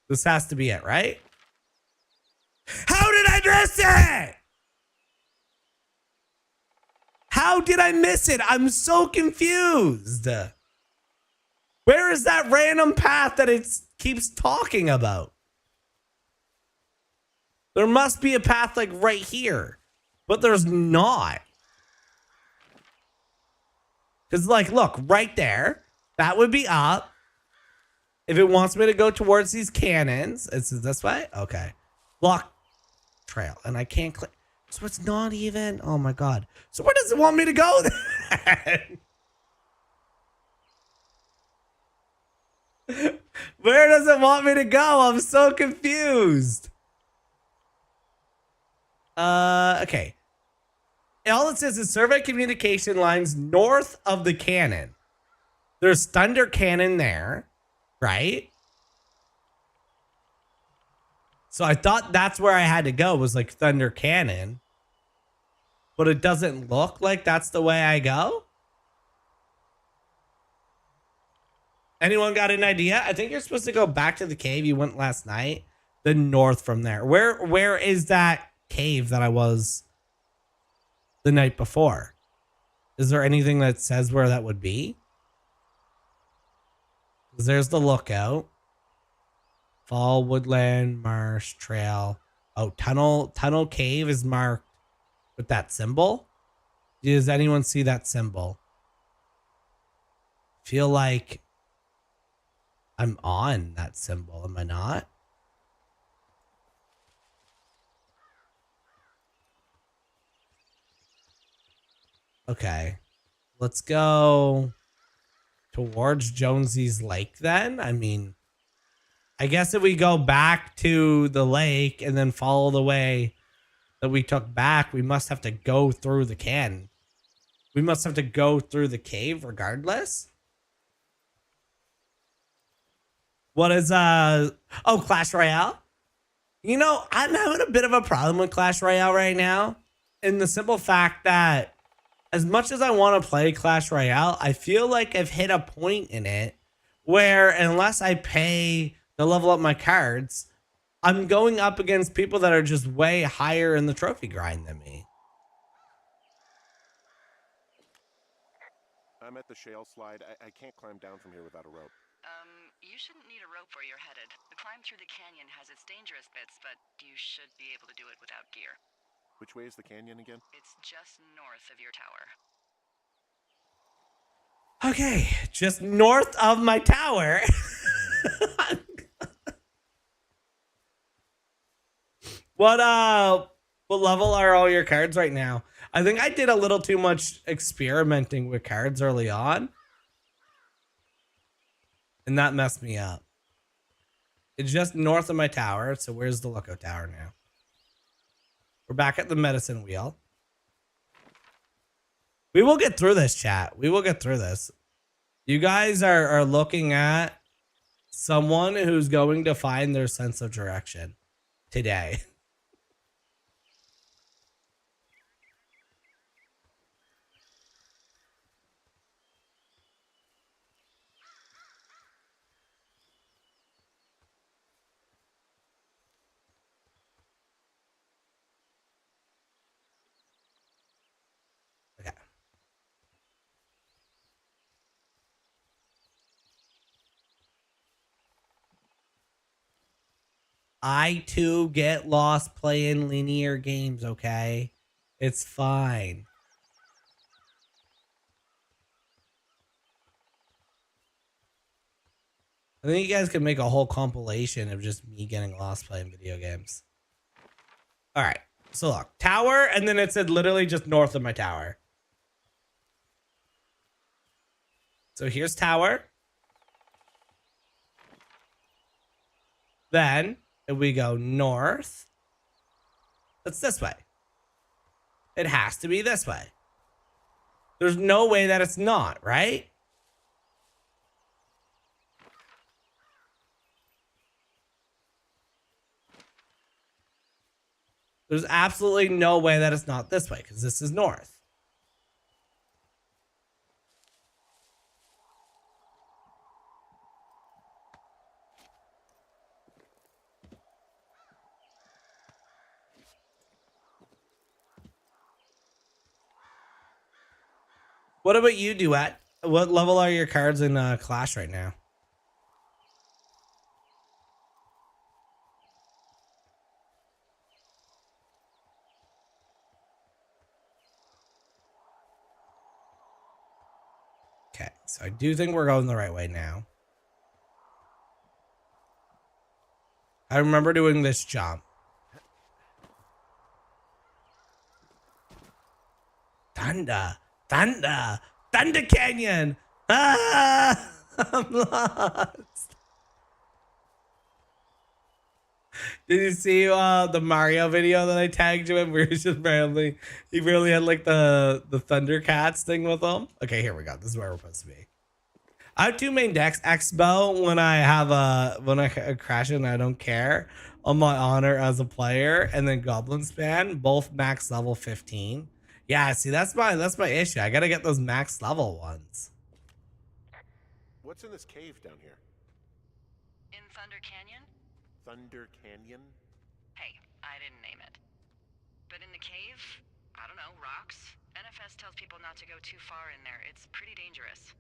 This has to be it, right? How did I miss it? How did I miss it? I'm so confused. Where is that random path that it keeps talking about? There must be a path like right here, but there's not. Because like, look, right there, That would be up. If it wants me to go towards these cannons, it's this way. Okay. Block trail. And I can't click. So it's not even. Oh my God. So where does it want me to go then? Where does it want me to go? I'm so confused. Okay. All it says is survey communication lines north of the cannon. There's thunder cannon there, right? So I thought that's where I had to go, was like thunder cannon. But it doesn't look like that's the way I go. Anyone got an idea? I think you're supposed to go back to the cave you went last night, then north from there. Where is that cave that I was the night before? Is there anything that says where that would be? 'Cause there's the lookout. Fall, woodland, marsh, trail. Oh, tunnel cave is marked with that symbol. Does anyone see that symbol? Feel like I'm on that symbol, am I not? Okay. Let's go towards Jonesy's Lake then. I mean, I guess if we go back to the lake and then follow the way that we took back, we must have to go through the canyon. We must have to go through the cave regardless. What is oh, Clash Royale? You know, I'm having a bit of a problem with Clash Royale right now. In the simple fact that as much as I want to play Clash Royale, I feel like I've hit a point in it where unless I pay to level up my cards, I'm going up against people that are just way higher in the trophy grind than me. I'm at the shale slide. I can't climb down from here without a rope. You shouldn't need a rope where you're headed. The climb through the canyon has its dangerous bits, but you should be able to do it without gear. Which way is the canyon again? It's just north of your tower. Okay, just north of my tower. What level are all your cards right now? I think I did a little too much experimenting with cards early on. And that messed me up. It's just north of my tower. So where's the lookout tower now? We're back at the medicine wheel. We will get through this, chat. We will get through this. You guys are looking at someone who's going to find their sense of direction today. Okay. I too get lost playing linear games, okay? It's fine. I think you guys could make a whole compilation of just me getting lost playing video games. All right. So look, tower, and then it said literally just north of my tower. So here's tower. Then if we go north, it's this way. It has to be this way. There's no way that it's not, right? There's absolutely no way that it's not this way because this is north. What about you, Duet? What level are your cards in Clash right now? Okay, So I do think we're going the right way now. I remember doing this jump. Thunder, thunder, thunder canyon. Ah, I'm lost. Did you see the Mario video that I tagged you in where he's just he barely had like the Thundercats thing with him? Okay, here we go. This is where we're supposed to be. I have two main decks, Expo when I crash it and I don't care, on my honor as a player, and then Goblin Span, both max level 15. Yeah, see that's my issue. I gotta get those max level ones. What's in this cave down here? In Thunder Canyon? Thunder Canyon? Hey, I didn't name it. But in the cave, I don't know, rocks? NFS tells people not to go too far in there. It's pretty dangerous.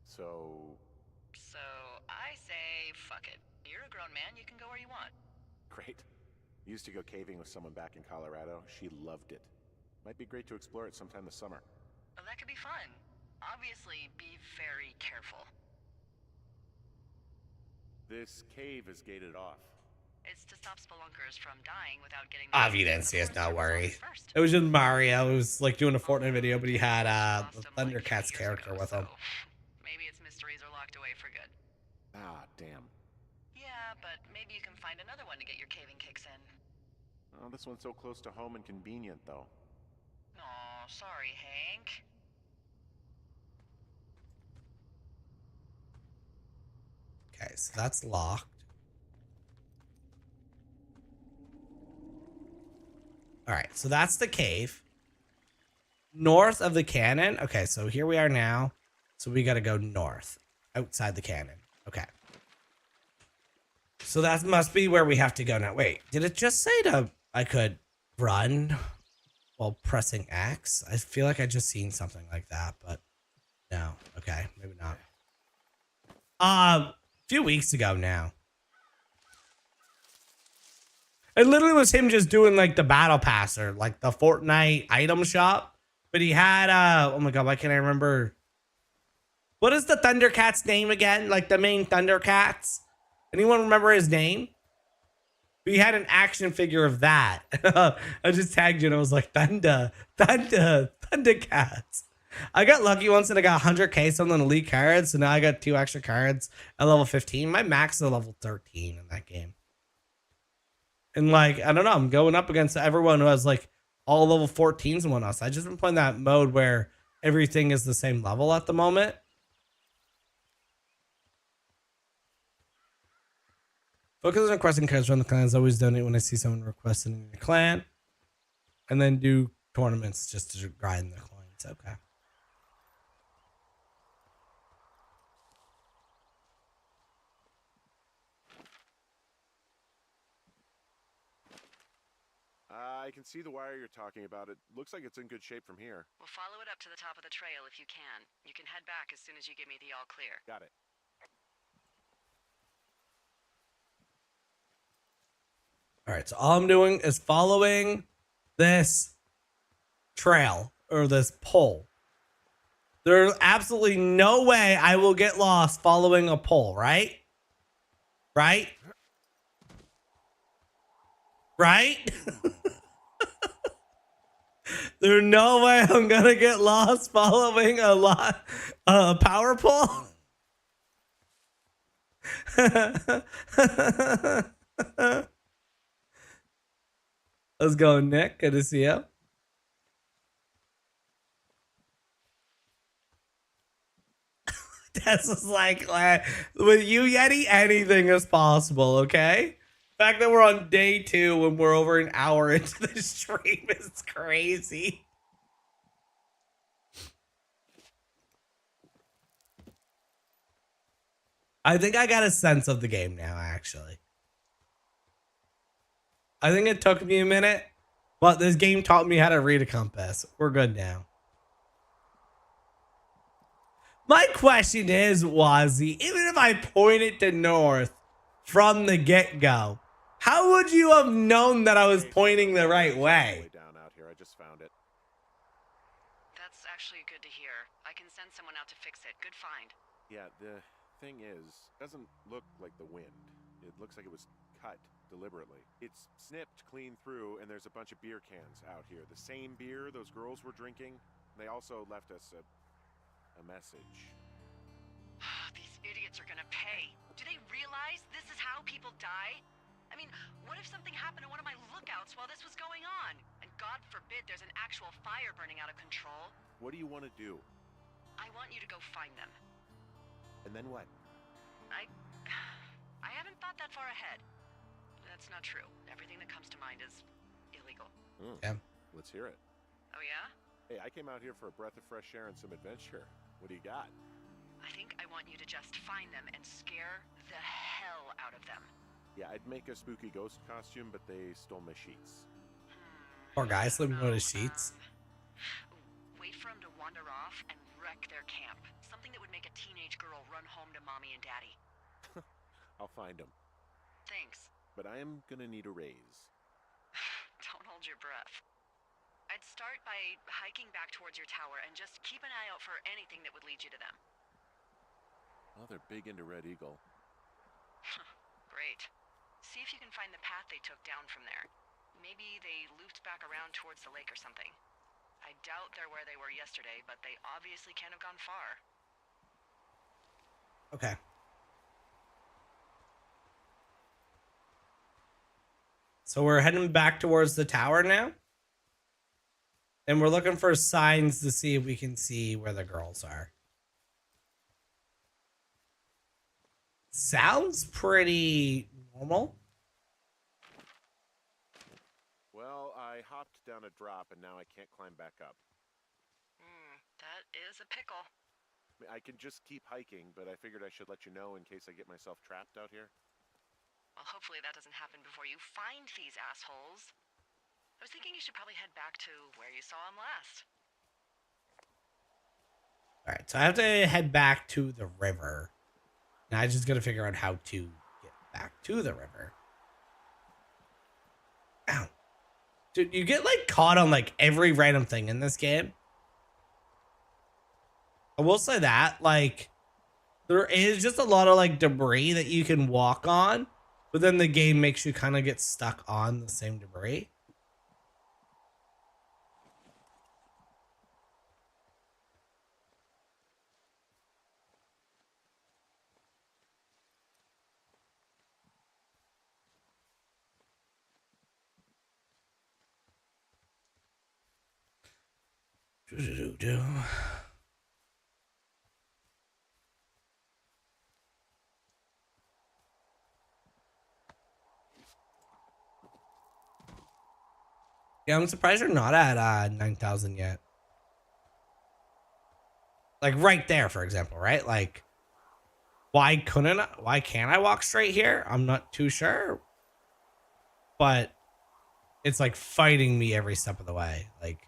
So I say, fuck it. You're a grown man, you can go where you want. great. Used to go caving with someone back in Colorado. She loved it. Might be great to explore it sometime this summer. Well, that could be fun. Obviously, be very careful. This cave is gated off. It's to stop spelunkers from dying without getting... If you didn't see us, no worry. It was just Mario. It was like doing a Fortnite video, but he had the Thundercats character with him. Maybe its mysteries are locked away for good. Ah, damn. Yeah, but maybe you can find another one to get your caving kicks in. Oh, this one's so close to home and convenient, though. Aw, sorry, Hank. Okay, so that's locked. All right, so that's the cave. North of the cannon. Okay, so here we are now. So we got to go north, outside the cannon. Okay. So that must be where we have to go now. Wait, did it just say I could run while pressing X? I feel like I just seen something like that, but no. Okay, maybe not. A few weeks ago now. It literally was him just doing like the battle passer, like the Fortnite item shop. But he had oh my god, why can't I remember? What is the Thundercats name again? Like the main Thundercats? Anyone remember his name? We had an action figure of that. I just tagged you and I was like, Thundercats. I got lucky once and I got 100k something elite cards. So now I got 2 extra cards at level 15. My max is level 13 in that game. And like, I don't know, I'm going up against everyone who has like all level 14s and whatnot. So I just been playing that mode where everything is the same level at the moment. Focus on requesting cards from the clans. Always donate when I see someone requesting in the clan. And then do tournaments just to grind the coins. Okay. I can see the wire you're talking about. It looks like it's in good shape from here. We'll follow it up to the top of the trail if you can. You can head back as soon as you give me the all clear. Got it. All right, so all I'm doing is following this trail or this pole. There's absolutely no way I will get lost following a pole, right? Right? Right? There's no way I'm gonna get lost following a power pole. Let's go, Nick. Good to see you. This is like with you, Yeti, anything is possible, okay? The fact that we're on day 2 when we're over an hour into the stream is crazy. I think I got a sense of the game now, actually. I think it took me a minute, but this game taught me how to read a compass. We're good now. My question is, Wazzy, even if I pointed to north from the get-go, how would you have known that I was pointing the right way? Down out here, I just found it. That's actually good to hear. I can send someone out to fix it. Good find. Yeah, the thing is, it doesn't look like the wind. It looks like it was cut deliberately. It's snipped clean through, and there's a bunch of beer cans out here. The same beer those girls were drinking. They also left us a message. These idiots are gonna pay. Do they realize this is how people die? I mean, what if something happened to one of my lookouts while this was going on? And God forbid there's an actual fire burning out of control. What do you want to do? I want you to go find them. And then what? I haven't thought that far ahead. That's not true. Everything that comes to mind is illegal. Yeah. Let's hear it. Oh yeah? Hey, I came out here for a breath of fresh air and some adventure. What do you got? I think I want you to just find them and scare the hell out of them. Yeah, I'd make a spooky ghost costume, but they stole my sheets. Poor guy sleeping with his sheets. Wait for them to wander off and wreck their camp. Something that would make a teenage girl run home to mommy and daddy. I'll find them. Thanks. But I am gonna need a raise. Don't hold your breath. I'd start by hiking back towards your tower and just keep an eye out for anything that would lead you to them. Well, they're big into Red Eagle. Great. See if you can find the path they took down from there. Maybe they looped back around towards the lake or something. I doubt they're where they were yesterday, but they obviously can't have gone far. Okay. So we're heading back towards the tower now. And we're looking for signs to see if we can see where the girls are. Sounds pretty normal. Well, I hopped down a drop and now I can't climb back up. That is a pickle. I mean, I can just keep hiking, but I figured I should let you know in case I get myself trapped out here. Well, hopefully that doesn't happen before you find these assholes. I was thinking you should probably head back to where you saw them last. All right, so I have to head back to the river. And I just got to figure out how to get back to the river. Ow. Dude, you get like caught on like every random thing in this game. I will say that, like, there is just a lot of like debris that you can walk on, but then the game makes you kind of get stuck on the same debris. Yeah, I'm surprised you're not at 9,000 yet. Like right there, for example, right? Like, why can't I walk straight here? I'm not too sure. But it's like fighting me every step of the way. Like,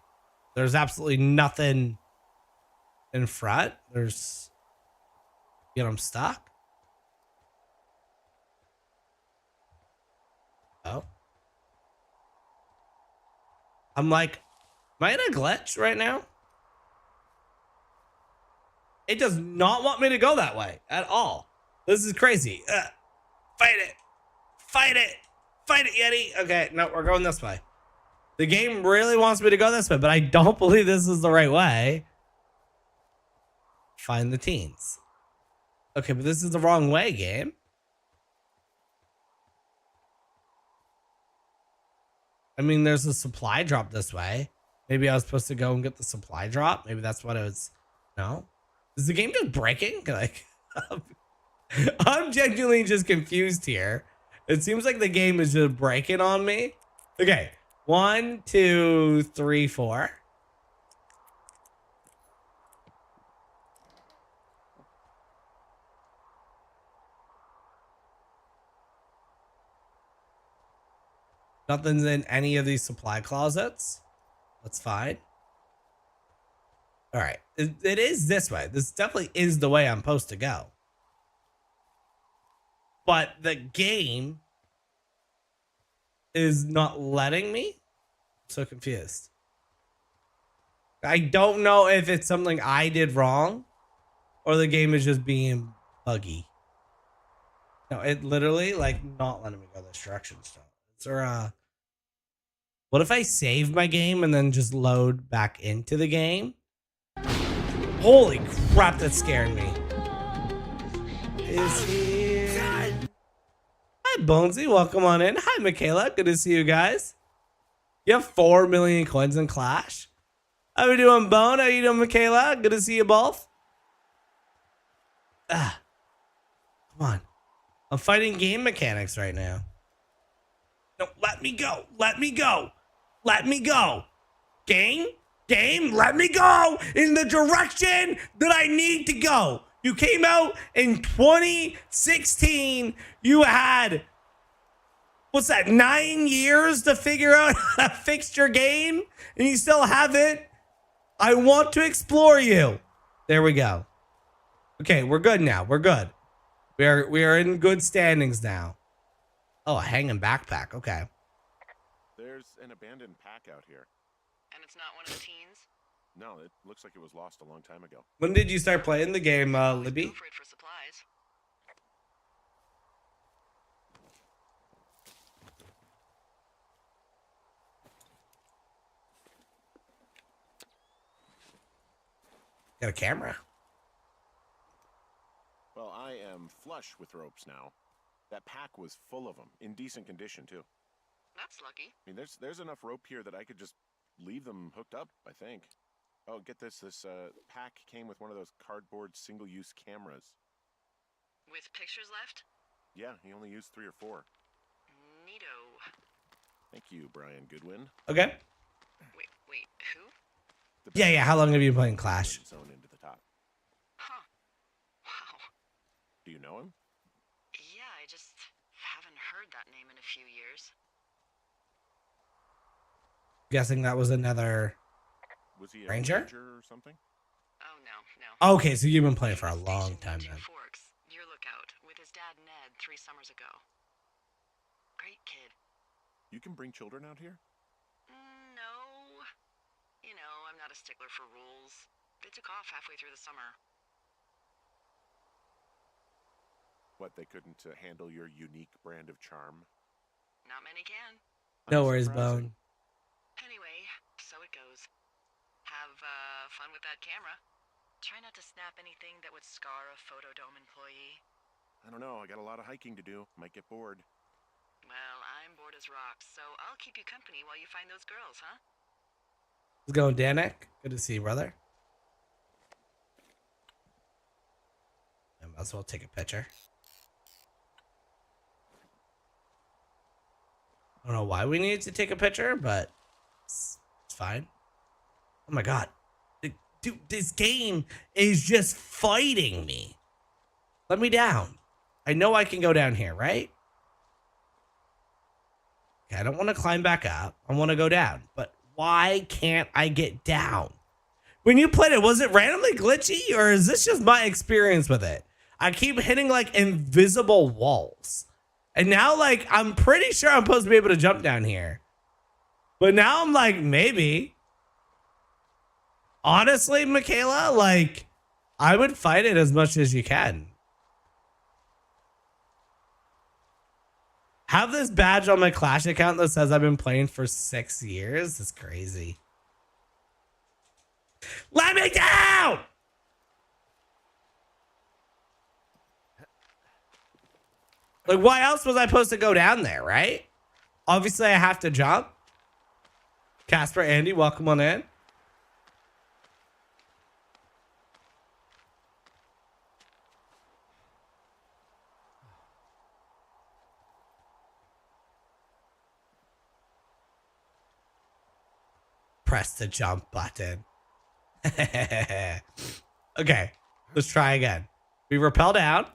there's absolutely nothing in front. I'm stuck. Oh. I'm like, am I in a glitch right now? It does not want me to go that way at all. This is crazy. Fight it. Fight it. Fight it, Yeti. Okay, no, we're going this way. The game really wants me to go this way, but I don't believe this is the right way. Find the teens. Okay, but this is the wrong way, game. I mean, there's a supply drop this way. Maybe I was supposed to go and get the supply drop. Maybe that's what it was. No? Is the game just breaking? Like, I'm genuinely just confused here. It seems like the game is just breaking on me. Okay. 1, 2, 3, 4. Nothing's in any of these supply closets. That's fine. All right. It is this way. This definitely is the way I'm supposed to go. But the game is not letting me. I'm so confused. I don't know if it's something I did wrong or the game is just being buggy. No, it literally like not letting me go this direction still. Is there what if I save my game and then just load back into the game? Holy crap, that scared me. Is here. Hi, Bonesy. Welcome on in. Hi, Michaela. Good to see you guys. You have 4 million coins in Clash. How we doing, Bone? How you doing, Michaela? Good to see you both. Come on. I'm fighting game mechanics right now. No, let me go. Let me go. Let me go. Game, let me go in the direction that I need to go. You came out in 2016. You had, what's that, 9 years to figure out how to fix your game, and you still haven't. I want to explore you. There we go. Okay, we're good now. We're good. We are in good standings now. Oh, a hanging backpack. Okay. There's an abandoned pack out here. And it's not one of the teens? No, it looks like it was lost a long time ago. When did you start playing the game, Libby? Go for it for supplies. Got a camera. Well, I am flush with ropes now. That pack was full of them, in decent condition too. That's lucky. I mean, there's enough rope here that I could just leave them hooked up, I think. Oh, get this. This pack came with one of those cardboard single-use cameras. With pictures left? Yeah, he only used 3 or 4. Neato. Thank you, Brian Goodwin. Okay. Wait, who? The Yeah. How long have you been playing Clash? Zone into the top. Huh. Wow. Do you know him? Yeah, I just haven't heard that name in a few years. Guessing that was another. Was he a Ranger? or something? Oh, no. Okay, so you've been playing for a long time Two then. Forks, your lookout, with his dad Ned 3 summers ago. Great kid. You can bring children out here? No. You know, I'm not a stickler for rules. They took off halfway through the summer. What, they couldn't handle your unique brand of charm? Not many can. No worries, Unsurprising. Bone. Anyway, so it goes. Have fun with that camera. Try not to snap anything that would scar a Photodome employee. I don't know, I got a lot of hiking to do. Might get bored. Well, I'm bored as rocks, so I'll keep you company while you find those girls, huh? How's it going, Danik? Good to see you, brother. I might as well take a picture. I don't know why we needed to take a picture, but it's fine. Oh my god. Dude, this game is just fighting me. Let me down. I know I can go down here, right? Okay, I don't want to climb back up. I want to go down. But why can't I get down? When you played it, was it randomly glitchy? Or is this just my experience with it? I keep hitting like invisible walls. And now like I'm pretty sure I'm supposed to be able to jump down here. But now I'm like, maybe. Honestly, Michaela, like I would fight it as much as you can. Have this badge on my Clash account that says I've been playing for 6 years. It's crazy. Let me down! Like, why else was I supposed to go down there, right? Obviously, I have to jump. Casper, Andy, welcome on in. Press the jump button. Okay, let's try again. We rappel down,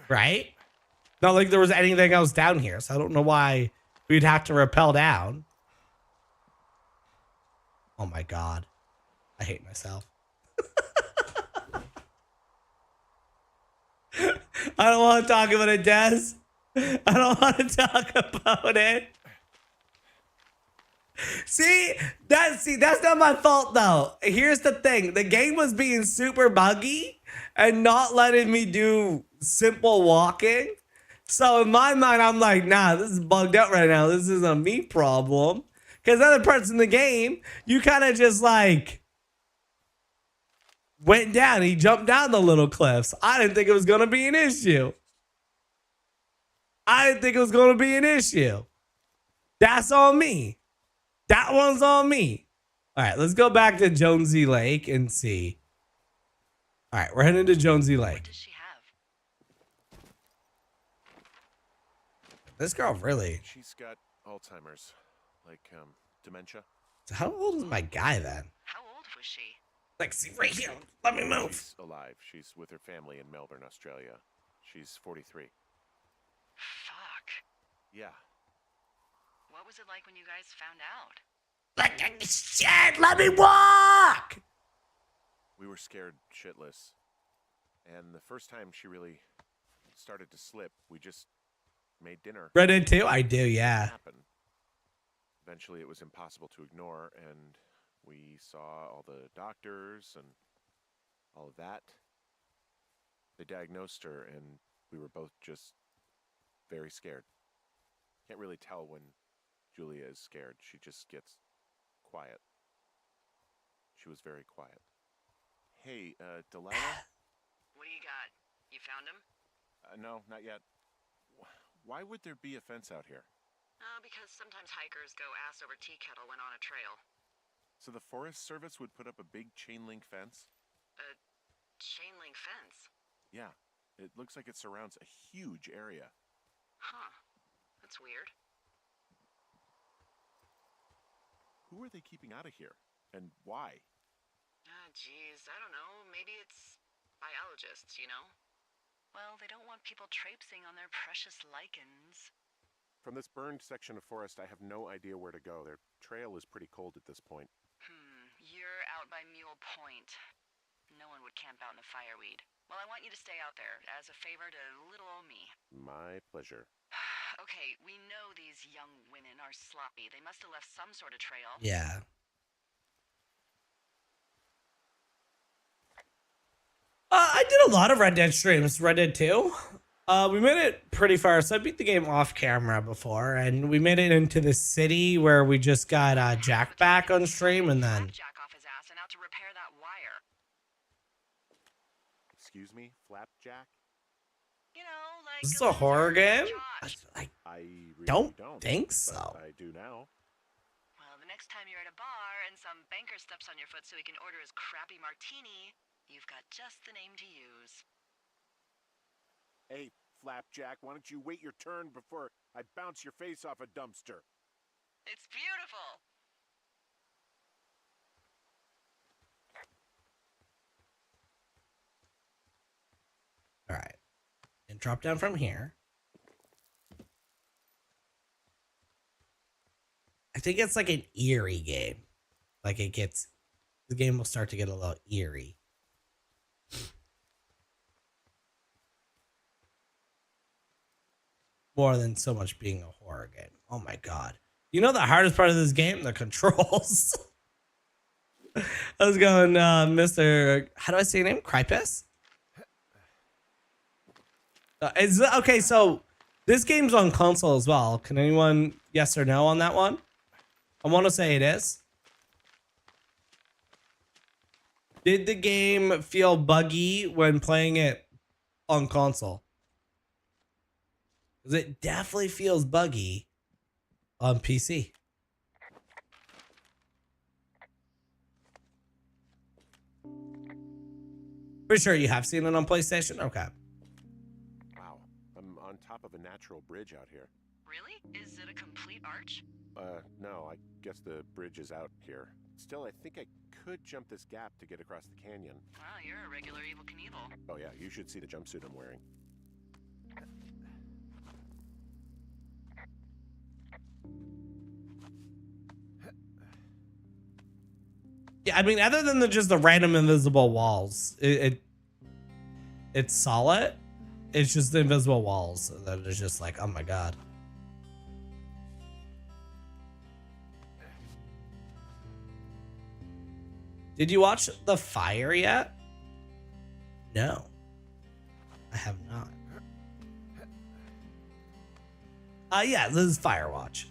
right? Not like there was anything else down here, so I don't know why we'd have to rappel down. Oh my god. I hate myself. I don't want to talk about it, Des. I don't want to talk about it. See, that's not my fault though. Here's the thing. The game was being super buggy. and not letting me do simple walking. So in my mind, I'm like, nah, this is bugged out right now. This isn't a me problem. Because other parts in the game, you kind of just like went down. He jumped down the little cliffs. I didn't think it was going to be an issue. That's on me. That one's on me. All right, let's go back to Jonesy Lake and see. All right, we're heading to Jonesy What Lake. does she have? This girl really. She's got Alzheimer's, like dementia. So how old is my guy then? How old was she? Like, see right here. Let me move. She's alive. She's with her family in Melbourne, Australia. She's 43. Fuck. Yeah. What was it like when you guys found out? Like, shit, let me walk. We were scared shitless. And the first time she really started to slip, we just made dinner. Red Dead 2? I do, yeah. Happen. Eventually, it was impossible to ignore, and we saw all the doctors and all of that. They diagnosed her, and we were both just very scared. Can't really tell when Julia is scared. She just gets quiet. She was very quiet. Hey, Delilah? What do you got? You found him? No, not yet. Why would there be a fence out here? Because sometimes hikers go ass over tea kettle when on a trail. So the Forest Service would put up a big chain link fence? A chain link fence? Yeah. It looks like it surrounds a huge area. Huh. That's weird. Who are they keeping out of here? And why? Geez, I don't know. Maybe it's biologists, you know? Well, they don't want people traipsing on their precious lichens. From this burned section of forest, I have no idea where to go. Their trail is pretty cold at this point. You're out by Mule Point. No one would camp out in the fireweed. Well, I want you to stay out there as a favor to little old me. My pleasure. Okay, we know these young women are sloppy. They must have left some sort of trail. Yeah. I did a lot of Red Dead streams. Red Dead 2. We made it pretty far. So I beat the game off camera before, and we made it into the city where we just got Jack back on stream, and then Jack off his ass and out to repair that wire. Excuse me, Flapjack? You know, like. is this a horror game? Josh. I I really don't don't think but so. I do now. Well, the next time you're at a bar and some banker steps on your foot so he can order his crappy martini, you've got just the name to use. Hey, Flapjack, why don't you wait your turn before I bounce your face off a dumpster? It's beautiful. All right. And drop down from here. I think it's like an eerie game. Like the game will start to get a little eerie. More than so much being a horror game. Oh my god. You know the hardest part of this game? The controls. I was going, Mr. How do I say your name? Krypus? Okay, so this game's on console as well. Can anyone yes or no on that one? I want to say it is. Did the game feel buggy when playing it on console? Because it definitely feels buggy on PC. Pretty sure you have seen it on PlayStation? Okay. Wow, I'm on top of a natural bridge out here. Really? Is it a complete arch? No, I guess the bridge is out here. Still, I think I could jump this gap to get across the canyon. Wow, you're a regular Evel Knievel. Oh yeah, you should see the jumpsuit I'm wearing. Yeah, I mean, other than just the random invisible walls, it's solid. It's just the invisible walls that is just like, oh my god. Did you watch The Fire yet? No, I have not. Yeah, this is Firewatch.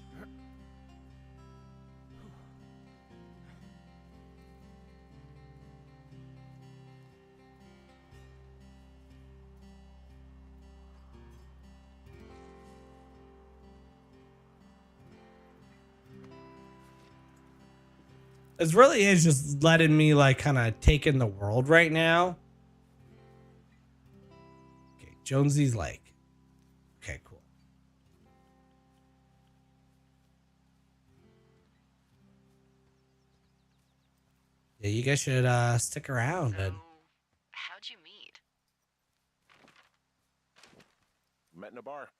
This really is just letting me like kind of take in the world right now. Okay, Jonesy's Lake. Okay, cool. Yeah, you guys should stick around. So, And how'd you meet? Met in a bar.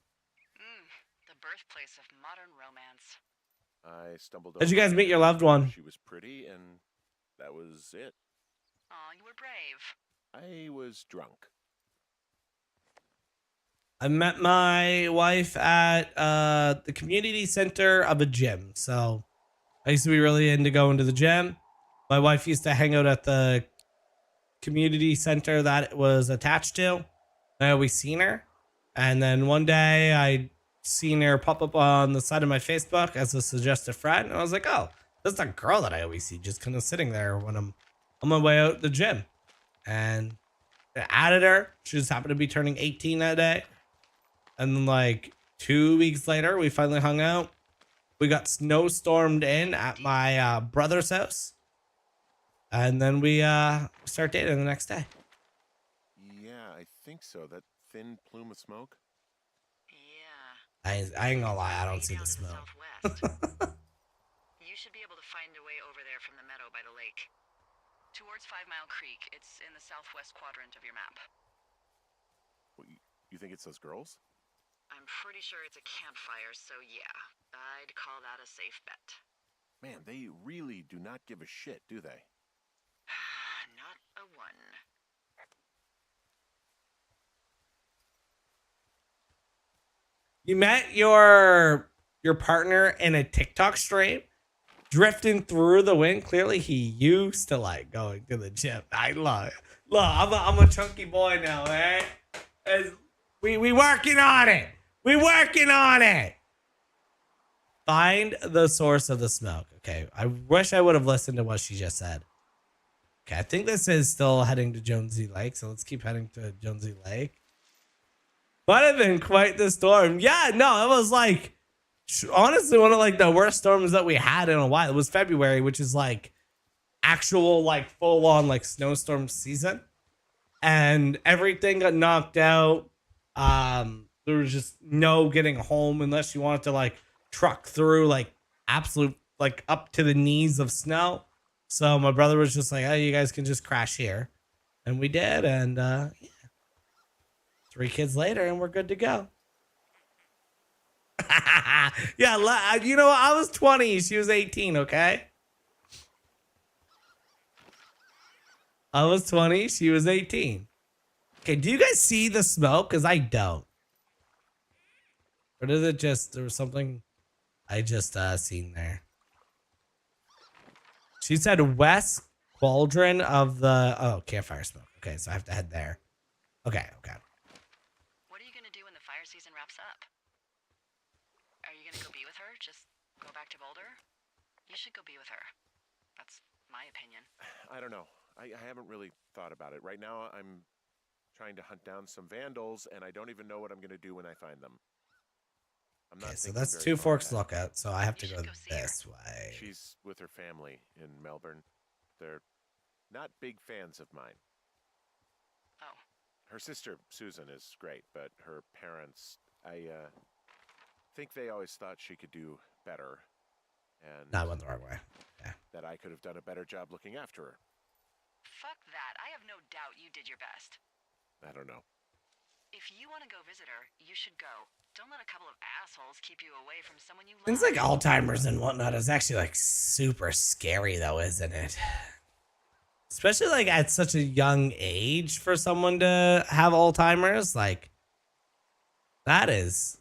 The birthplace of modern romance. I stumbled how'd you over guys her. meet your loved one? She was pretty, and that was it. Aw, you were brave. I was drunk. I met my wife at the community center of a gym. So I used to be really into going to the gym. My wife used to hang out at the community center that it was attached to. I always seen her. And then one day I seen her pop up on the side of my Facebook as a suggested friend. And I was like, oh, that's the girl that I always see just kind of sitting there when I'm on my way out the gym. And I added her. She just happened to be turning 18 that day. And then like 2 weeks later, we finally hung out. We got snowstormed in at my brother's house. And then we start dating the next day. Yeah, I think so. That thin plume of smoke. Yeah. I ain't gonna lie, I don't Way see down the to smoke. southwest. You should be able to find a way over there from the meadow by the lake. Towards 5 Mile Creek. It's in the southwest quadrant of your map. What, you think it's those girls? I'm pretty sure it's a campfire, so yeah. I'd call that a safe bet. Man, they really do not give a shit, do they? Not a one. You met your partner in a TikTok stream, drifting through the wind. Clearly, he used to like going to the gym. I love it. Look, I'm a chunky boy now, right? We working on it. We working on it. Find the source of the smoke. Okay, I wish I would have listened to what she just said. Okay, I think this is still heading to Jonesy Lake, so let's keep heading to Jonesy Lake. Might have been quite the storm. Yeah, no, it was like honestly one of like the worst storms that we had in a while. It was February, which is like actual like full on like snowstorm season, and everything got knocked out. There was just no getting home unless you wanted to like truck through like absolute like up to the knees of snow. So my brother was just like, "Oh, you guys can just crash here," and we did, and yeah. 3 kids later, and we're good to go. Yeah, you know, I was 20. She was 18, okay? I was 20. She was 18. Okay, do you guys see the smoke? Because I don't. Or did it just, there was something I just seen there. She said west quadrant of the, oh, campfire smoke. Okay, so I have to head there. Okay. What are you gonna do when the fire season wraps up? Are you gonna go be with her? Just go back to Boulder? You should go be with her. That's my opinion. I don't know. I haven't really thought about it. Right now, I'm trying to hunt down some vandals, and I don't even know what I'm going to do when I find them. I'm not Okay, so thinking that's very 2 far forks ahead. lookout, so I have to You go should go see her. this way. She's with her family in Melbourne. They're not big fans of mine. Oh. Her sister, Susan, is great, but her parents, I think they always thought she could do better. And No, I went the wrong way. Yeah. that I could have done a better job looking after her. Fuck that. I have no doubt you did your best. I don't know. If you want to go visit her, you should go. Don't let a couple of assholes keep you away from someone you love. Things like Alzheimer's and whatnot is actually like super scary though, isn't it? Especially like at such a young age for someone to have Alzheimer's. Like that is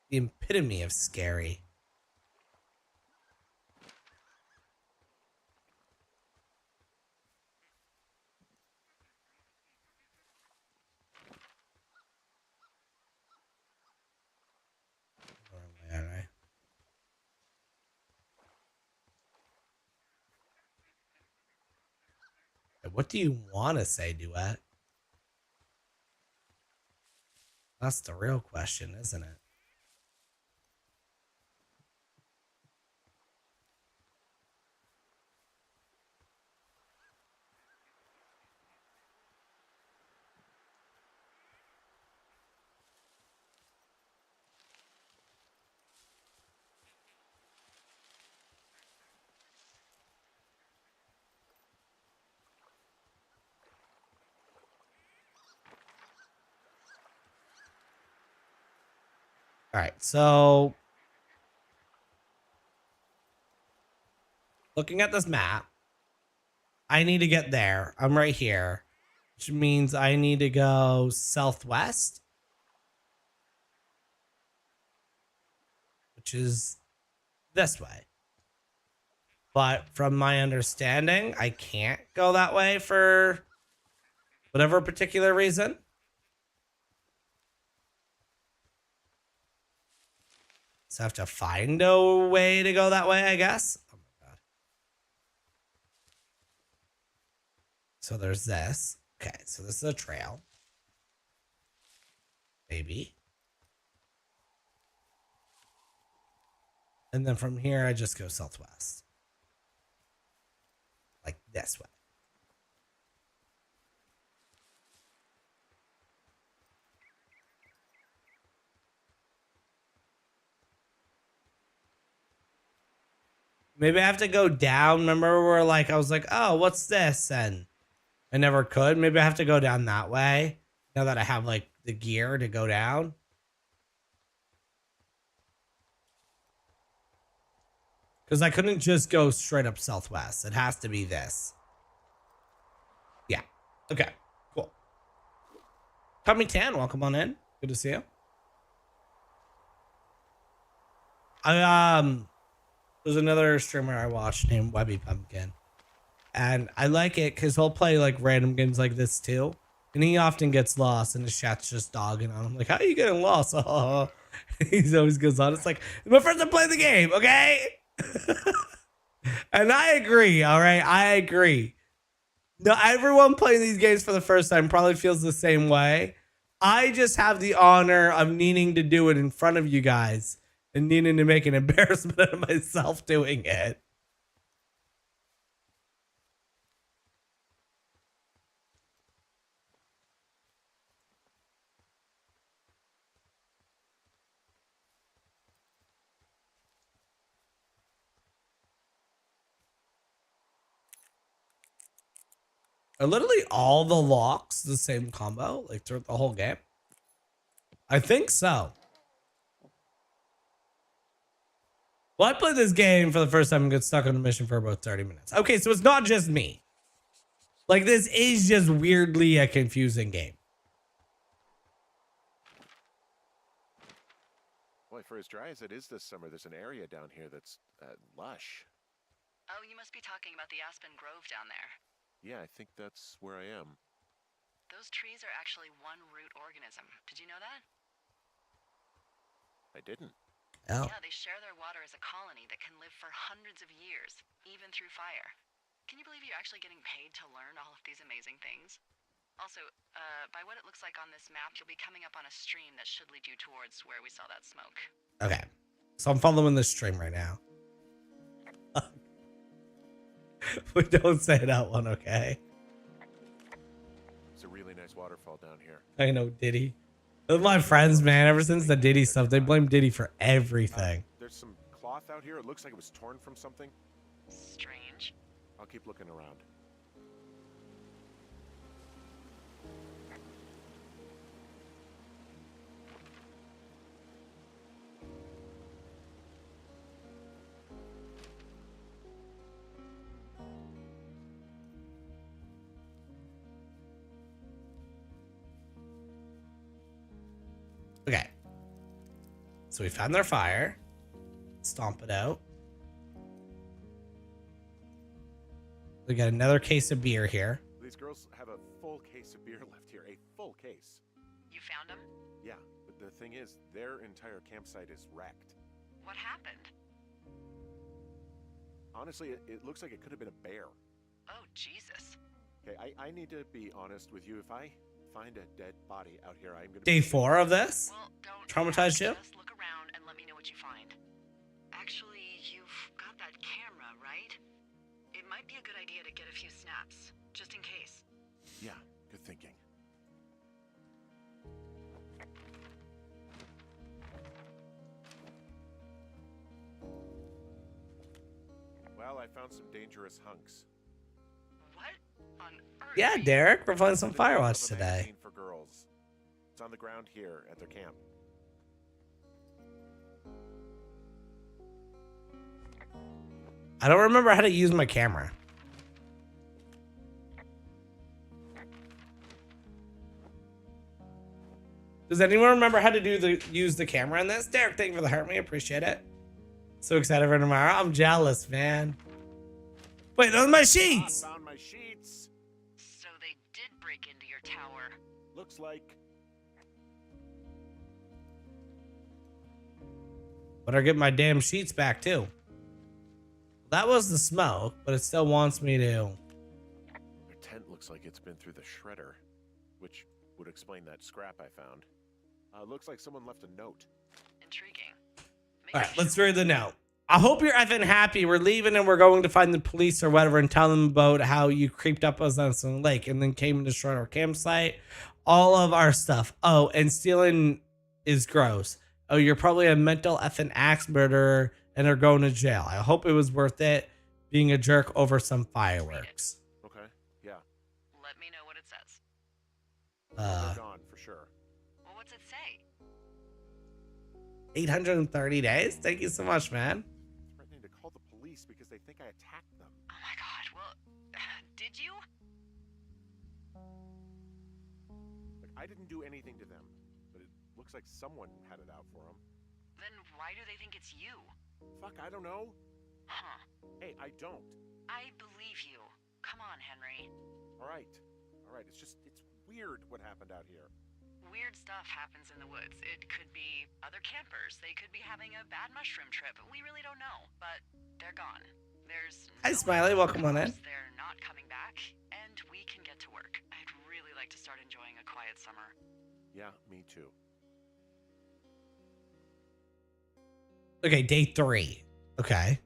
the epitome of scary. What do you want to say, Duet? That's the real question, isn't it? All right, so looking at this map, I need to get there. I'm right here, which means I need to go southwest, which is this way. But from my understanding, I can't go that way for whatever particular reason. So I have to find a way to go that way, I guess. Oh my God. So there's this. Okay, so this is a trail. Maybe. And then from here, I just go southwest. Like this way. Maybe I have to go down. Remember where like I was like, oh, what's this? And I never could. Maybe I have to go down that way. Now that I have like the gear to go down. Because I couldn't just go straight up southwest. It has to be this. Yeah. Okay. Cool. Tommy Tan, welcome on in. Good to see you. There's another streamer I watched named Webby Pumpkin. And I like it because he'll play like random games like this too. And he often gets lost and his chat's just dogging on him. Like, how are you getting lost? Oh, he always goes on. It's like, my first time playing the game, okay? And I agree, all right? I agree. No, everyone playing these games for the first time probably feels the same way. I just have the honor of needing to do it in front of you guys and needing to make an embarrassment of myself doing it. Are literally all the locks the same combo, like throughout the whole game? I think so. Well, I played this game for the first time and got stuck on a mission for about 30 minutes. Okay, so it's not just me. Like, this is just weirdly a confusing game. Boy, for as dry as it is this summer, there's an area down here that's lush. Oh, you must be talking about the Aspen Grove down there. Yeah, I think that's where I am. Those trees are actually one root organism. Did you know that? I didn't. Oh. Yeah, they share their water as a colony that can live for hundreds of years, even through fire. Can you believe you're actually getting paid to learn all of these amazing things? Also, by what it looks like on this map, you'll be coming up on a stream that should lead you towards where we saw that smoke. Okay. So I'm following this stream right now. We don't say that one, okay? It's a really nice waterfall down here. I know Diddy. With my friends, man, ever since the Diddy stuff, they blame Diddy for everything. There's some cloth out here. It looks like it was torn from something. Strange. I'll keep looking around. Okay. So we found their fire. Stomp it out. We got another case of beer here. These girls have a full case of beer left here. A full case. You found them? Yeah, but the thing is, their entire campsite is wrecked. What happened? Honestly, it looks like it could have been a bear. Oh, Jesus. Okay, I need to be honest with you. If I find a dead body out here, I'm gonna Day be 4 of this? Well, don't Traumatized you? Just look around and let me know what you find. Actually, you've got that camera, right? It might be a good idea to get a few snaps, just in case. Yeah, good thinking. Well, I found some dangerous hunks. What on earth? Yeah, are you- Derek, we're playing some The title Firewatch of a today. magazine for girls. It's on the ground here at their camp. I don't remember how to use my camera. Does anyone remember how to use the camera in this? Derek, thank you for the heart. We appreciate it. So excited for tomorrow. I'm jealous, man. Wait, those are my sheets. I found my sheets. So they did break into your tower. Looks like. Better get my damn sheets back too. That was the smoke, but it still wants me to. Their tent looks like it's been through the shredder, which would explain that scrap I found. Looks like someone left a note. Intriguing. Maybe All right, we let's should- read the note. I hope you're effing happy. We're leaving and we're going to find the police or whatever and tell them about how you creeped up us on some lake and then came and destroyed our campsite. All of our stuff. Oh, and stealing is gross. Oh, you're probably a mental effing axe murderer and are going to jail. I hope it was worth it being a jerk over some fireworks. Okay, yeah. Let me know what it says. They're gone for sure. Well, what's it say? 830 days? Thank you so much, man. Threatening to call the police because they think I attacked them. Oh my god, well, did you? Like, I didn't do anything to them, but it looks like someone had it out for them. Then why do they think it's you? Fuck, I don't know. Huh. Hey, I don't. I believe you. Come on, Henry. All right. It's weird what happened out here. Weird stuff happens in the woods. It could be other campers. They could be having a bad mushroom trip. We really don't know, but they're gone. There's Hi, no Smiley. one Welcome on in. knows They're not coming back, and we can get to work. I'd really like to start enjoying a quiet summer. Yeah, me too. Okay, day 3. Okay.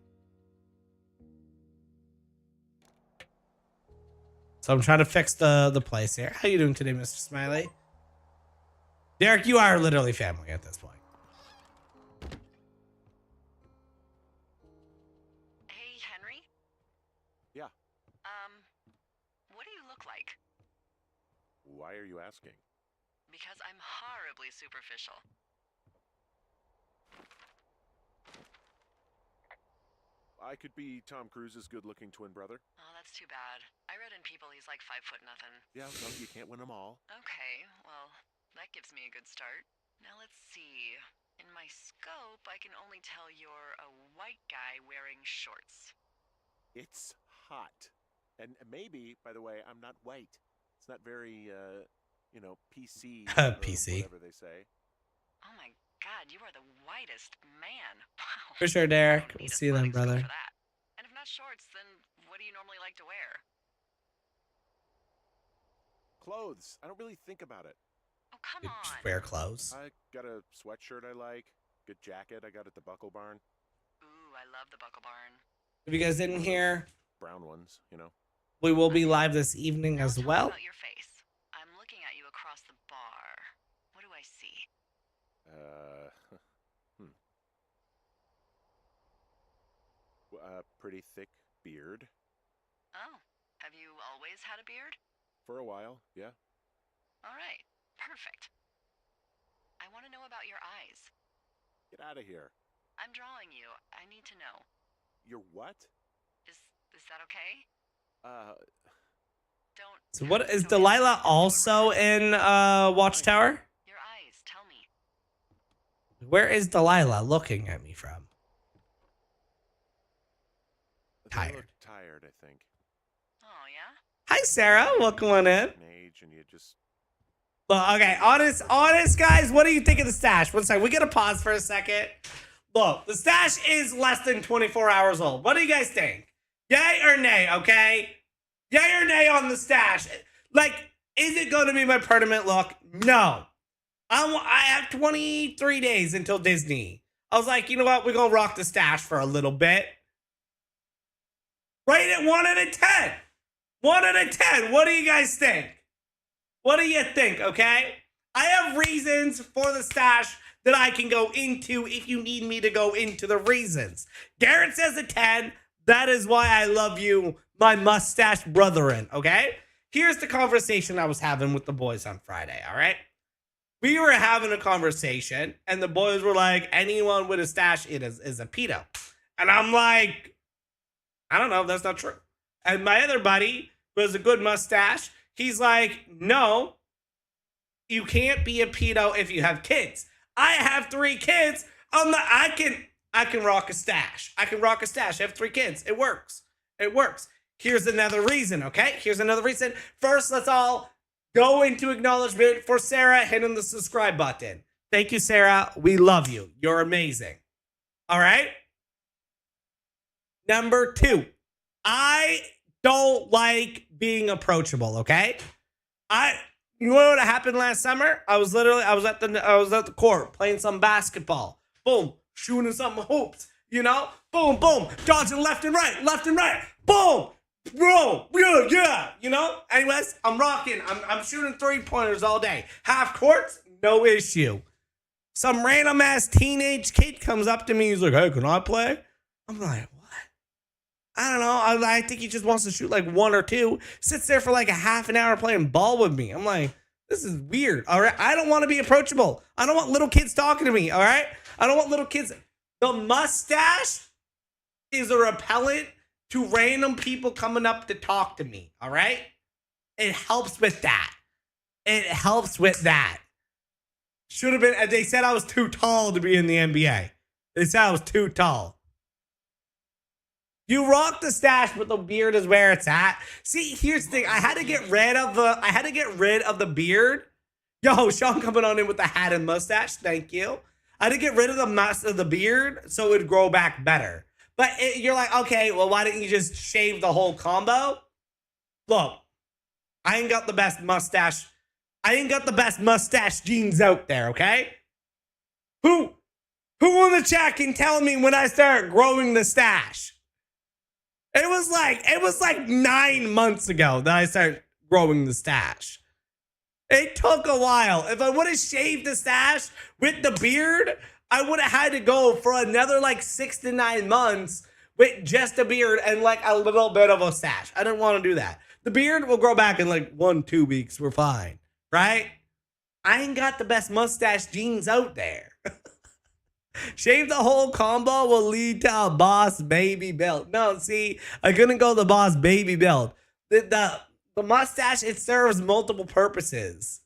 So I'm trying to fix the place here. How you doing today, Mr. Smiley? Derek, you are literally family at this point. Hey, Henry? Yeah. What do you look like? Why are you asking? Because I'm horribly superficial. I could be Tom Cruise's good-looking twin brother. Oh, that's too bad. I read in People he's like 5 foot nothing. Yeah, well, you can't win them all. Okay, well, that gives me a good start. Now let's see. In my scope, I can only tell you're a white guy wearing shorts. It's hot. And maybe, by the way, I'm not white. It's not very, PC. or PC. Whatever they say. Oh my god, you are the whitest man. Wow. For sure, I Derek. don't We'll need a see you then, sweating suit brother. for that. And if not shorts, then what do you normally like to wear? Clothes. I don't really think about it. Oh, come Just on. wear clothes. I got a sweatshirt I like. Good jacket I got at the Buckle Barn. Ooh, I love the Buckle Barn. If you guys didn't hear, Brown ones, we will be live this evening Now as tell me well. about your face. I'm looking at you across the bar. What do I see? Pretty thick beard. Oh, have you always had a beard? For a while, yeah. All right, perfect. I want to know about your eyes. Get out of here. I'm drawing you. I need to know. You're what? Is that okay? Don't. So what is don't Delilah answer. also in Watchtower? Your eyes. Tell me. Where is Delilah looking at me from? They Tired. look tired, I think. Oh yeah. Hi, Sarah. Welcome on in. An age, and you just. Look, okay, honest, guys. What do you think of the stash? One second. We gotta pause for a second. Look, the stash is less than 24 hours old. What do you guys think? Yay or nay? Okay. Yay or nay on the stash? Like, is it going to be my permanent look? No. I have 23 days until Disney. I was like, you know what? We're going to rock the stash for a little bit. Rate it 1 out of 10. 1 out of 10. What do you guys think? What do you think, okay? I have reasons for the stash that I can go into if you need me to go into the reasons. Garrett says a 10. That is why I love you, my mustache brethren, okay? Here's the conversation I was having with the boys on Friday, all right? We were having a conversation, and the boys were like, anyone with a stash is a pedo. And I'm like, I don't know, that's not true. And my other buddy, who has a good mustache, he's like, no, you can't be a pedo if you have kids. I have 3 kids. I can rock a stash. I can rock a stash. I have 3 kids. It works. It works. Here's another reason, okay? Here's another reason. First, let's all go into acknowledgement for Sarah hitting the subscribe button. Thank you, Sarah. We love you. You're amazing. All right? Number 2, I don't like being approachable, okay? You know what happened last summer? I was at the court playing some basketball. Boom, shooting some hoops, you know? Boom, boom, dodging left and right. Boom, bro, yeah, you know? Anyways, I'm rocking. I'm shooting 3-pointers all day. Half courts, no issue. Some random ass teenage kid comes up to me. He's like, hey, can I play? I'm like, what? I don't know. I think he just wants to shoot like 1 or 2. Sits there for like a half an hour playing ball with me. I'm like, this is weird. All right. I don't want to be approachable. I don't want little kids talking to me. All right. I don't want little kids. The mustache is a repellent to random people coming up to talk to me. All right. It helps with that. It helps with that. Should have been. They said I was too tall to be in the NBA. They said I was too tall. You rock the stash, but the beard is where it's at. See, here's the thing. I had to get rid of the beard. Yo, Sean coming on in with the hat and mustache. Thank you. I had to get rid of the beard so it would grow back better. But you're like, okay, well, why didn't you just shave the whole combo? Look, I ain't got the best mustache. I ain't got the best mustache genes out there, okay? Who in the chat can tell me when I start growing the stash? It was like 9 months ago that I started growing the stash. It took a while. If I would have shaved the stash with the beard, I would have had to go for another like 6 to 9 months with just a beard and like a little bit of a stash. I didn't want to do that. The beard will grow back in like 1-2 weeks. We're fine, right? I ain't got the best mustache genes out there. Shave the whole combo will lead to a boss baby build. No, see, I couldn't go the boss baby build. The mustache, it serves multiple purposes.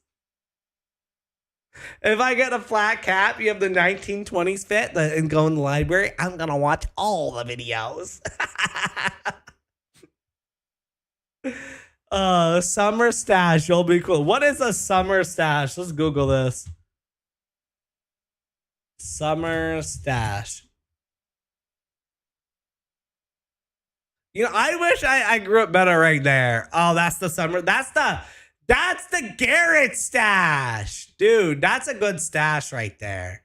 If I get a flat cap, you have the 1920s fit and go in the library, I'm going to watch all the videos. Summer stash, you'll be cool. What is a summer stash? Let's Google this. Summer stash. You know, I wish I grew up better right there. Oh, that's the summer. That's the Garrett stash. Dude, that's a good stash right there.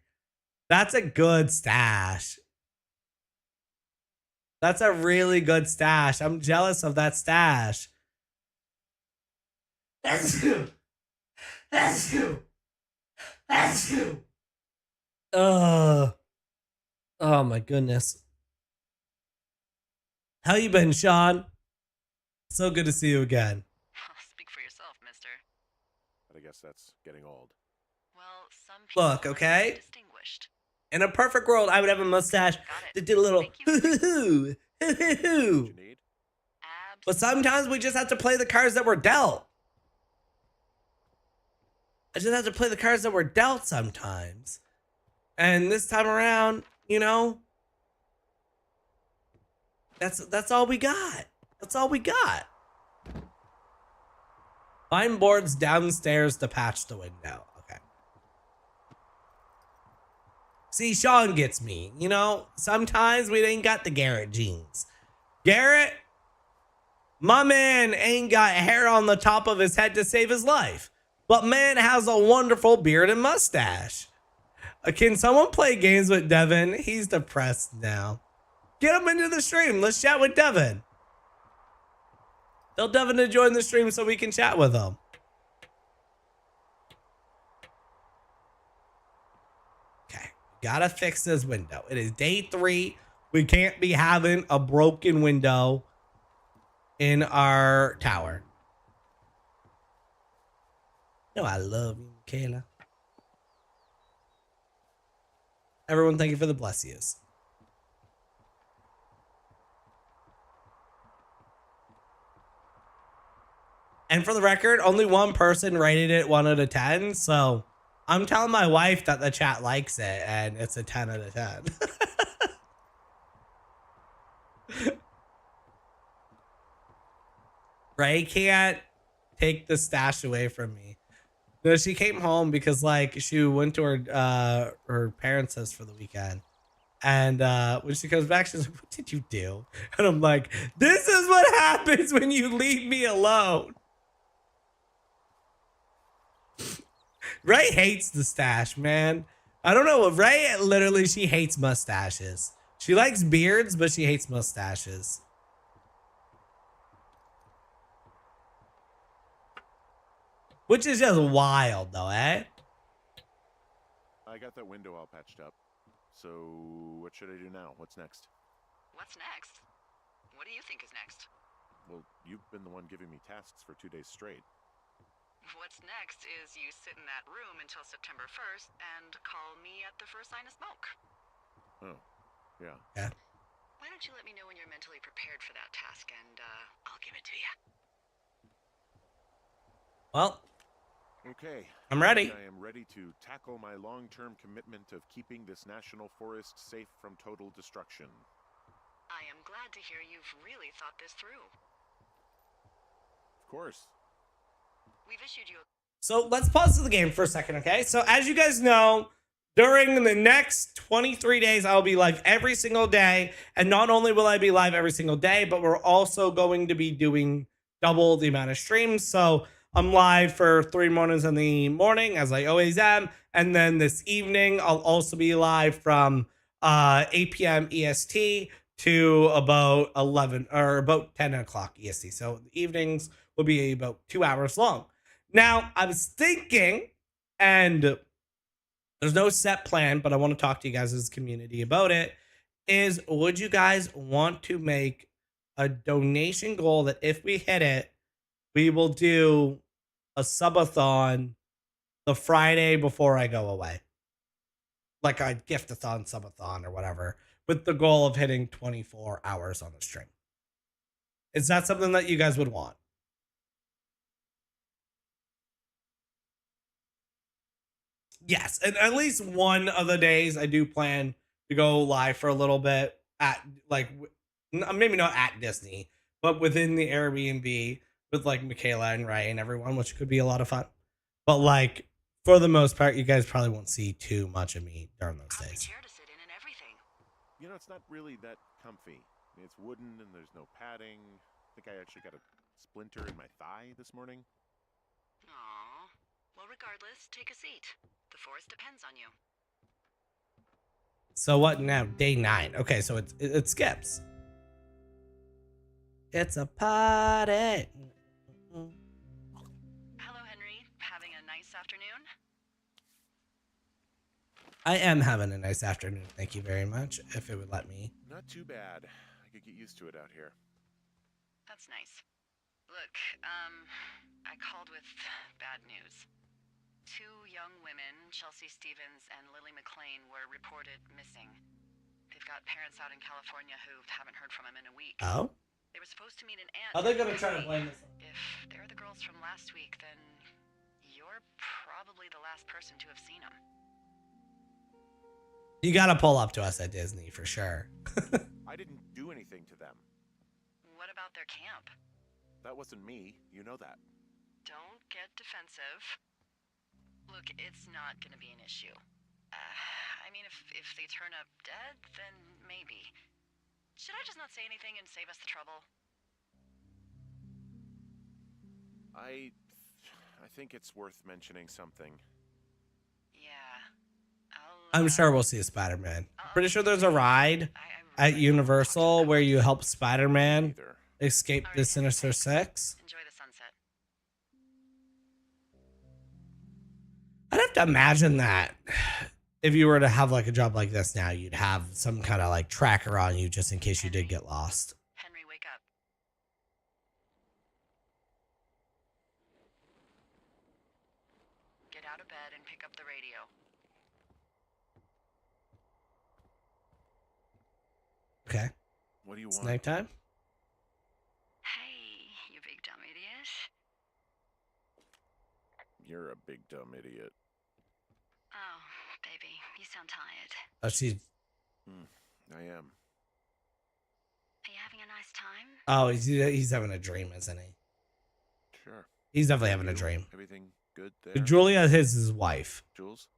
That's a good stash. That's a really good stash. I'm jealous of that stash. That's you. That's you. That's you. Oh my goodness. How you been, Sean? So good to see you again. Speak for yourself, mister. But I guess that's getting old. Well, some people Look, okay? are distinguished. In a perfect world, I would have a mustache that did a little hoo-hoo, hoo-hoo. What you need? But sometimes we just have to play the cards that we're dealt. I just have to play the cards that were dealt sometimes. And this time around, you know, that's all we got. That's all we got. Find boards downstairs to patch the window. Okay. See, Sean gets me. You know, sometimes we ain't got the Garrett genes. Garrett, My man ain't got hair on the top of his head to save his life, but man has a wonderful beard and mustache. Can someone play games with Devin? He's depressed now. Get him into the stream. Let's chat with Devin. Tell Devin to join the stream so we can chat with him. Okay, gotta fix this window. It is day 3. We can't be having a broken window in our tower. No, I love you, Michaela. Everyone, thank you for the bless yous. And for the record, only one person rated it 1 out of 10. So I'm telling my wife that the chat likes it, and it's a 10 out of 10. Ray can't take the stash away from me. No, she came home because like she went to her parents' house for the weekend. And when she comes back, she's like, "What did you do?" And I'm like, "This is what happens when you leave me alone." Ray hates the stash, man. I don't know. Ray literally, she hates mustaches. She likes beards, but she hates mustaches. Which is just wild, though, eh? I got that window all patched up. So, what should I do now? What's next? What's next? What do you think is next? Well, you've been the one giving me tasks for 2 days straight. What's next is you sit in that room until September 1st and call me at the first sign of smoke. Oh, yeah. Yeah. Why don't you let me know when you're mentally prepared for that task, and I'll give it to you. Well, Okay. I'm ready. I am ready to tackle my long-term commitment of keeping this national forest safe from total destruction. I am glad to hear you've really thought this through. Of course. We've issued you a... So let's pause the game for a second, okay? So as you guys know, during the next 23 days, I'll be live every single day. And not only will I be live every single day, but we're also going to be doing double the amount of streams. So I'm live for 3 mornings in the morning, as I always am. And then this evening, I'll also be live from 8 p.m. EST to about 11 or about 10 o'clock EST. So the evenings will be about 2 hours long. Now, I was thinking, and there's no set plan, but I want to talk to you guys as a community about it, is would you guys want to make a donation goal that if we hit it, we will do a subathon the Friday before I go away? Like a gift-a-thon, subathon, or whatever, with the goal of hitting 24 hours on the stream. Is that something that you guys would want? Yes, and at least one of the days I do plan to go live for a little bit at like maybe not at Disney, but within the Airbnb with like Michaela and Ray and everyone, which could be a lot of fun. But like for the most part, you guys probably won't see too much of me during those comfy days. chair to sit in and everything. You know, it's not really that comfy. It's wooden and there's no padding. I think I actually got a splinter in my thigh this morning. Aww. Well, regardless, take a seat. The forest depends on you. So what now? Day 9. Okay, so it skips. It's a party. Hello, Henry. Having a nice afternoon? I am having a nice afternoon. Thank you very much. If it would let me. Not too bad. I could get used to it out here. That's nice. Look, I called with bad news. 2 young women, Chelsea Stevens and Lily McLean, were reported missing. They've got parents out in California who haven't heard from them in a week. Oh? They were supposed to meet an aunt. Are they gonna try to blame this? If they're the girls from last week, then you're probably the last person to have seen them. You gotta pull up to us at Disney for sure. I didn't do anything to them. What about their camp? That wasn't me. You know that. Don't get defensive. Look, it's not gonna be an issue. I mean, if they turn up dead, then maybe. Should I just not say anything and save us the trouble? I think it's worth mentioning something. Yeah. I'm sure we'll see a Spider-Man. Pretty sure there's a ride I at really don't wanna talk to you Universal that where much. you help Spider-Man Either. escape All the right, Henry, Sinister thanks. Six. Enjoy the sunset. I'd have to imagine that if you were to have like a job like this now, you'd have some kind of like tracker on you just in case you did get lost. Henry, wake up. Get out of bed and pick up the radio. Okay. What do you It's want? nighttime. Hey, you big dumb idiot. You're a big dumb idiot. Oh, baby, you sound tired. Oh, she's. I am. Are you having a nice time? Oh, he's having a dream, isn't he? Sure. He's definitely having a You? dream. Everything good there? Julia is his wife. Jules?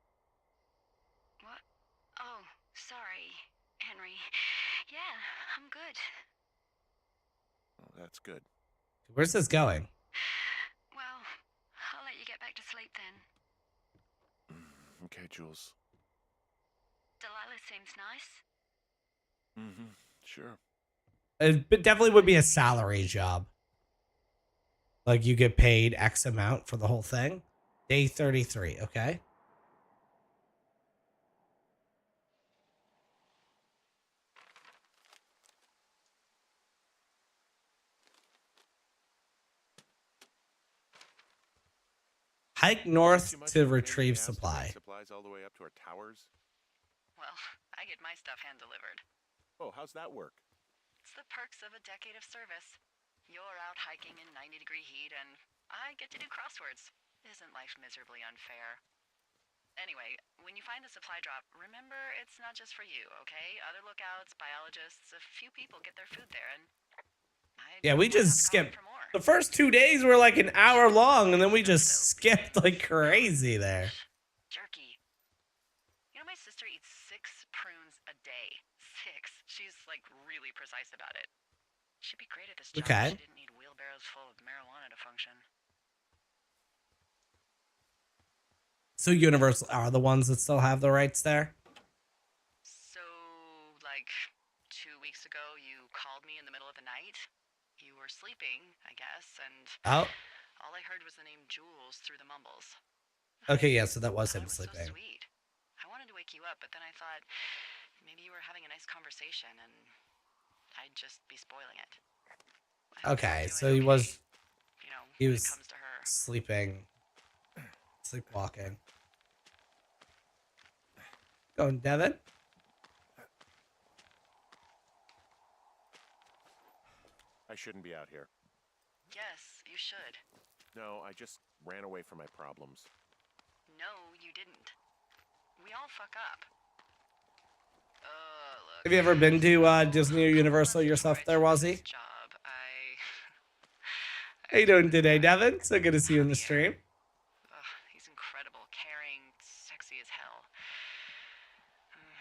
What? Oh, sorry, Henry. Yeah, I'm good. Oh, that's good. Where's this going? Well, I'll let you get back to sleep then. Okay, Jules. Delilah seems nice. Sure. It definitely would be a salary job. Like you get paid X amount for the whole thing. Day 33, okay? Hike north Too much to of a pain in the retrieve ass to supply. ride supplies all the way up to our towers? Well, I get my stuff hand delivered. Oh, how's that work? It's the perks of a decade of service. You're out hiking in 90-degree heat, and I get to do crosswords. Isn't life miserably unfair? Anyway, when you find the supply drop, remember it's not just for you, okay? Other lookouts, biologists, a few people get their food there, and Yeah, we why not just call skipped. for more? The first 2 days were like an hour long, and then we just skipped like crazy there. Jerky. You know, my sister eats 6 prunes a day. 6. She's like really precise about it. She'd be great at this job Okay. if she didn't need wheelbarrows full of marijuana to function. So Universal are the ones that still have the rights there? So, like, 2 weeks ago, you called me in the middle of the night. You were sleeping, I guess, and Oh, all I heard was the name Jules through the mumbles. okay, yeah, so that was Thought him it was so sleeping. sweet. I wanted to wake you up, but then I thought maybe you were having a nice conversation, and I'd just be spoiling it. I hope Okay, you're so doing he was okay, you know, he when was it comes to her. sleeping, sleepwalking. Going, Devin? I shouldn't be out here. Yes, you should. No, I just ran away from my problems. No, you didn't. We all fuck up. Look. Have you ever been to Disney or Universal yourself there, Wazzy? Job, How you doing today, Devin? So good to see you in the stream. He's incredible, caring, sexy as hell.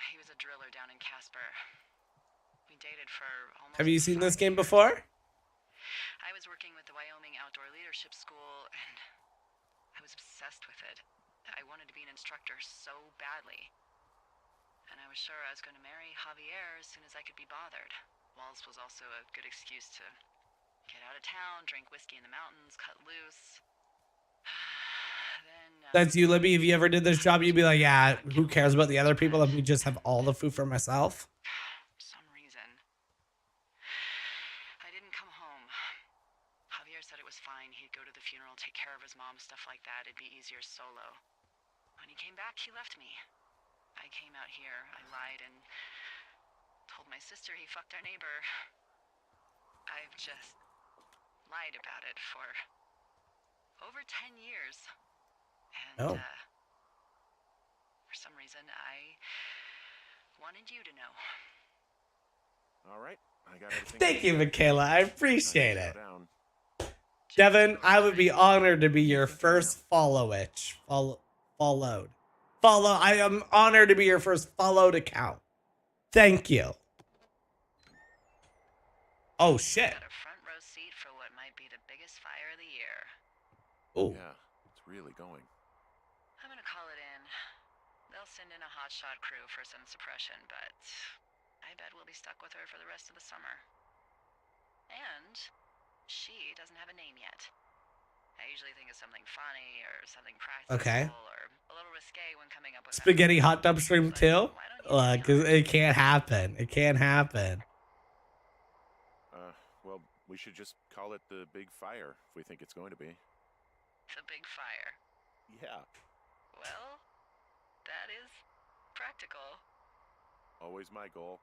He was a driller down in Casper. We dated for almost. Have you seen this 5 game years. before? I was working with the Wyoming Outdoor Leadership School, and I was obsessed with it. I wanted to be an instructor so badly. And I was sure I was going to marry Javier as soon as I could be bothered. Walls was also a good excuse to get out of town, drink whiskey in the mountains, cut loose. Then, That's you, Libby. If you ever did this job, you'd be like, yeah, who cares about the other people? Let me just have all the food for myself. for some reason, I didn't come home. Javier said it was fine. He'd go to the funeral, take care of his mom, stuff like that. It'd be easier solo. When he came back, he left me. I came out here. I lied and told my sister he fucked our neighbor. I've just lied about it for over 10 years. And, Oh. for some reason, I wanted you to know. All right, I got everything. Thank you, Michaela. I appreciate I it. down. Devin, I would be honored to be your first followed. I am honored to be your first followed account. Thank you. Oh, shit. Got a front row seat for what might be the biggest fire of the year. Oh, Yeah, it's really going. I'm gonna call it in. They'll send in a hotshot crew for some suppression, but I bet we'll be stuck with her for the rest of the summer. And she doesn't have a name yet. I usually think of something funny or something practical okay. or a little risque when coming up with Spaghetti that. hot tub stream But too? why don't you just tell Cause her? it can't happen. It can't happen. Well, we should just call it the Big Fire if we think it's going to be. The Big Fire. Yeah, Well, that is practical. always my goal.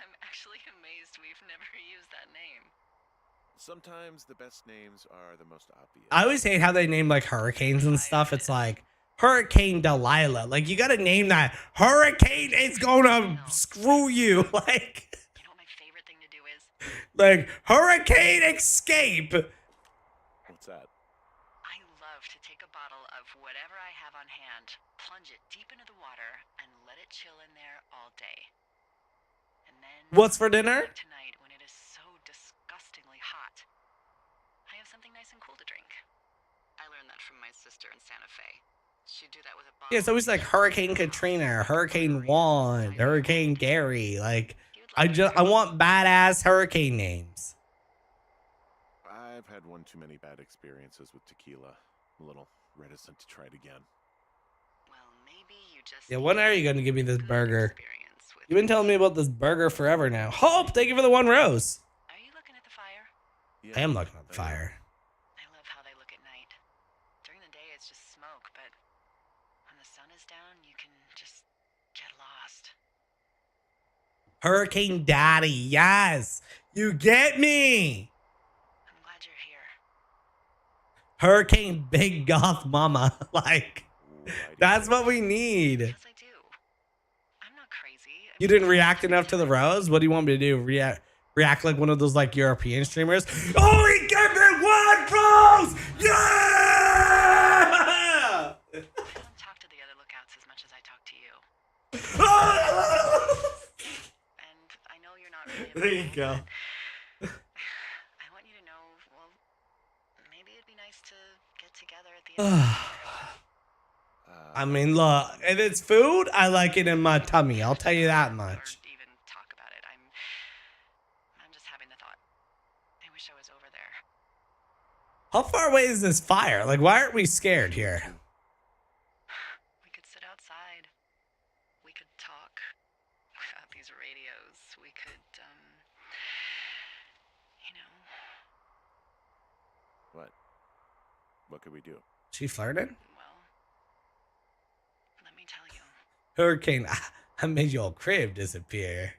I'm actually amazed we've never used that name. Sometimes the best names are the most obvious. I always hate how they name like hurricanes and stuff. It's like Hurricane Delilah. Like you gotta name that hurricane is gonna screw you. Like You know what my favorite thing to do is? like Hurricane Escape. What's that? I love to take a bottle of whatever I have on hand, plunge it deep into the water, and let it chill in there all day. And then What's for dinner? like tonight when it is so disgustingly hot, I have something nice and cool to drink. I learned that from my sister in Santa Fe. She'd do that with a bottle. Yeah, it's always like Hurricane Katrina, Hurricane Juan, Hurricane Gary. Like I want badass hurricane names. I've had one too many bad experiences with tequila. I'm a little reticent to try it again. Well, maybe you just. Yeah, when are you gonna give me this good burger? experience with You've been telling me about this burger forever now. Hope, thank you for the 1 rose. Are you looking at the fire? Yeah, I am looking at the I know. fire. I love how they look at night. During the day, it's just smoke, but when the sun is down, you can just get lost. Hurricane Daddy, yes. You get me. I'm glad you're here. Hurricane Big Goth Mama. Like, Ooh, I that's do. what we need. Yes, I do. I'm not crazy. You didn't react enough to the rose? What do you want me to do? React like one of those like European streamers? Only give me 1 rose! Yeah! I don't talk to the other lookouts as much as I talk to you. And I know you're not really There you available, go. but I want you to know, well, maybe it'd be nice to get together at the end of the year. I mean, look, if it's food, I like it in my tummy. I'll tell you that much. Or even talk about it. I'm just having the thought. I wish I was over there. How far away is this fire? Like, why aren't we scared here? We could sit outside. We could talk without these radios. We could, you know. What? What could we do? She flirted? Well, let me tell you. Hurricane, I made your crib disappear.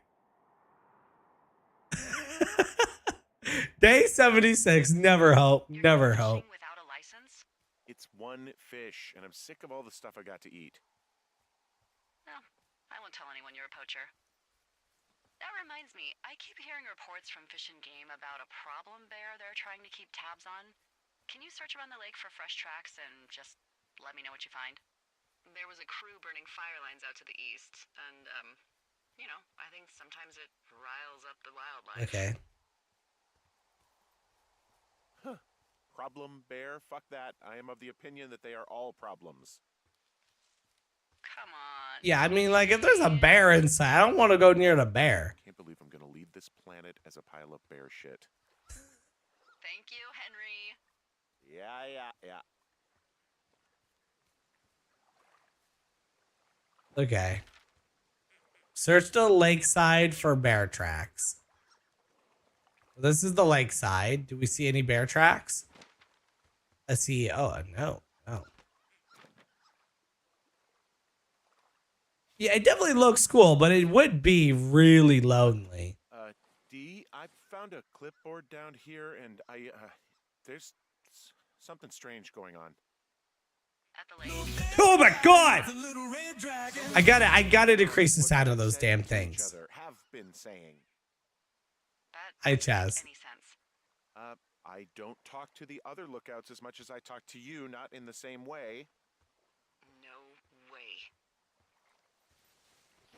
Day 76, never hope, You're never fishing hope. without a license? It's one fish, and I'm sick of all the stuff I got to eat. No, I won't tell anyone you're a poacher. That reminds me, I keep hearing reports from Fish and Game about a problem bear they're trying to keep tabs on. Can you search around the lake for fresh tracks and just let me know what you find? There was a crew burning fire lines out to the east, and, you know, I think sometimes it riles up the wildlife. Okay. Problem bear? Fuck that. I am of the opinion that they are all problems. Come on. Yeah, I mean, like, if there's a bear inside, I don't want to go near the bear. Can't believe I'm gonna leave this planet as a pile of bear shit. Thank you, Henry. Yeah. Okay. Search the lakeside for bear tracks. This is the lakeside. Do we see any bear tracks? I see. Oh, no. Yeah, it definitely looks cool, but it would be really lonely. D, I found a clipboard down here, and there's something strange going on. At the lake. Oh my god! I gotta decrease the sound of those damn things. Have been saying. That Hi, doesn't make Chaz. any sense. I don't talk to the other lookouts as much as I talk to you, not in the same way. No way.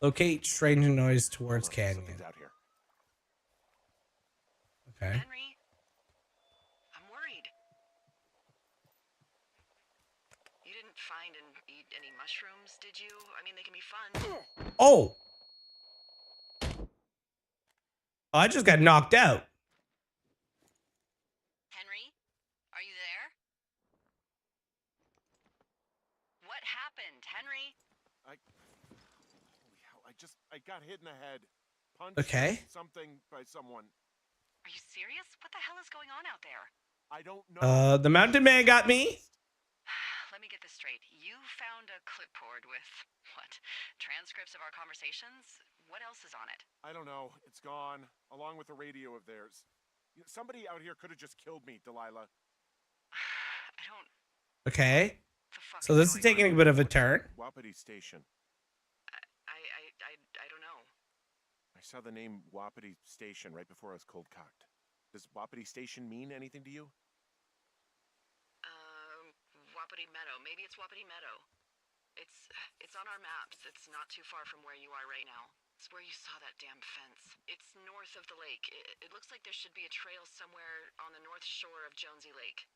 Locate strange noise towards Look, canyon. something's out here. Okay. Henry, I'm worried. mushrooms, did you? I mean, they can be fun. Oh. Oh, I just got knocked out. Henry, are you there? What happened, Henry? Holy hell, I got hit in the head. Punched Okay. something by someone. Are you serious? What the hell is going on out there? I don't know. The mountain man got me. Let me get this straight. You found a clipboard with, what, transcripts of our conversations? What else is on it? I don't know. It's gone, along with a radio of theirs. Somebody out here could have just killed me, Delilah. I don't... Okay. The fuck So is this is going taking on? a bit of a turn. Wapiti Station. I don't know. I saw the name Wapiti Station right before I was cold cocked. Does Wapiti Station mean anything to you? Wapiti Meadow. Maybe it's Wapiti Meadow. It's on our maps. It's not too far from where you are right now. It's where you saw that damn fence. It's north of the lake. It looks like there should be a trail somewhere on the north shore of Jonesy Lake.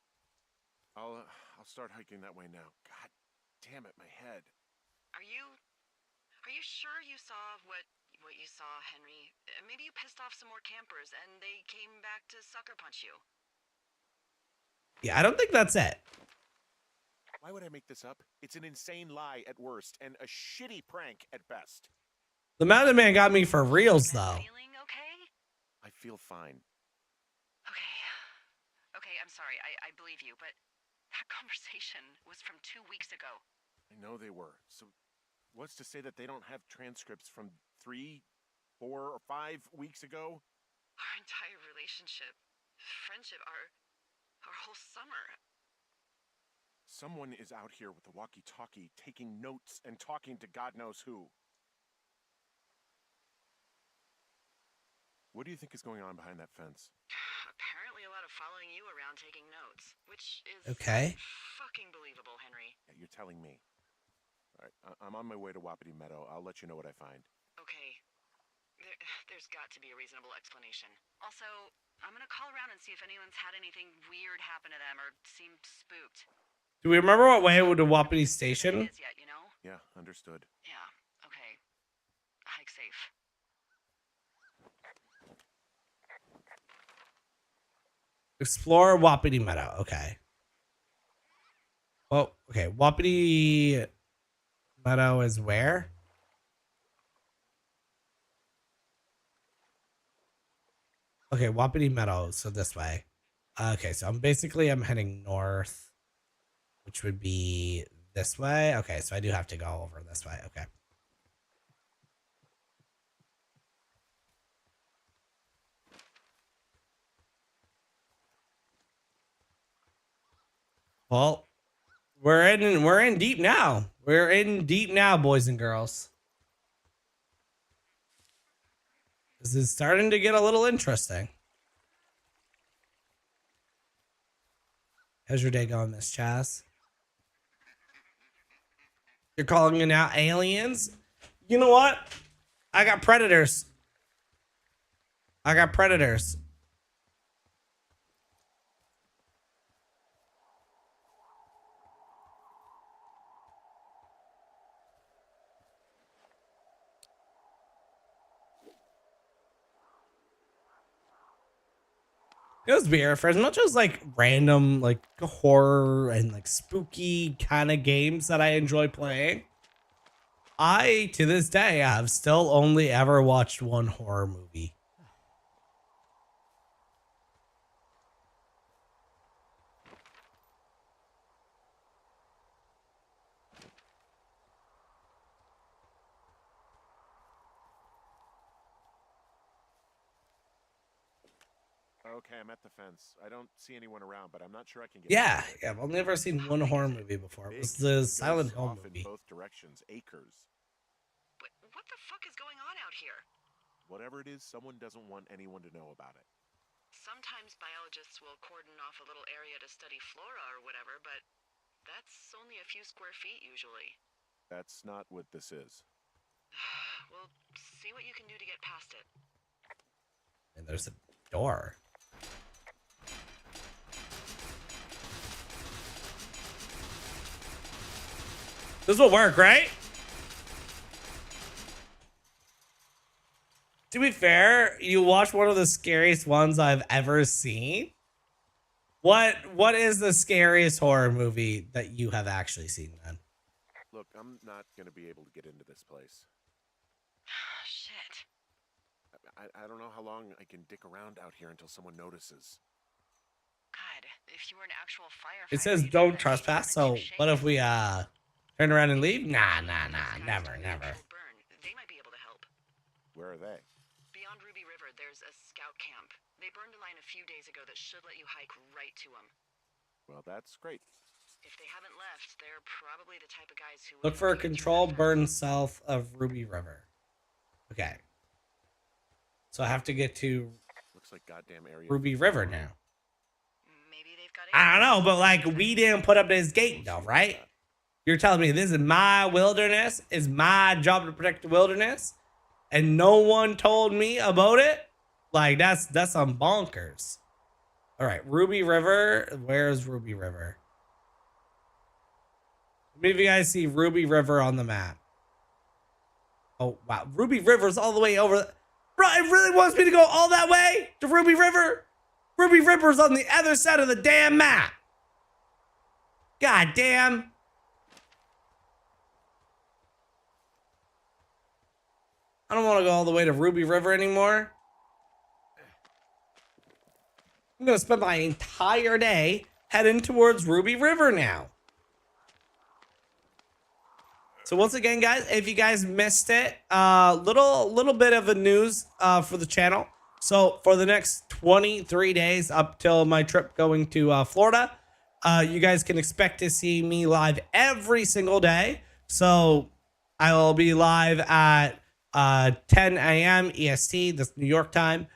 I'll start hiking that way now. God damn it, my head. Are you sure you saw what you saw, Henry? Maybe you pissed off some more campers and they came back to sucker punch you. Yeah, I don't think that's it. Why would I make this up? It's an insane lie at worst and a shitty prank at best. The mountain man got me for reals, though. Feeling okay? I feel fine. Okay, I'm sorry. I believe you, but that conversation was from 2 weeks ago. I know they were. So what's to say that they don't have transcripts from 3, 4, or 5 weeks ago? Our entire relationship, friendship, our whole summer. Someone is out here with a walkie-talkie, taking notes and talking to God knows who. What do you think is going on behind that fence? Apparently a lot of following you around taking notes, which is Okay. fucking believable, Henry. Yeah, you're telling me. All right, I'm on my way to Wapiti Meadow. I'll let you know what I find. Okay. There's got to be a reasonable explanation. Also, I'm gonna call around and see if anyone's had anything weird happen to them or seemed spooked. Do we remember what way to Wapiti Station? It is yet, you know? Yeah, understood. Yeah, okay. Hike safe. Explore Wapiti Meadow. Okay. Well, okay. Wapiti Meadow is where? Okay, Wapiti Meadow. So this way. Okay, so I'm heading north, which would be this way. Okay, so I do have to go over this way. Okay. Well, we're in deep now. We're in deep now, boys and girls. This is starting to get a little interesting. How's your day going, Miss Chaz? You're calling it out aliens? You know what? I got predators. It was weird. For as much as like random like horror and like spooky kind of games that I enjoy playing, I to this day have still only ever watched one horror movie. Okay, I'm at the fence. I don't see anyone around, but I'm not sure I can get. Yeah, I've only ever seen one horror movie before. It was the Silent Hill off movie. in both directions, acres. What the fuck is going on out here? Whatever it is, someone doesn't want anyone to know about it. Sometimes biologists will cordon off a little area to study flora or whatever, but that's only a few square feet usually. That's not what this is. Well, see what you can do to get past it. And there's a door. This will work, right? To be fair, you watch one of the scariest ones I've ever seen. What is the scariest horror movie that you have actually seen then? Look, I'm not gonna be able to get into this place. Shit. I don't know how long I can dick around out here until someone notices. God, if you were an actual firefighter, It says you'd don't have that trespass, shit on so a what if we shade. turn around and leave? Nah, Those guys never, down the never. actual burn, they might be able to help. Where are they? Beyond Ruby River, there's a scout camp. They burned a line a few days ago that should let you hike right to them. Well, that's great. If they haven't left, they're probably the type of guys who Look wouldn't for a get you control that burn fast. south of Ruby River. Okay. So I have to get to Looks like goddamn area. Ruby River now. Maybe they've got I don't know, aliens. but like we didn't put up this gate though, right? You're telling me this is my wilderness, it's my job to protect the wilderness, and no one told me about it? Like that's some bonkers. All right, Ruby River. Where's Ruby River? Maybe you guys see Ruby River on the map. Oh wow, Ruby River's all the way over. Bro, it really wants me to go all that way to Ruby River? Ruby River's on the other side of the damn map. God damn. I don't want to go all the way to Ruby River anymore. I'm going to spend my entire day heading towards Ruby River now. So once again, guys, if you guys missed it, little bit of a news for the channel. So for the next 23 days up till my trip going to Florida, you guys can expect to see me live every single day. So I will be live at 10 a.m. EST, that's New York time.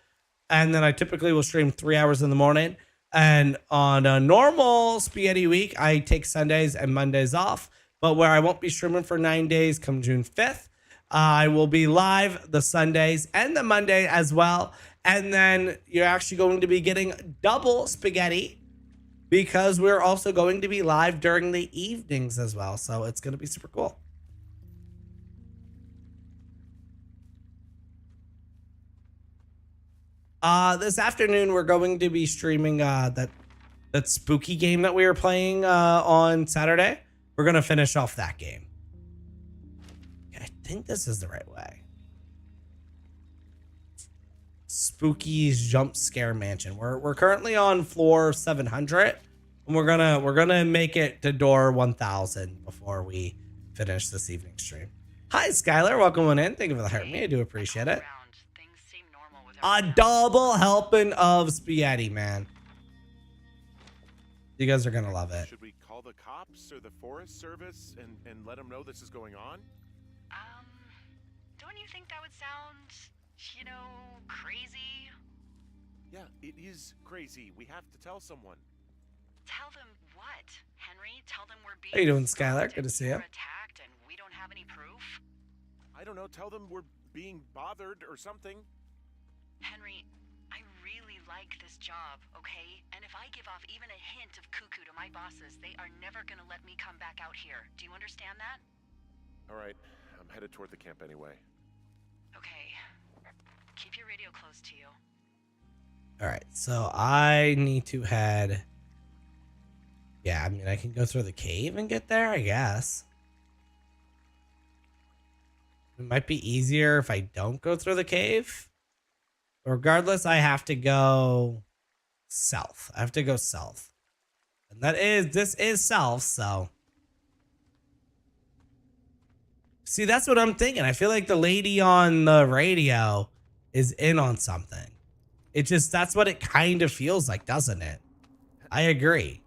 And then I typically will stream 3 hours in the morning. And on a normal spaghetti week, I take Sundays and Mondays off. But where I won't be streaming for 9 days come June 5th, I will be live the Sundays and the Monday as well. And then you're actually going to be getting double spaghetti because we're also going to be live during the evenings as well. So it's going to be super cool. This afternoon, we're going to be streaming that spooky game that we were playing on Saturday. We're going to finish off that game. I think this is the right way. Spooky's Jump Scare Mansion. We're currently on floor 700, and we're gonna make it to door 1000 before we finish this evening stream. Hi, Skylar. Welcome on in. Thank you for the heart me. I do appreciate it. Things seem normal with A everyone else. double helping of spaghetti, man. You guys are gonna love it. Should we call the cops or the Forest Service and let them know this is going on? Don't you think that would sound, crazy? Yeah, it is crazy. We have to tell someone. Tell them what, Henry? Tell them we're being How you doing, stalked Skylar? and Good to see we you. were attacked and we don't have any proof? I don't know. Tell them we're being bothered or something. Henry, I really like this job, okay? And if I give off even a hint of cuckoo to my bosses, they are never gonna let me come back out here. Do you understand that? All right, I'm headed toward the camp anyway. Okay. Keep your radio close to you. All right, so I need to head. Yeah, I mean, I can go through the cave and get there, I guess. It might be easier if I don't go through the cave. Regardless, I have to go south. I have to go south. And this is south, so. See, that's what I'm thinking. I feel like the lady on the radio is in on something. It just, that's what it kind of feels like, doesn't it? I agree.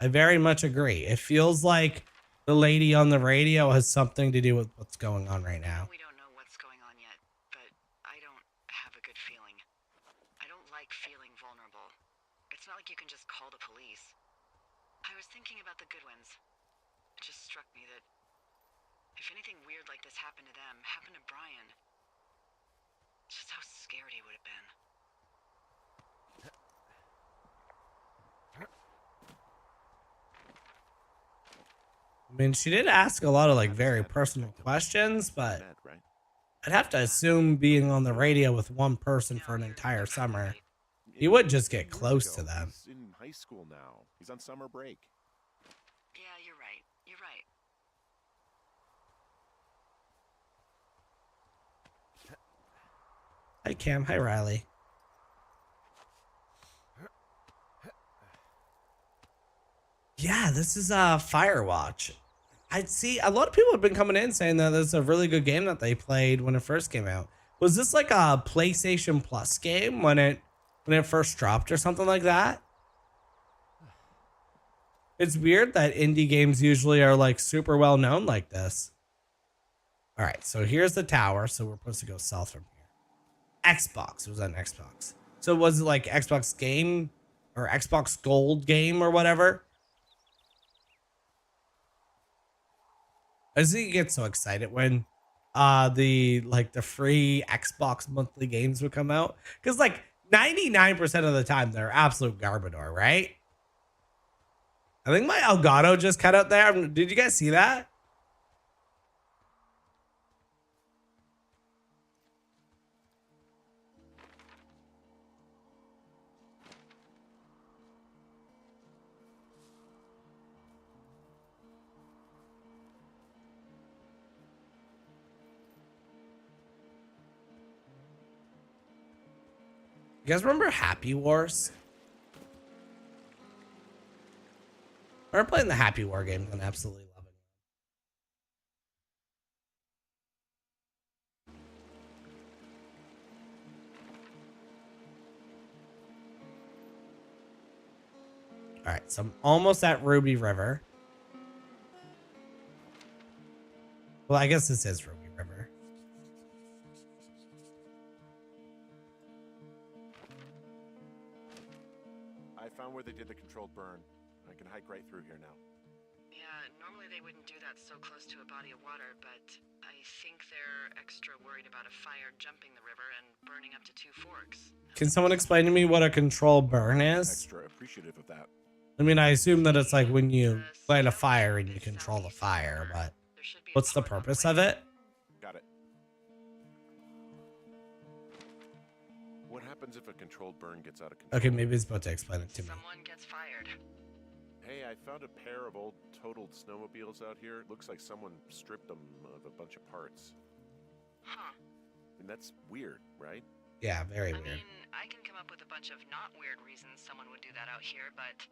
I very much agree. It feels like the lady on the radio has something to do with what's going on right now. We don't know what's going on yet, but I don't have a good feeling. I don't like feeling vulnerable. It's not like you can just call the police. I was thinking about the Goodwins. It just struck me that if anything weird like this happened to them, happened to Brian, just how scared he would have been. I mean, she did ask a lot of like very personal questions, but Met, right? I'd have to assume being on the radio with one person for an entire summer, you would just get 15 years close to ago. them. He's in high school now. He's on summer break. Yeah, you're right. You're right. Hi, Cam. Hi, Riley. Yeah, this is Firewatch. I'd see a lot of people have been coming in saying that this is a really good game that they played when it first came out. Was this like a PlayStation Plus game when it first dropped or something like that? It's weird that indie games usually are like super well known like this. All right, so here's the tower. So we're supposed to go south from here. Xbox. It was on Xbox. So was it like Xbox game or Xbox Gold game or whatever? I just think you get so excited when the free Xbox monthly games would come out. Because like 99% of the time they're absolute garbodor, right? I think my Elgato just cut out there. Did you guys see that? You guys remember Happy Wars? I remember playing the Happy War games and absolutely loving them. All right, so I'm almost at Ruby River. Well, I guess this is Ruby River. I found where they did the controlled burn. I can hike right through here now. Yeah, normally they wouldn't do that so close to a body of water, but I think they're extra worried about a fire jumping the river and burning up to 2 forks. Can someone explain to me what a control burn is? Extra appreciative of that. I mean, I assume that it's like when you light a fire and you control the fire, but There should be a what's the port on purpose way. of it? Got it. What happens if a controlled burn gets out of control? Okay, maybe it's about to explain it to me. Someone gets fired. Hey, I found a pair of old totaled snowmobiles out here. Looks like someone stripped them of a bunch of parts. Huh. And that's weird, right? Yeah, very I weird. mean, I can come up with a bunch of not weird reasons someone would do that out here, but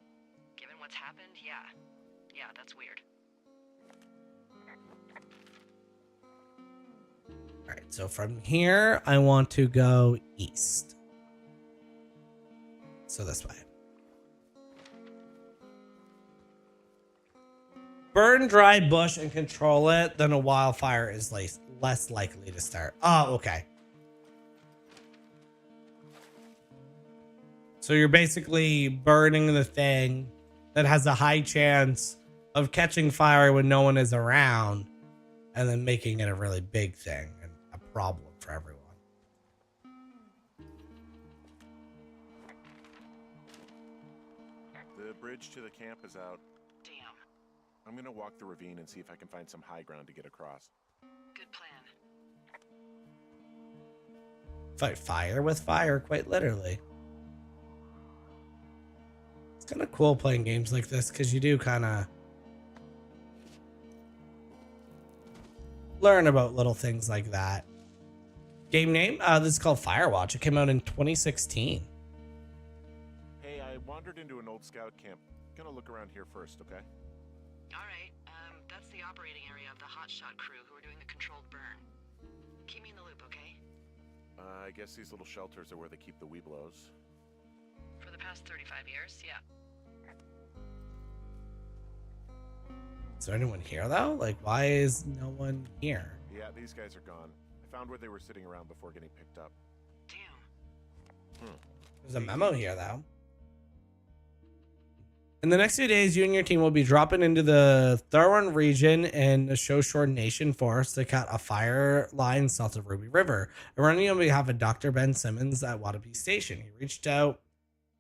given what's happened, yeah. Yeah, that's weird. All right, so from here, I want to go east. So this way. Burn dry bush and control it, then a wildfire is less likely to start. Oh, okay. So you're basically burning the thing that has a high chance of catching fire when no one is around and then making it a really big thing and a problem for everyone. The bridge to the camp is out. Damn. I'm gonna walk the ravine and see if I can find some high ground to get across. Good plan. Fight fire with fire, quite literally. It's kind of cool playing games like this because you do kind of learn about little things like that. Game name? This is called Firewatch. It came out in 2016. Hey, I wandered into an old scout camp. Gonna look around here first, okay? Alright, that's the operating area of the hotshot crew who are doing the controlled burn. Keep me in the loop, okay? I guess these little shelters are where they keep the Weeblos. For the past 35 years, yeah. Is there anyone here though? Like, why is no one here? Yeah, these guys are gone. I found where they were sitting around before getting picked up. Damn. There's a memo here though. In the next few days, you and your team will be dropping into the Thorwin region in the Shoshore Nation Forest to cut a fire line south of Ruby River. I'm running on behalf of Dr. Ben Simmons at Waterpee Station. He reached out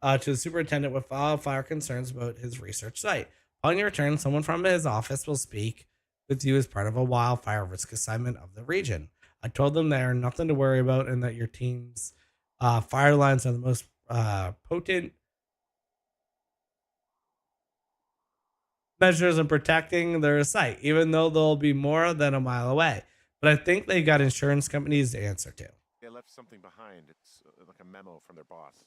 to the superintendent with fire concerns about his research site. Upon your return, someone from his office will speak with you as part of a wildfire risk assignment of the region. I told them there are nothing to worry about and that your team's fire lines are the most potent measures in protecting their site, even though they'll be more than a mile away. But I think they got insurance companies to answer to. They left something behind. It's like a memo from their boss.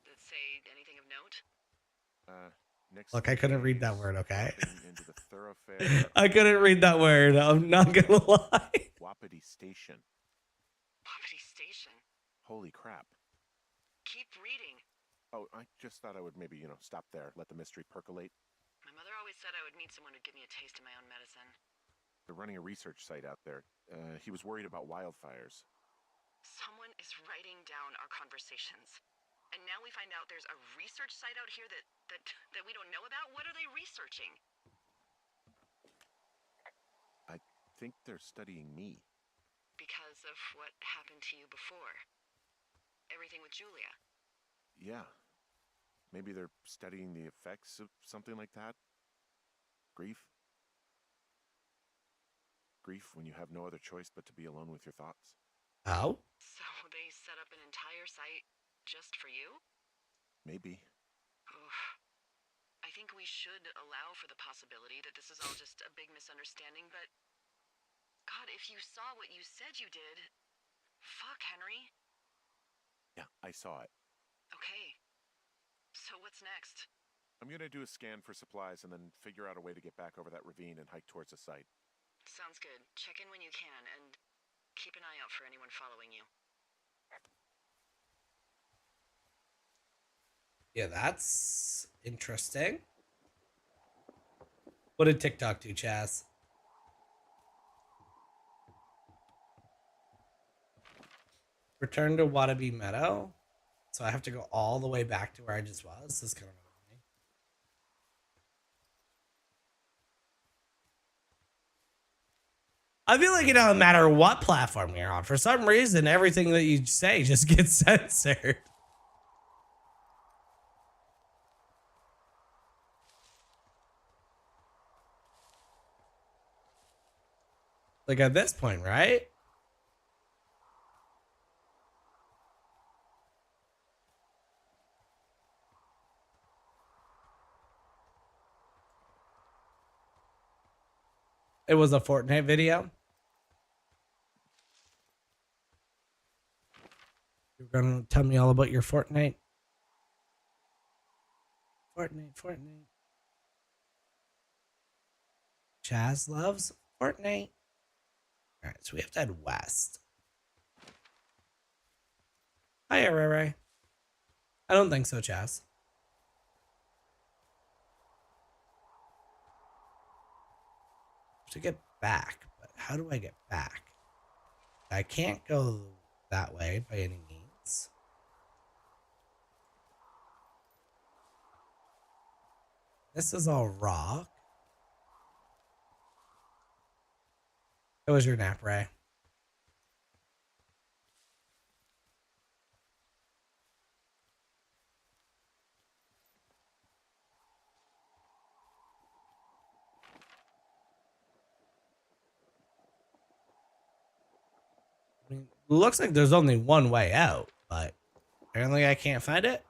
Did it say anything of note? Next Look, I couldn't read that word, okay? Into the thoroughfare. I couldn't read that word. I'm not going to lie. Wapiti Station. Wapiti Station. Holy crap. Keep reading. Oh, I just thought I would maybe, stop there, let the mystery percolate. My mother always said I would meet someone who'd give me a taste of my own medicine. They're running a research site out there. He was worried about wildfires. Someone is writing down our conversations. And now we find out there's a research site out here that we don't know about? What are they researching? I think they're studying me. Because of what happened to you before. Everything with Julia. Yeah. Maybe they're studying the effects of something like that. Grief. Grief when you have no other choice but to be alone with your thoughts. Oh? So they set up an entire site just for you? Maybe. Oof. I think we should allow for the possibility that this is all just a big misunderstanding, but... God, if you saw what you said you did... Fuck, Henry. Yeah, I saw it. Okay. So what's next? I'm gonna do a scan for supplies and then figure out a way to get back over that ravine and hike towards the site. Sounds good. Check in when you can, and keep an eye out for anyone following you. Yeah, that's interesting. What did TikTok do, Chaz? Return to Wadabe Meadow. So I have to go all the way back to where I just was. This is kind of annoying. I feel like it doesn't matter what platform you're on. For some reason, everything that you say just gets censored. Like at this point, right? It was a Fortnite video. You're gonna tell me all about your Fortnite. Fortnite. Chaz loves Fortnite. All right, so we have to head west. Hiya, Ray Ray. I don't think so, Chaz. To get back, but how do I get back? I can't go that way by any means. This is all rock. How was your nap, Ray? I mean, looks like there's only one way out, but apparently I can't find it.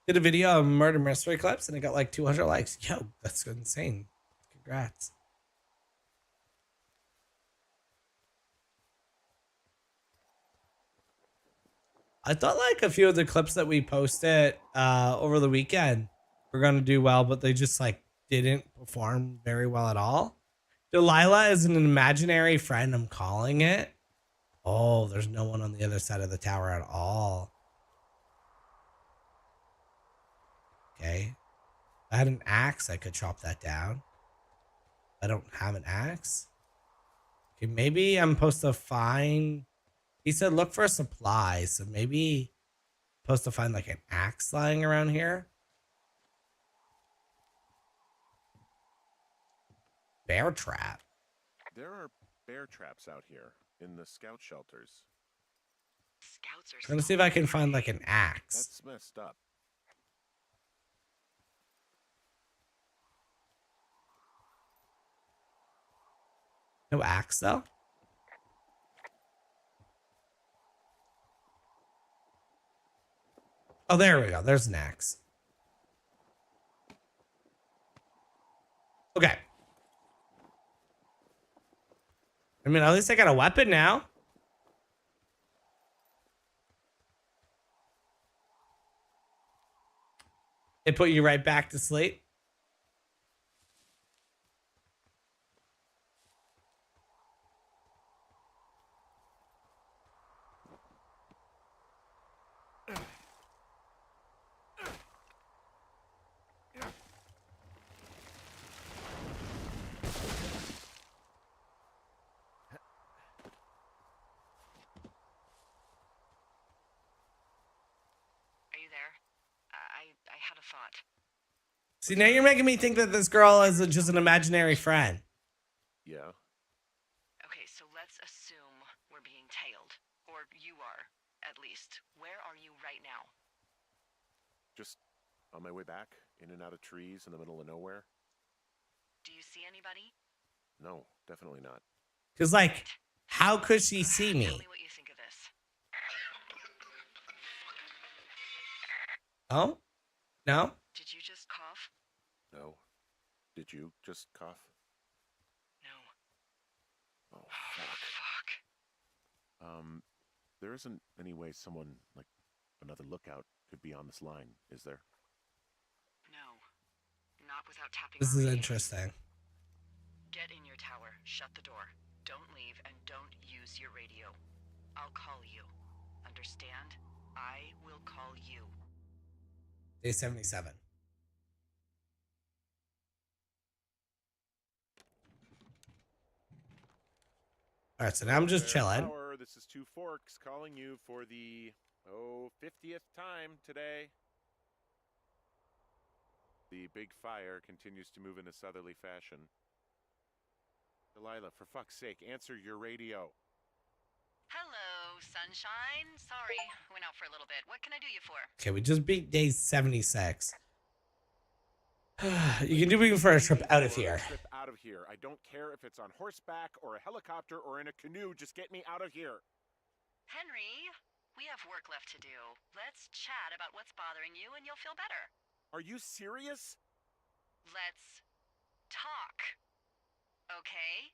Did a video of murder mystery clips and it got like 200 likes. Yo, that's insane. Congrats. I thought like a few of the clips that we posted over the weekend were going to do well, but they just like didn't perform very well at all. Delilah is an imaginary friend, I'm calling it. Oh, there's no one on the other side of the tower at all. Okay. If I had an axe, I could chop that down. I don't have an axe. Okay, maybe I'm supposed to find... He said look for supplies, so maybe I'm supposed to find like an axe lying around here. Bear trap. There are bear traps out here in the scout shelters. Scouts are I'm gonna see if I can find like an axe. That's messed up. No axe though. Oh, there we go. There's an axe. Okay. I mean, at least I got a weapon now. It put you right back to sleep. Are you there? I had a thought. See, now you're making me think that this girl is just an imaginary friend. Yeah. Okay, so let's assume we're being tailed. Or you are, at least. Where are you right now? Just on my way back, in and out of trees in the middle of nowhere. Do you see anybody? No, definitely not. Because, like, how could she see Tell me? me what you think of this. Oh? No? Did you just cough? No. Did you just cough? No. Oh, Fuck. there isn't any way someone, like, another lookout could be on this line, is there? No. Not without tapping This our is radios. interesting. Get in your tower, shut the door. Don't leave, and don't use your radio. I'll call you. Understand? I will call you. Day 77. All right, so now I'm just Fair chilling. Tower, this is Two Forks calling you for the, 50th time today. The big fire continues to move in a southerly fashion. Delilah, for fuck's sake, answer your radio. Hello, sunshine. Sorry, went out for a little bit. What can I do you for? Okay, we just beat day 76. You can do me for a trip out of here. Trip out of here. I don't care if it's on horseback or a helicopter or in a canoe. Just get me out of here. Henry, we have work left to do. Let's chat about what's bothering you and you'll feel better. Are you serious? Let's talk. Okay?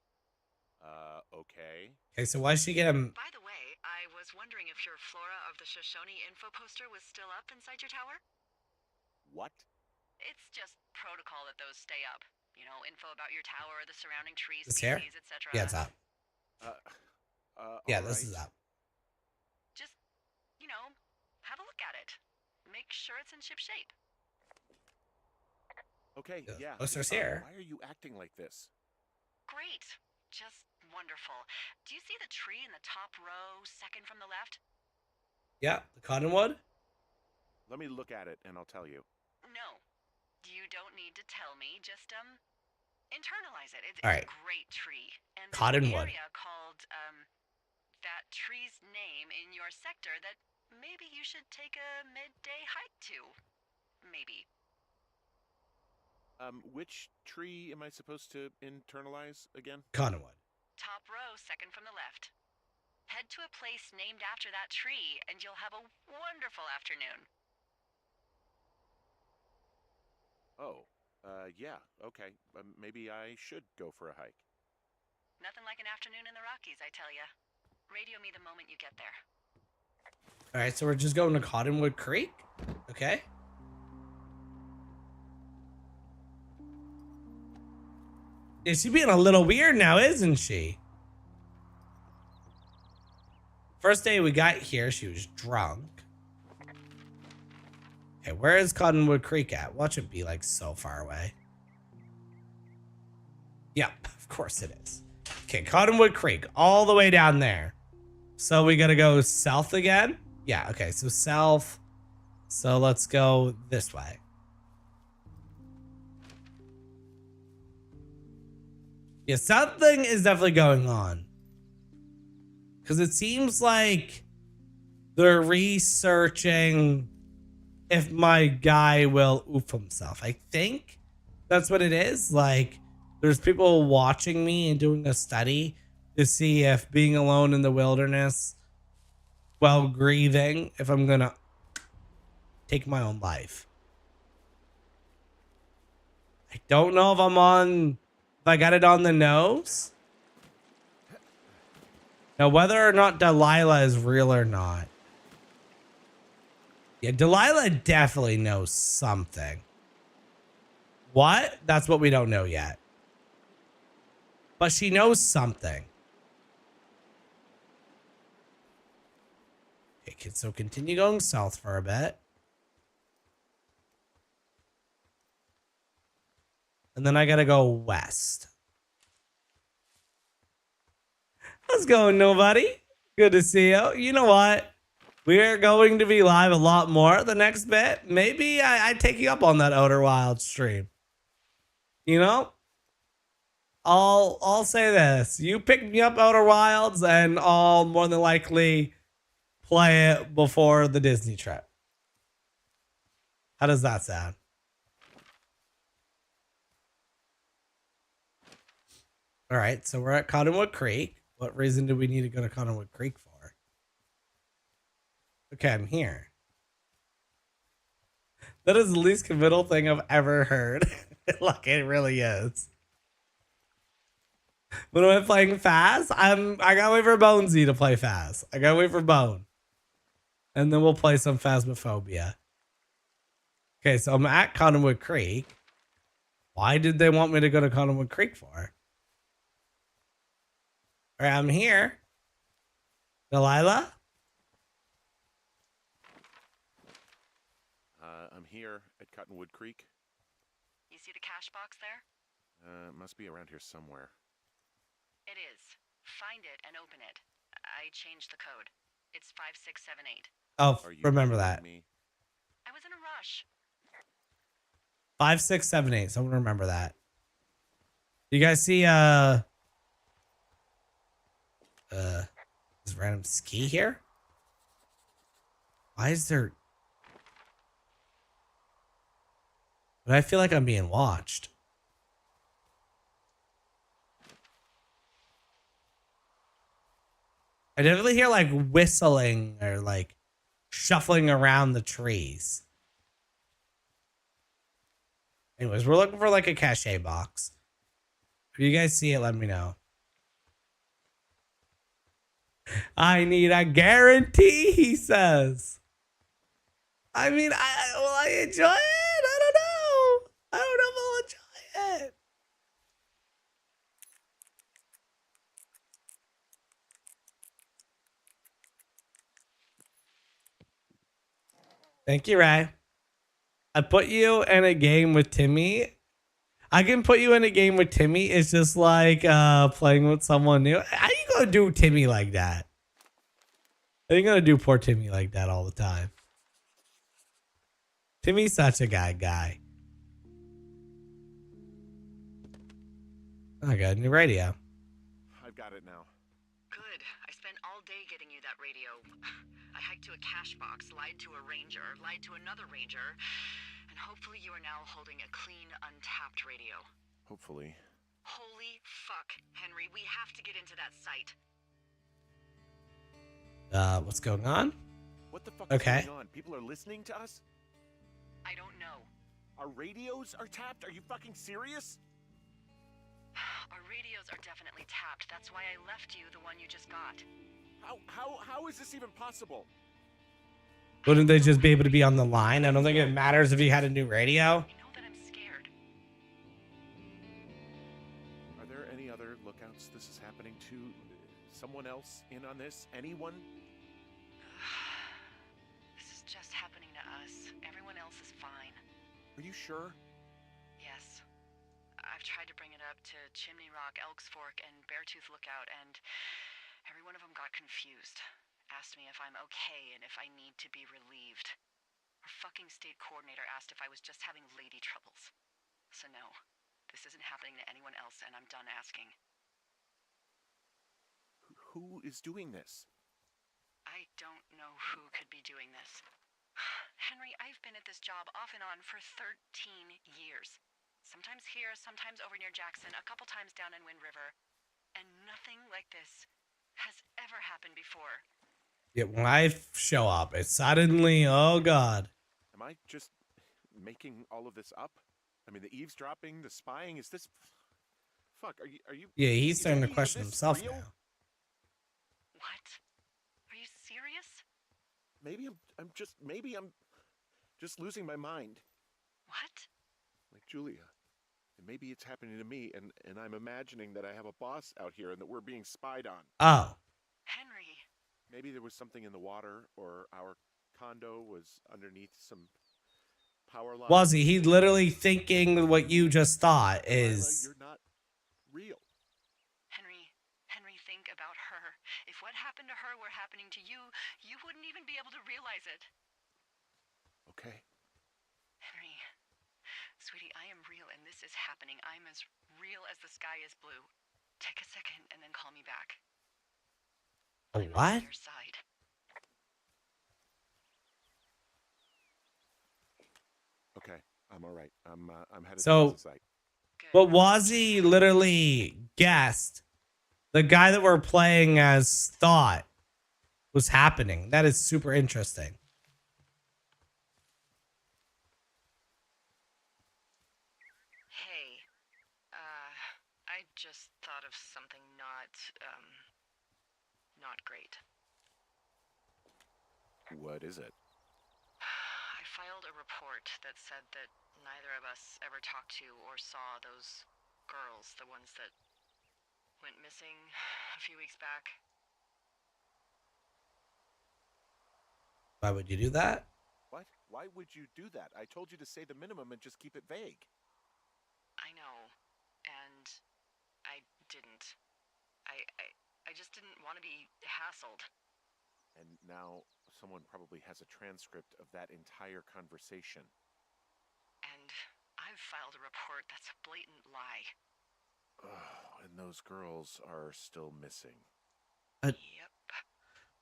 Okay. Okay, so why should she get him? By the way, I was wondering if your Flora of the Shoshone info poster was still up inside your tower? What? It's just protocol that those stay up. You know, info about your tower, the surrounding trees, This here? species, etc. Yeah, it's up. Yeah, this is alright. up. Just, you know, have a look at it. Make sure it's in ship shape. Okay, The yeah. poster's here. Why are you acting like this? Great. Just wonderful. Do you see the tree in the top row, second from the left? Yeah, the cottonwood. Let me look at it and I'll tell you. No. You don't need to tell me. Just, internalize it. It's All right. a great tree. And there's Cottonwood. an area called, that tree's name in your sector that maybe you should take a midday hike to. Maybe. Which tree am I supposed to internalize again? Cottonwood. Top row, second from the left. Head to a place named after that tree, and you'll have a wonderful afternoon. Oh, yeah, okay. Maybe I should go for a hike. Nothing like an afternoon in the Rockies, I tell ya. Radio me the moment you get there. All right, so we're just going to Cottonwood Creek. Okay. Yeah, she's being a little weird now, isn't she? First day we got here, she was drunk. Okay, where is Cottonwood Creek at? Watch it be like so far away. Yep, of course it is. Okay, Cottonwood Creek, all the way down there. So we gotta go south again? Yeah, okay, so south. So let's go this way. Yeah, something is definitely going on. Because it seems like they're researching if my guy will oof himself. I think that's what it is. Like, there's people watching me and doing a study to see if being alone in the wilderness while grieving, if I'm gonna take my own life. I don't know if I got it on the nose. Now, whether or not Delilah is real or not. Yeah, Delilah definitely knows something. What? That's what we don't know yet. But she knows something. Okay, so continue going south for a bit. And then I gotta go west. How's it going, nobody? Good to see you. You know what? We're going to be live a lot more the next bit. Maybe I take you up on that Outer Wild stream. You know? I'll say this. You pick me up Outer Wilds and I'll more than likely play it before the Disney trip. How does that sound? All right, so we're at Cottonwood Creek. What reason do we need to go to Cottonwood Creek for? Okay, I'm here. That is the least committal thing I've ever heard. Like, it really is. When I'm playing fast, I gotta wait for Bonesy to play fast. I gotta wait for Bone. And then we'll play some Phasmophobia. Okay, so I'm at Cottonwood Creek. Why did they want me to go to Cottonwood Creek for? All right, I'm here. Delilah? I'm here at Cottonwood Creek. You see the cash box there? It must be around here somewhere. It is. Find it and open it. I changed the code. It's 5678. Oh, Are you remember kidding that. me? I was in a rush. 5678. Someone remember that. You guys see this random ski here? Why is there? But I feel like I'm being watched. I definitely hear like whistling or like shuffling around the trees. Anyways, we're looking for like a cachet box. If you guys see it, let me know. I need a guarantee, he says. I mean, will I enjoy it? I don't know. I don't know if I'll enjoy it. Thank you, Ray. I put you in a game with Timmy. I can put you in a game with Timmy. It's just like playing with someone new. How you gonna do Timmy like that? How you gonna do poor Timmy like that all the time? Timmy's such a guy. I got a new radio. I've got it now. Good. I spent all day getting you that radio. I hiked to a cash box, lied to a ranger, lied to another ranger, and hopefully you are now holding a clean, untapped radio. Hopefully. Holy fuck, Henry, we have to get into that site. What's going on? What the fuck Okay. is going on? People are listening to us? I don't know. Our radios are tapped? Are you fucking serious? Our radios are definitely tapped. That's why I left you the one you just got. How is this even possible? Wouldn't they just be able to be on the line? I don't think it matters if you had a new radio. I know that I'm scared. Are there any other lookouts this is happening to? Someone else in on this? Anyone? This is just happening to us. Everyone else is fine. Are you sure? Yes. I've tried to bring it up to Chimney Rock, Elks Fork, and Beartooth Lookout, and every one of them got confused. Asked me if I'm okay and if I need to be relieved. Our fucking state coordinator asked if I was just having lady troubles. So no, this isn't happening to anyone else, and I'm done asking. asking. Who is doing this? I don't know who could be doing this. Henry, I've been at this job off and on for 13 years. Sometimes here, sometimes over near Jackson, a couple times down in Wind River. And nothing like this has ever happened before. Yeah, when I show up, it's suddenly, oh god. Am I just making all of this up? I mean, the eavesdropping, the spying, is this... Fuck, are you... Yeah, he's is starting to any of question this himself real? now. What? Are you serious? Maybe I'm just losing my mind. What? Like Julia. And maybe it's happening to me, and I'm imagining that I have a boss out here and that we're being spied on. Oh. Henry. Maybe there was something in the water, or our condo was underneath some power line. Was he? He's literally thinking what you just thought Delilah, is... you're not real. Henry, think about her. If what happened to her were happening to you, you wouldn't even be able to realize it. Okay. Henry, sweetie, I am real and this is happening. I'm as real as the sky is blue. Take a second and then call me back. A I'm what? on your side. Okay, I'm all right. I'm headed So- towards the site. Good. But Wazzy literally guessed the guy that we're playing as thought was happening. That is super interesting. Hey, I just thought of something not great. What is it? I filed a report that said that neither of us ever talked to or saw those girls, the ones that went missing a few weeks back. Why would you do that? What? Why would you do that? I told you to say the minimum and just keep it vague. I know, and I didn't. I just didn't want to be hassled. And now someone probably has a transcript of that entire conversation. And I've filed a report that's a blatant lie. Oh, and those girls are still missing. Yep.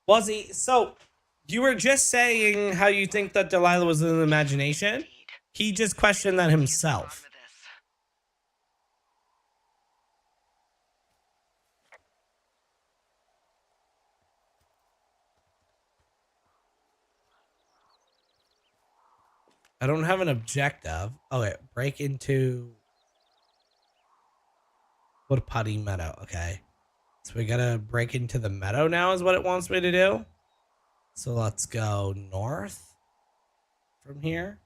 Wazzy, so you were just saying how you think that Delilah was in the imagination. Indeed. He just questioned that Get to the himself. bottom of this. I don't have an objective. Oh, wait. Break into Wood Putty Meadow. Okay. So we gotta break into the meadow now is what it wants me to do. So let's go north from here.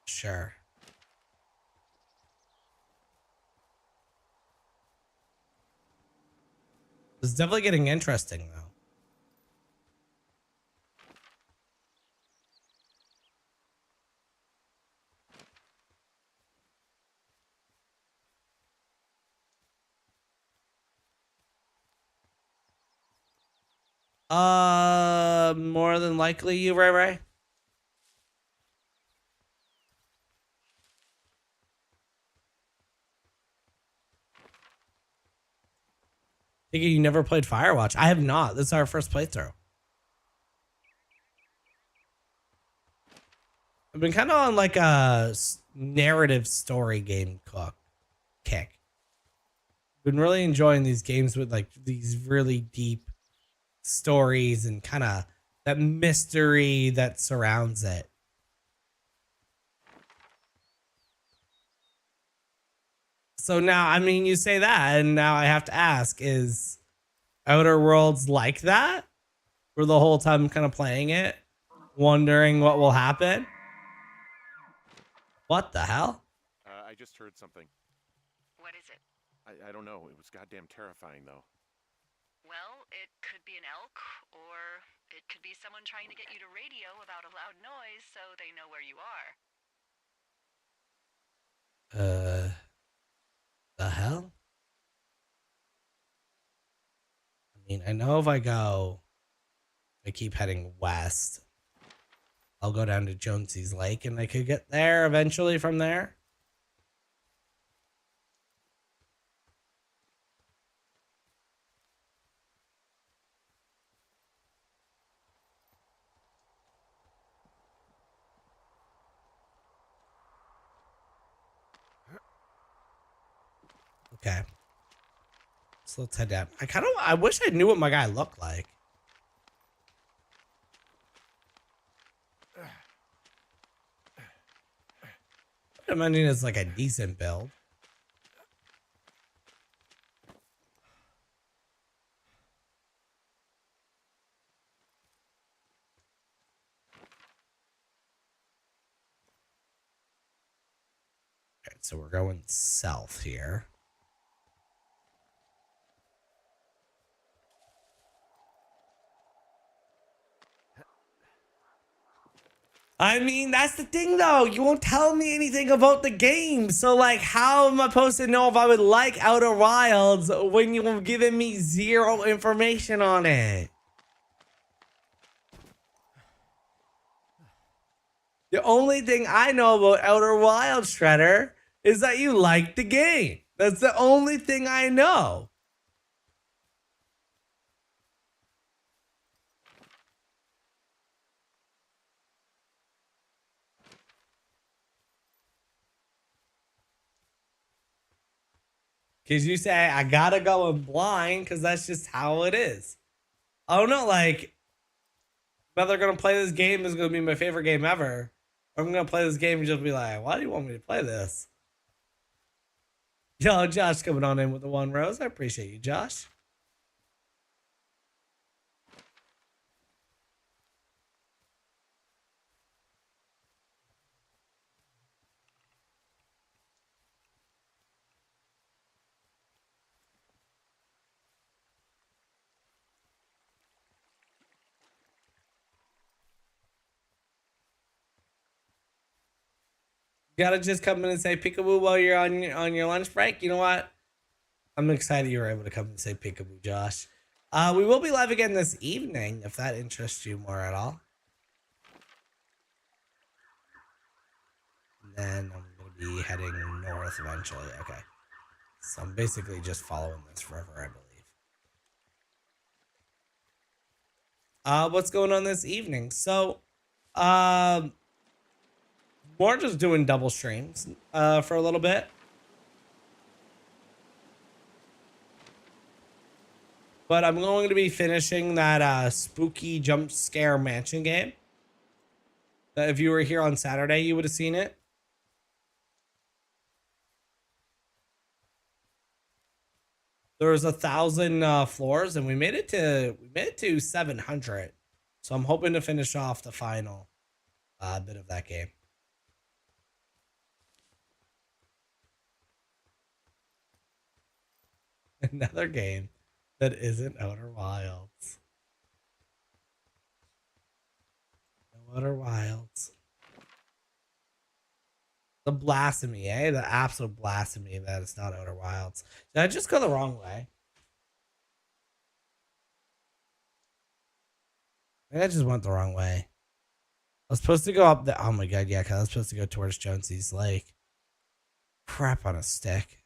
Sure. It's definitely getting interesting though. More than likely you, Ray Ray. Thinking you never played Firewatch. I have not. This is our first playthrough. I've been kind of on like a narrative story game kick. Been really enjoying these games with like these really deep stories and kind of that mystery that surrounds it. So now, I mean, you say that, and now I have to ask, is Outer Worlds like that? For the whole time kind of playing it, wondering what will happen? What the hell? I just heard something. What is it? I don't know. It was goddamn terrifying, though. Well, it could be an elk, or it could be someone trying to get you to radio about a loud noise so they know where you are. The hell? I mean, I know if I keep heading west, I'll go down to Jonesy's Lake and I could get there eventually from there. Okay. So let's head down. I wish I knew what my guy looked like. I imagine it's like a decent build. Okay, so we're going south here. I mean, that's the thing though. You won't tell me anything about the game. So like, how am I supposed to know if I would like Outer Wilds when you've given me zero information on it? The only thing I know about Outer Wilds, Shredder, is that you like the game. That's the only thing I know. Because you say, I gotta go in blind because that's just how it is. I don't know, like, whether I'm gonna play this game is gonna be my favorite game ever, or I'm gonna play this game and just be like, why do you want me to play this? Yo, Josh coming on in with the 1 rose. I appreciate you, Josh. You gotta just come in and say peekaboo while you're on your lunch break. You know what? I'm excited you were able to come and say peekaboo, Josh. We will be live again this evening if that interests you more at all. And then I'm gonna be heading north eventually. Okay. So I'm basically just following this forever, I believe. What's going on this evening? So, more just doing double streams for a little bit. But I'm going to be finishing that spooky jump scare mansion game. That if you were here on Saturday, you would have seen it. There was 1,000 floors, and we made it to 700. So I'm hoping to finish off the final bit of that game. Another game that isn't Outer Wilds. No Outer Wilds. The blasphemy, eh? The absolute blasphemy that it's not Outer Wilds. Did I just go the wrong way? I just went the wrong way. I was supposed to go up the... Oh my god, yeah, because I was supposed to go towards Jonesy's Lake. Crap on a stick.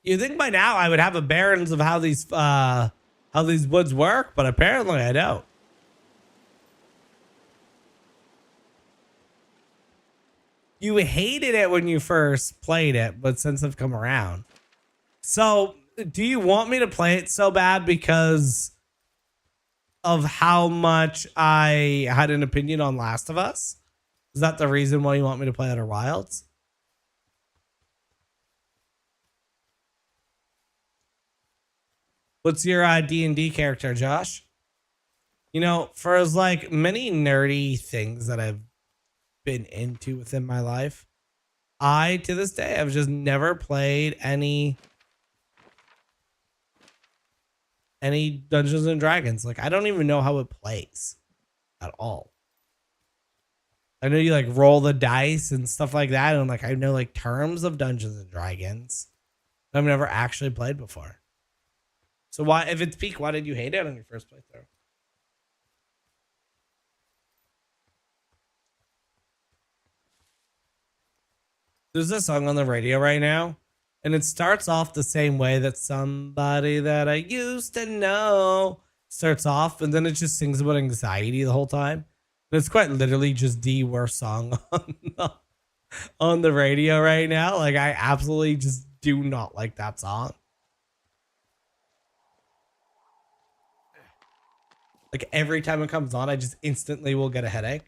You think by now I would have a bearings of how these woods work, but apparently I don't. You hated it when you first played it, but since I've come around. So, do you want me to play it so bad because of how much I had an opinion on Last of Us? Is that the reason why you want me to play Outer Wilds? What's your D&D character, Josh? You know, for as like many nerdy things that I've been into within my life, I to this day have just never played any Dungeons and Dragons. Like I don't even know how it plays at all. I know you like roll the dice and stuff like that, and like I know like terms of Dungeons and Dragons. I've never actually played before. So why, if it's peak, why did you hate it on your first playthrough? There's a song on the radio right now, and it starts off the same way that somebody that I used to know starts off, and then it just sings about anxiety the whole time. And it's quite literally just the worst song on the radio right now. Like, I absolutely just do not like that song. Like, every time it comes on, I just instantly will get a headache.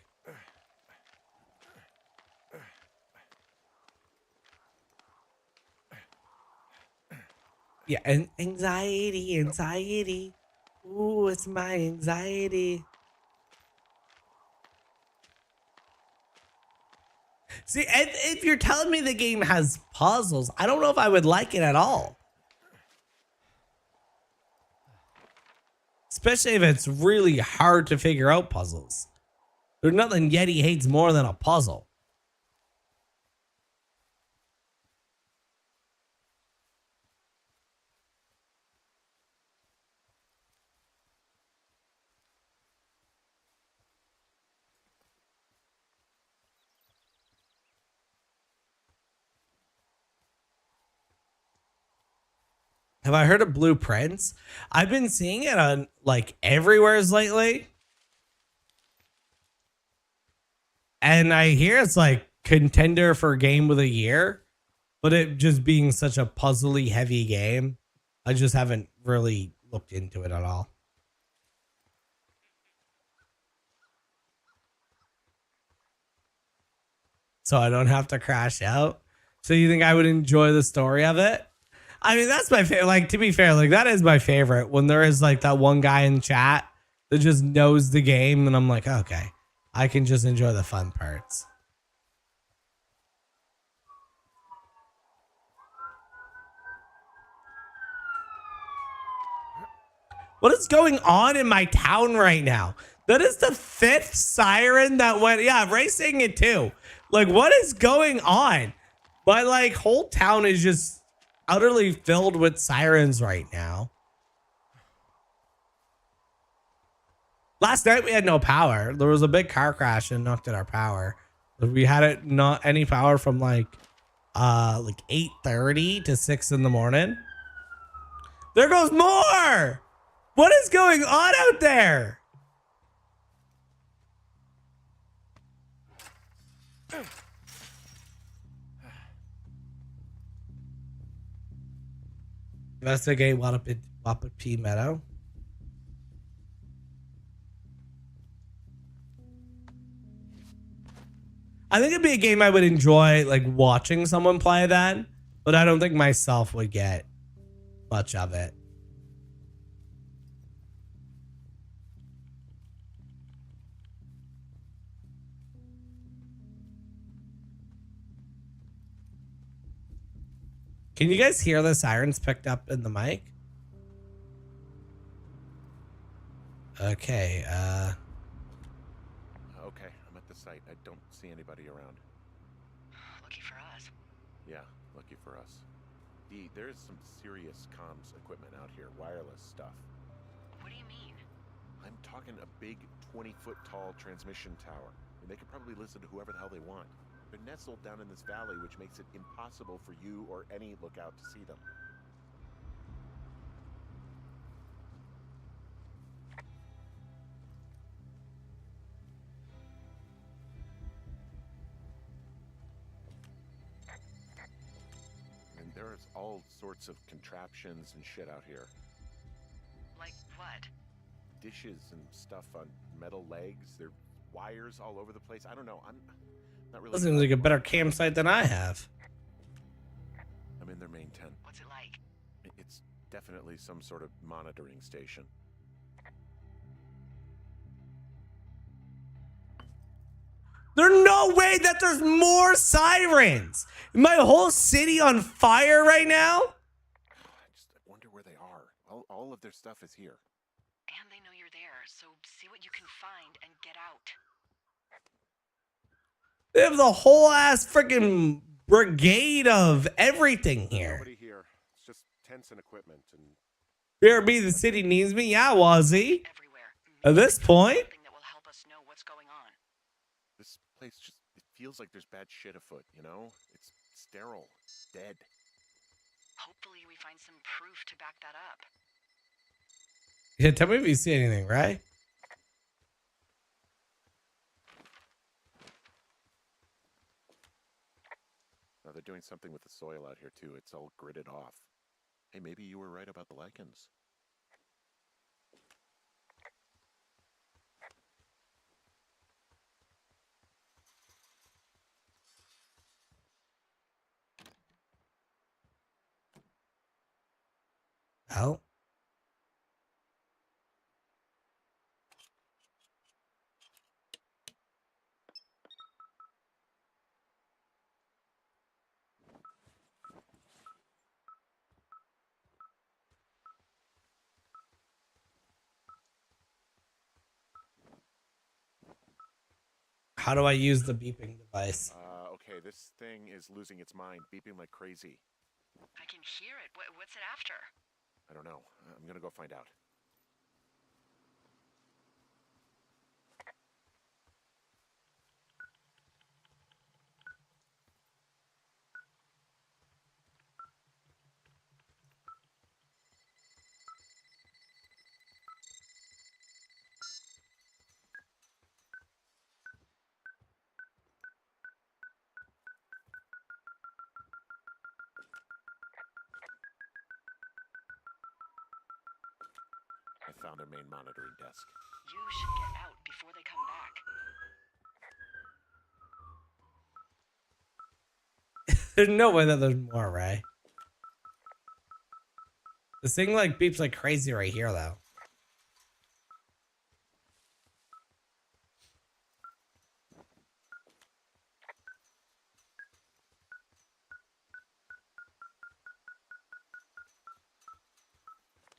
Yeah, and anxiety. Ooh, it's my anxiety. See, if you're telling me the game has puzzles, I don't know if I would like it at all. Especially if it's really hard to figure out puzzles. There's nothing Yeti hates more than a puzzle. Have I heard of Blueprints? I've been seeing it on like everywhere's lately. And I hear it's like contender for game of the year, but it just being such a puzzly heavy game, I just haven't really looked into it at all. So I don't have to crash out. So you think I would enjoy the story of it? I mean, that's my favorite. Like, to be fair, like that is my favorite when there is like that one guy in chat that just knows the game, and I'm like, okay, I can just enjoy the fun parts. What is going on in my town right now? That is the 5th siren that went. Yeah, Ray's saying it too. Like, what is going on? My like whole town is just utterly filled with sirens right now. Last night we had no power. There was a big car crash and knocked out our power. We had it not any power from like 8:30 to 6 in the morning. There goes more. What is going on out there? Investigate Wapiti Meadow. I think it'd be a game I would enjoy like watching someone play that, but I don't think myself would get much of it. Can you guys hear the sirens picked up in the mic? Okay, Okay, I'm at the site. I don't see anybody around. Lucky for us. Yeah, lucky for us. D, there's some serious comms equipment out here, wireless stuff. What do you mean? I'm talking a big 20-foot tall transmission tower. And they could probably listen to whoever the hell they want. They're nestled down in this valley, which makes it impossible for you or any lookout to see them. And there's all sorts of contraptions and shit out here. Like what? Dishes and stuff on metal legs. There are wires all over the place. I don't know. I'm not really. that seems like a better campsite than I have. I'm in their main tent. What's it like? It's definitely some sort of monitoring station. There's no way that there's more sirens. My whole city on fire right now? I wonder where they are. All of their stuff is here. And they know you're there, so see what you can find and get out. They have the whole ass freaking brigade of everything here. Nobody here. It's just tents and equipment and. BRB, the city needs me. Yeah, Wazzy. Everywhere. At this point, Something that will help us know what's going on. This place just. It feels like there's bad shit afoot, you know? It's sterile. Dead. Hopefully we find some proof to back that up. Yeah, tell me if you see anything, right? Now they're doing something with the soil out here too. It's all gridded off. Hey, maybe you were right about the lichens. Oh. How do I use the beeping device? Okay, this thing is losing its mind, beeping like crazy. I can hear it. What's it after? I don't know. I'm gonna go find out. I found their main monitoring desk. You should get out before they come back. There's no way that there's more, right? This thing like beeps like crazy right here, though.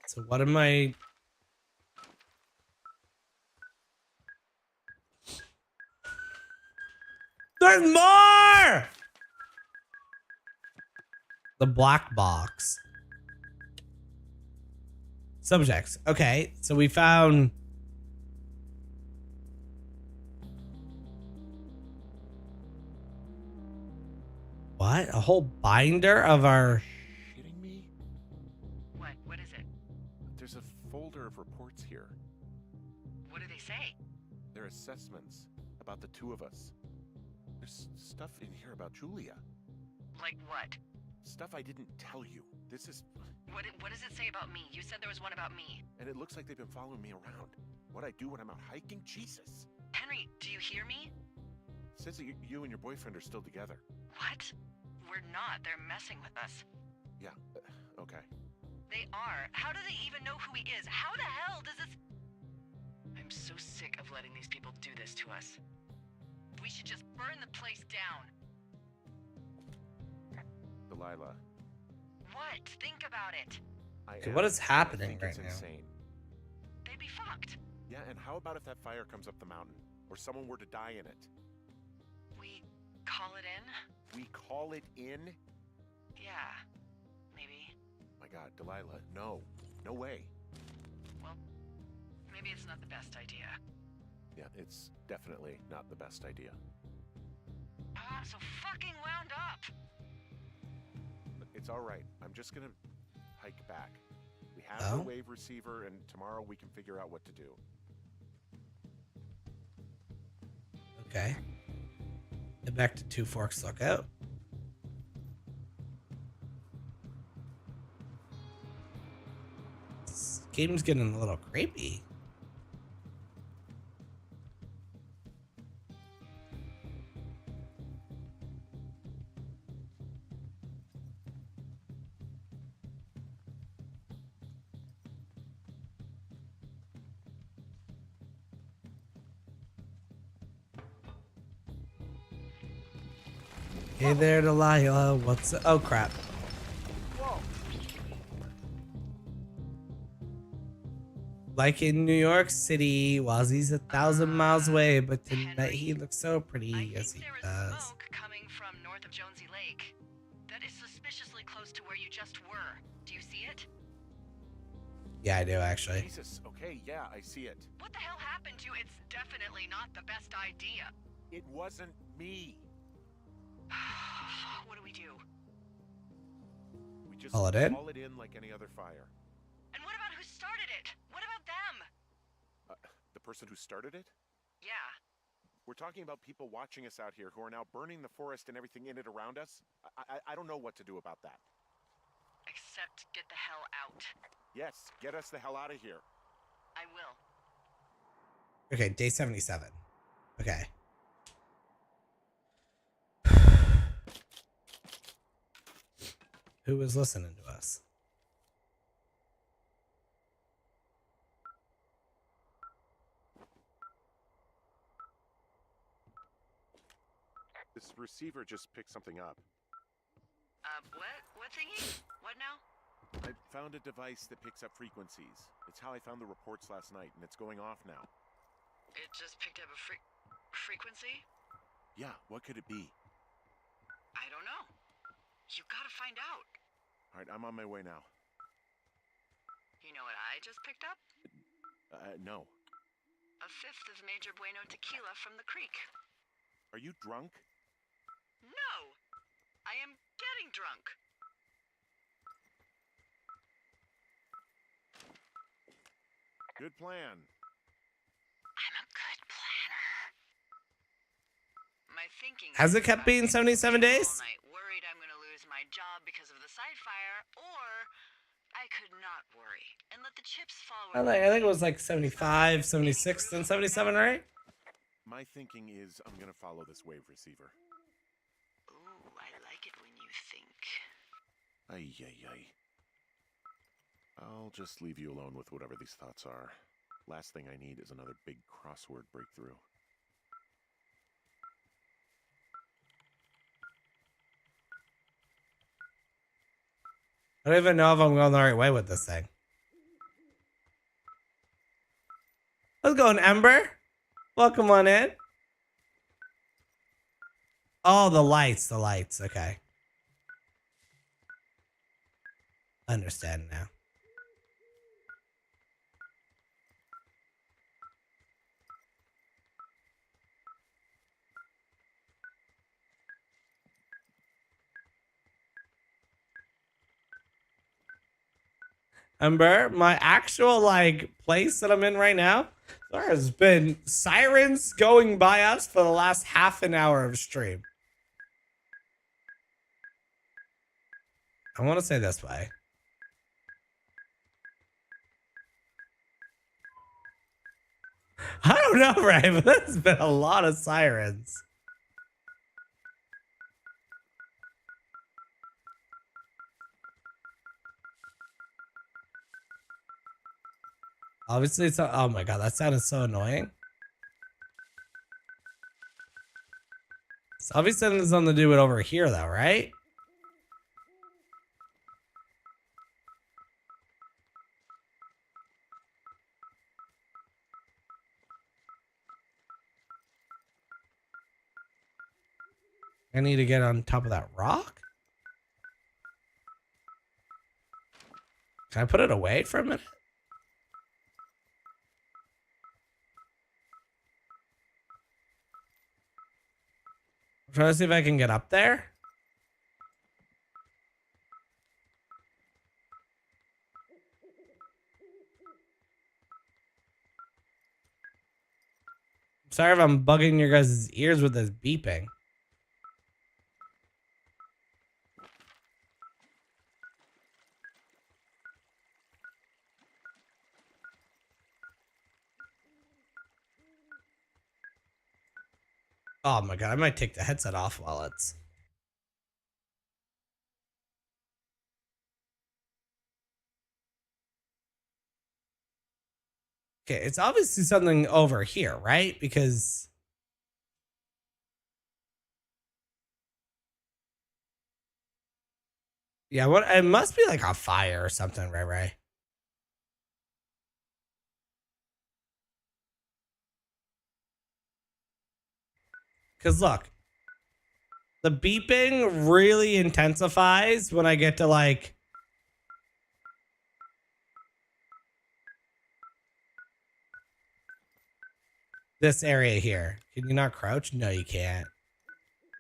So what am I? There's more! The black box. Subjects. Okay, so we found... What? A whole binder of our... Shitting me? What is it? There's a folder of reports here. What do they say? They're assessments about the two of us. There's stuff in here about Julia. Like what? Stuff I didn't tell you. This is... What does it say about me? You said there was one about me. And it looks like they've been following me around. What I do when I'm out hiking? Jesus. Henry, do you hear me? It says that you and your boyfriend are still together. What? We're not. They're messing with us. Yeah, okay. They are. How do they even know who he is? How the hell does this... I'm so sick of letting these people do this to us. We should just burn the place down. Delilah. What? Think about it. Okay, what is happening I think right it's now? insane. They'd be fucked. Yeah, and how about if that fire comes up the mountain? Or someone were to die in it? We call it in? We call it in? Yeah. Maybe. My God, Delilah, no. No way. Well, maybe it's not the best idea. Yeah, it's definitely not the best idea. Ah, so fucking wound up. It's all right. I'm just gonna hike back. We have Oh? the wave receiver, and tomorrow we can figure out what to do. Okay. Head back to Two Forks Lookout. This game's getting a little creepy. Hey there, Delilah. What's up? Oh, crap. Like in New York City, Wazzy's 1,000 miles away, but tonight he looks so pretty. I Yes, think he there is does. smoke coming from north of Jonesy Lake. That is suspiciously close to where you just were. Do you see it? Yeah, I do, actually. Jesus, okay, yeah, I see it. What the hell happened to you? It's definitely not the best idea. It wasn't me. What do we do? We just Call it in? call it in like any other fire. And what about who started it? What about person who started it? Yeah. We're talking about people watching us out here who are now burning the forest and everything in it around us. I don't know what to do about that. Except get the hell out. Yes, get us the hell out of here. I will. Okay, day 77. Okay. Who was listening to us? This receiver just picked something up. What? What thingy? What now? I found a device that picks up frequencies. It's how I found the reports last night, and it's going off now. It just picked up a frequency? Yeah, what could it be? I don't know. You gotta find out. All right, I'm on my way now. You know what I just picked up? No. A fifth of Major Bueno tequila from the creek. Are you drunk? No! I am getting drunk. Good plan. I'm a good planner. My thinking Has it is kept being 77 days? all night, worried I'm gonna lose my job because of the side fire, or I could not worry and let the chips fall where I think it was like 75, 76, and 77, right? My thinking is I'm gonna follow this wave receiver. Ooh, I like it when you think. Ay, ay, ay. I'll just leave you alone with whatever these thoughts are. Last thing I need is another big crossword breakthrough. I don't even know if I'm going the right way with this thing. How's it going, Ember? Welcome on in. Oh, the lights, okay. Understand now. Ember, my actual like place that I'm in right now, there has been sirens going by us for the last half an hour of stream. I want to say this way. I don't know, right? But there's been a lot of sirens. Obviously, it's oh my god, that sounded so annoying. So obviously, there's something to do with over here, though, right? I need to get on top of that rock. Can I put it away for a minute? I'm trying to see if I can get up there. Sorry if I'm bugging your guys' ears with this beeping. Oh my god, I might take the headset off while it's... Okay, it's obviously something over here, right? Because... yeah, what? It must be like a fire or something, right? Because look, the beeping really intensifies when I get to like... this area here. Can you not crouch? No, you can't.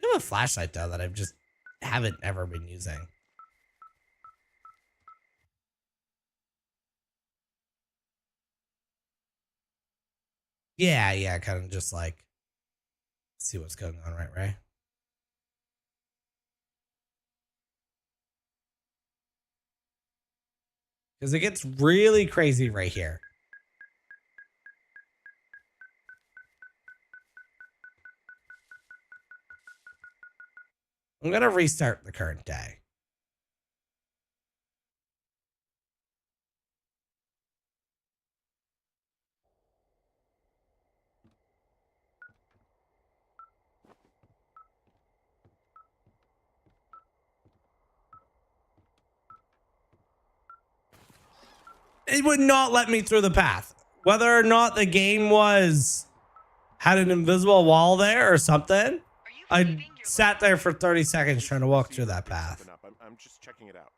I have a flashlight though that I just haven't ever been using. Yeah, kind of just like see what's going on, right, Ray? Because it gets really crazy right here. I'm gonna restart the current day. It would not let me through the path. Whether or not the game had an invisible wall there or something, Are you I leaving your sat there for 30 seseconds trying to walk through that Pick path. something up. I'm just checking it out.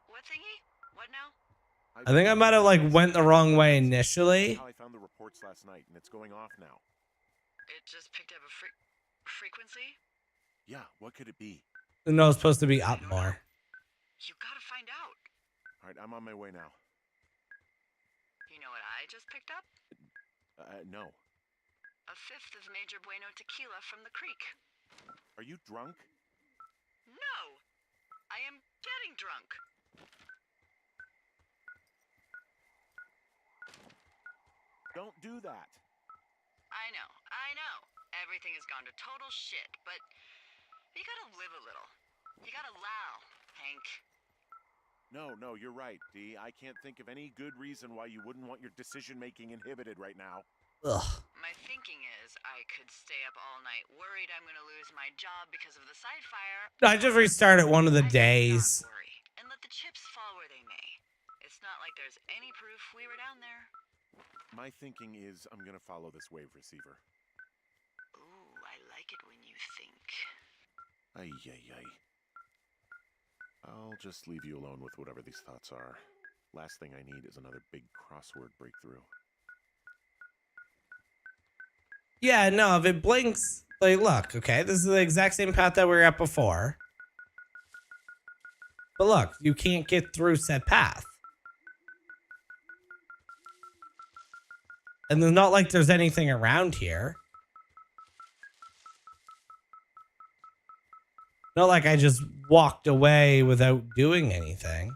What thingy? What now? I think I might have like went the wrong way initially. How I found the reports last night, and it's going off now. It just picked up a frequency? Yeah, what could it be? No, it's supposed to be up more. You gotta find out. All right, I'm on my way now. You know what I just picked up? No. A fifth of Major Bueno tequila from the creek. Are you drunk? No! I am getting drunk. Don't do that. I know. Everything has gone to total shit, but you gotta live a little. You gotta allow, Hank. No, you're right, Dee. I can't think of any good reason why you wouldn't want your decision-making inhibited right now. Ugh. My thinking is I could stay up all night worried I'm gonna lose my job because of the side fire. I just restarted one of the I days. cannot worry and let the chips fall where they may. It's not like there's any proof we were down there. My thinking is I'm gonna follow this wave receiver. Ooh, I like it when you think. Ay. I'll just leave you alone with whatever these thoughts are. Last thing I need is another big crossword breakthrough. Yeah, no, if it blinks, like, look, okay, this is the exact same path that we were at before. But look, you can't get through said path. And there's not like there's anything around here. Not like I just walked away without doing anything.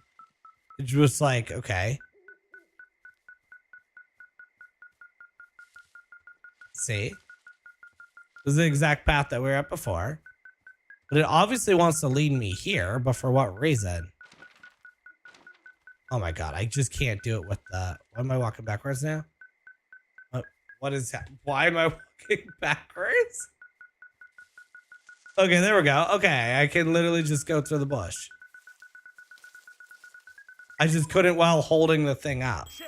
It's just like, okay. See? This is the exact path that we were at before. But it obviously wants to lead me here, but for what reason? Oh my god, I just can't do it with the... Why am I walking backwards now? What is that? Why am I walking backwards? Okay, there we go. Okay, I can literally just go through the bush. I just couldn't while holding the thing up. Shit!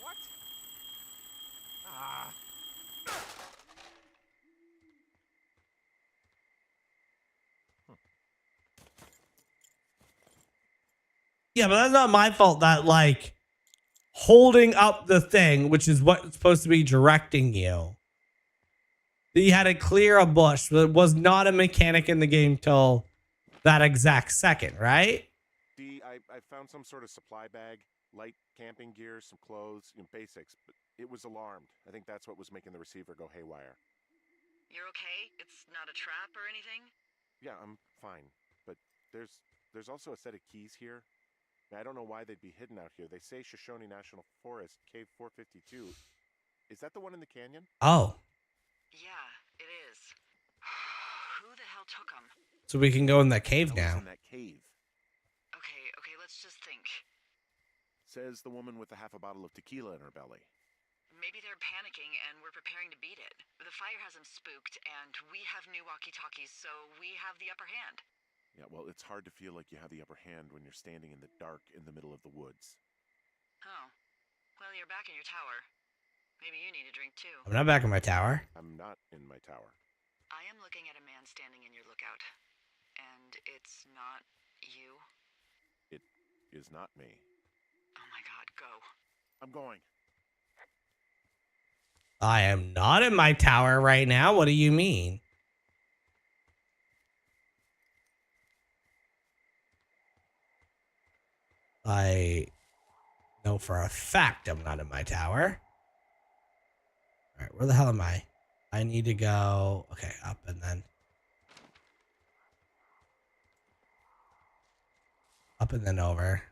What? Ah! Yeah, but that's not my fault that, like, holding up the thing, which is what's supposed to be directing you, that you had to clear a bush, but it was not a mechanic in the game till that exact second, right? Dee, I found some sort of supply bag, light camping gear, some clothes, basics, but it was alarmed. I think that's what was making the receiver go haywire. You're okay? It's not a trap or anything? Yeah, I'm fine, but there's also a set of keys here. I don't know why they'd be hidden out here. They say Shoshone National Forest, Cave 452. Is that the one in the canyon? Oh, Yeah, it is. Who the hell took them? so we can go in that cave I was now. in that cave. Okay, let's just think. Says the woman with a half a bottle of tequila in her belly. Maybe they're panicking and we're preparing to beat it. The fire has them spooked and we have new walkie-talkies, so we have the upper hand. Yeah, well, it's hard to feel like you have the upper hand when you're standing in the dark in the middle of the woods. Oh. Well, you're back in your tower. Maybe you need a drink too. I'm not back in my tower. I'm not in my tower. I am looking at a man standing in your lookout. And it's not you. It is not me. Oh my god, go. I'm going. I am not in my tower right now. What do you mean? I know for a fact I'm not in my tower. All right, where the hell am I? I need to go. Okay, up and then over.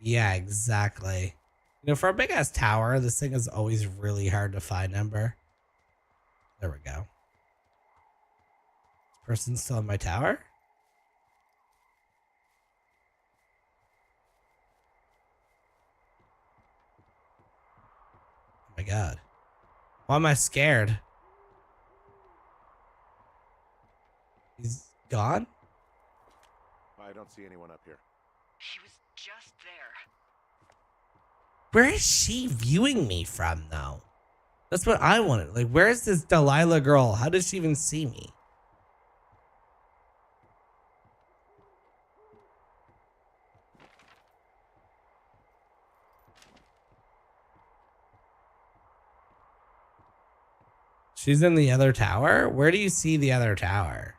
Yeah, exactly. You know, for a big ass tower, this thing is always really hard to find, Ember. There we go. This person's still in my tower? Oh my god. Why am I scared? He's gone? I don't see anyone up here. He was just there. Where is she viewing me from, though? That's what I wanted. Like, where is this Delilah girl? How does she even see me? She's in the other tower? Where do you see the other tower?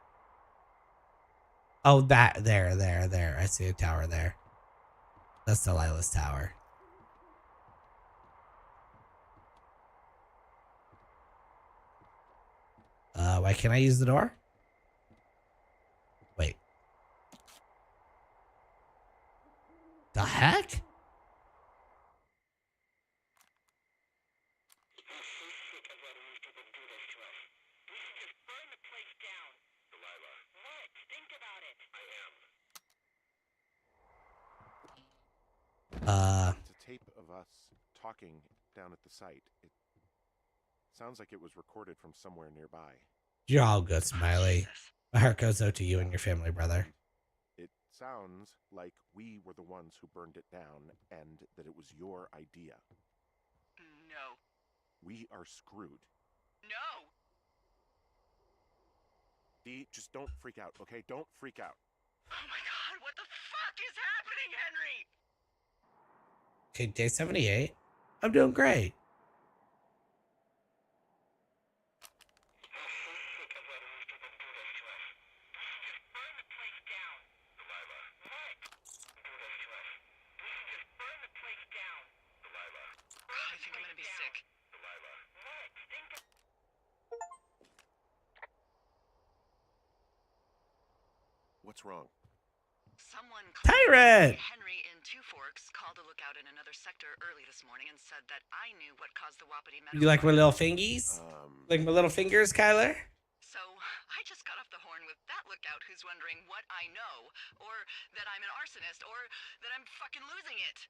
Oh, that, there. I see a tower there. That's Delilah's tower. Why can't I use the door? Wait. The heck? It's a tape of us talking down at the site. It sounds like it was recorded from somewhere nearby. You're all good, Smiley. Jesus. My heart goes out to you and your family, brother. It sounds like we were the ones who burned it down and that it was your idea. No. We are screwed. No! Dee, just don't freak out, okay? Don't freak out. Oh my god, what the fuck is happening, Henry? Okay, day 78. I'm doing great. I think I'm gonna be sick. What's wrong? Someone Tyrant! Henry in Two Forks called a lookout in another sector early this morning and said that I knew what caused the Wapiti Meadow. You like my little fingies? Like my little fingers, Kyler? So I just got off the horn with that lookout who's wondering what I know, or that I'm an arsonist, or that I'm fucking losing it.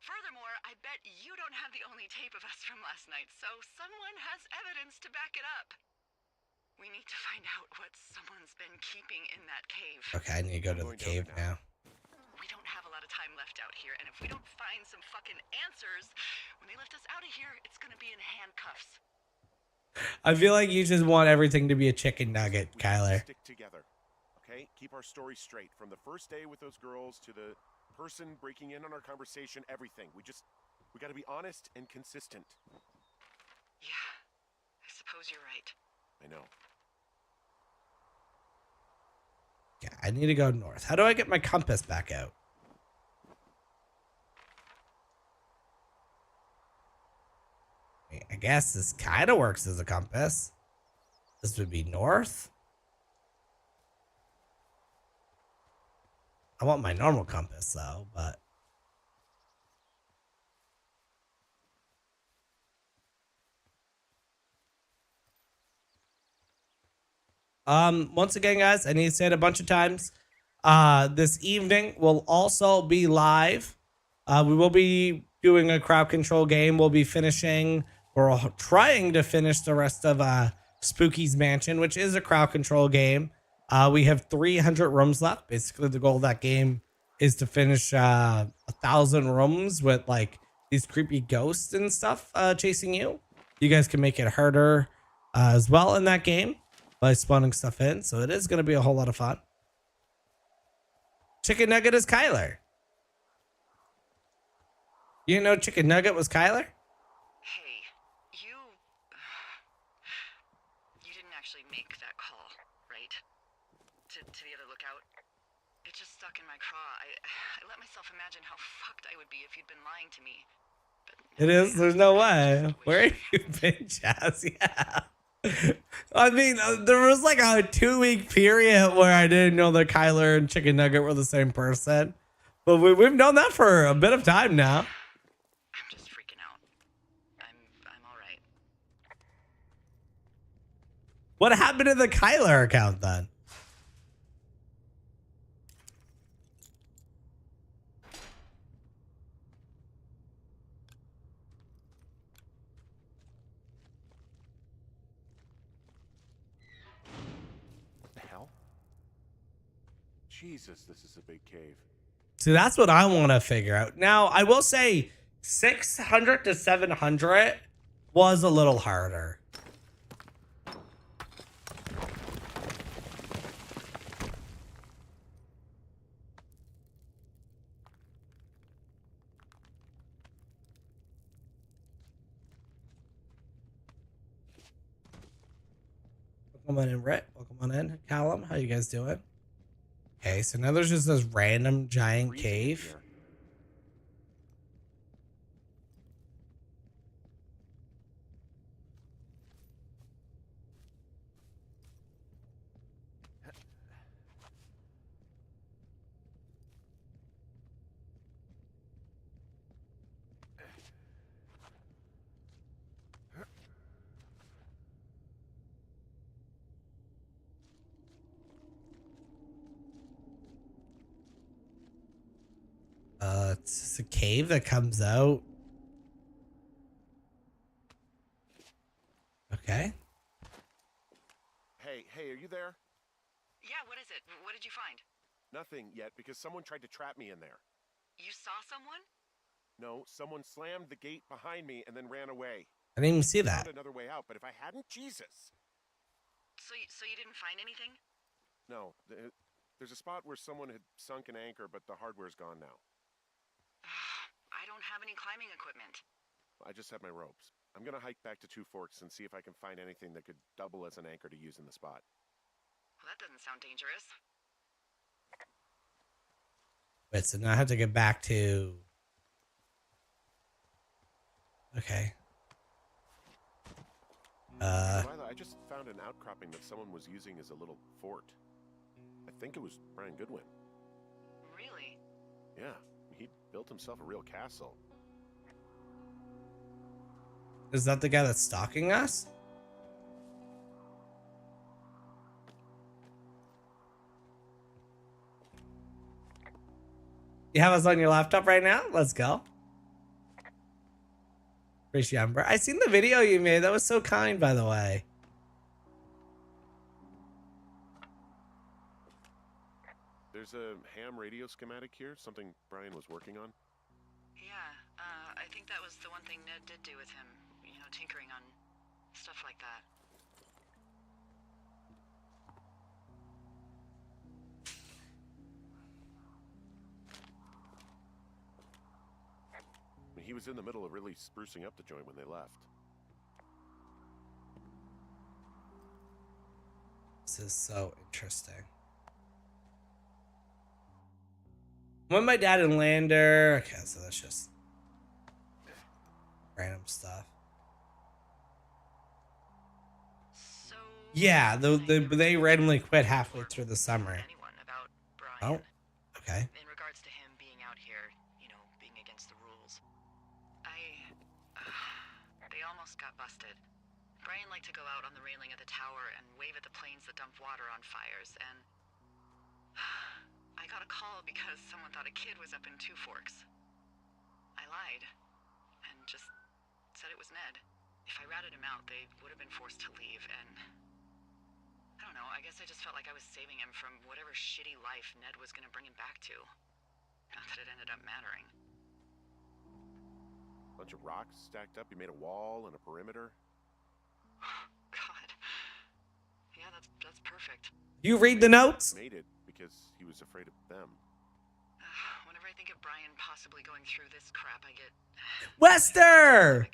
Furthermore, I bet you don't have the only tape of us from last night, so someone has evidence to back it up. We need to find out what someone's been keeping in that cave. Okay, I need to go to the cave now. We don't have a lot of time left out here, and if we don't find some fucking answers, when they lift us out of here, it's gonna be in handcuffs. I feel like you just want everything to be a chicken nugget, We have to Kyler. stick together, okay? Keep our story straight. From the first day with those girls to the person breaking in on our conversation, everything. We gotta be honest and consistent. Yeah, I suppose you're right. I know. Yeah, I need to go north. How do I get my compass back out? I guess this kind of works as a compass. This would be north. I want my normal compass though, but once again, guys, I need to say it a bunch of times. This evening will also be live. We will be doing a crowd control game. We'll be finishing or trying to finish the rest of Spooky's Mansion, which is a crowd control game. We have 300 rooms left. Basically, the goal of that game is to finish 1,000 rooms with like these creepy ghosts and stuff chasing you. You guys can make it harder as well in that game by spawning stuff in. So it is going to be a whole lot of fun. Chicken Nugget is Kyler. You didn't know Chicken Nugget was Kyler? Hey, you didn't actually make that call, right? To the other lookout? It just stuck in my craw. I let myself imagine how fucked I would be if you'd been lying to me. But It now I is. There's have no to way. just Where wish have I you hadn't. been, Jazz? Yeah. I mean, there was like a 2-week period where I didn't know that Kyler and Chicken Nugget were the same person, but we've known that for a bit of time now. I'm just freaking out. I'm all right. What happened to the Kyler account then? What the hell? Jesus, this is a big cave. See, that's what I want to figure out. Now, I will say 600 to 700 was a little harder. Welcome on in, Rit. Welcome on in. Callum, how you guys doing? Okay, so now there's just this random giant Freezing in cave. here. It's just a cave that comes out. Okay. Hey, are you there? Yeah, what is it? What did you find? Nothing yet, because someone tried to trap me in there. You saw someone? No, someone slammed the gate behind me and then ran away. I didn't even see I that. found another way out, but if I hadn't, Jesus. So you didn't find anything? No, there's a spot where someone had sunk an anchor, but the hardware's gone now. I don't have any climbing equipment. I just have my ropes. I'm gonna hike back to Two Forks and see if I can find anything that could double as an anchor to use in the spot. Well, that doesn't sound dangerous. Wait, so now I have to get back to... Okay. Delilah, I just found an outcropping that someone was using as a little fort. I think it was Brian Goodwin. Really? Yeah, he built himself a real castle. Is that the guy that's stalking us? You have us on your laptop right now? Let's go. Appreciate it, Amber. I seen the video you made. That was so kind, by the way. There's a ham radio schematic here, something Brian was working on. Yeah, I think that was the one thing Ned did do with him. You know, tinkering on stuff like that. He was in the middle of really sprucing up the joint when they left. This is so interesting. When my dad and Lander. Okay, so that's just random stuff. So Yeah, they randomly quit halfway Or through the summer. anyone about Brian. Oh, okay. In regards to him being out here, you know, being against the rules. They almost got busted. Brian liked to go out on the railing of the tower and wave at the planes that dumped water on fires, and I got a call because someone thought a kid was up in Two Forks. I lied and just said it was Ned. If I ratted him out, they would have been forced to leave, and I don't know, I guess I just felt like I was saving him from whatever shitty life Ned was gonna bring him back to. Not that it ended up mattering. Bunch of rocks stacked up. You made a wall and a perimeter. God. Yeah, that's perfect. You read the notes? Made it because he was afraid of them. Whenever I think of Brian possibly going through this crap, I get... Wester!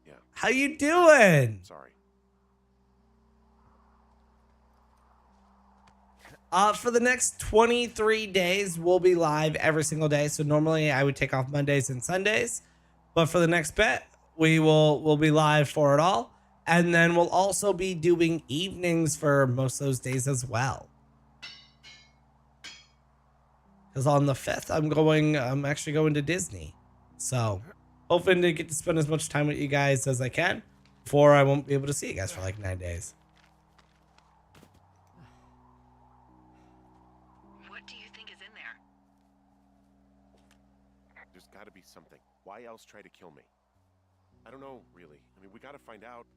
Yeah, How you doing? sorry. For the next 23 days, we'll be live every single day. So normally I would take off Mondays and Sundays, but for the next bit, we'll be live for it all. And then we'll also be doing evenings for most of those days as well. Because on the 5th, I'm actually going to Disney. So hoping to get to spend as much time with you guys as I can before I won't be able to see you guys for like 9 days. What do you think is in there? There's got to be something. Why else try to kill me? I don't know, really. I mean, we got to find out.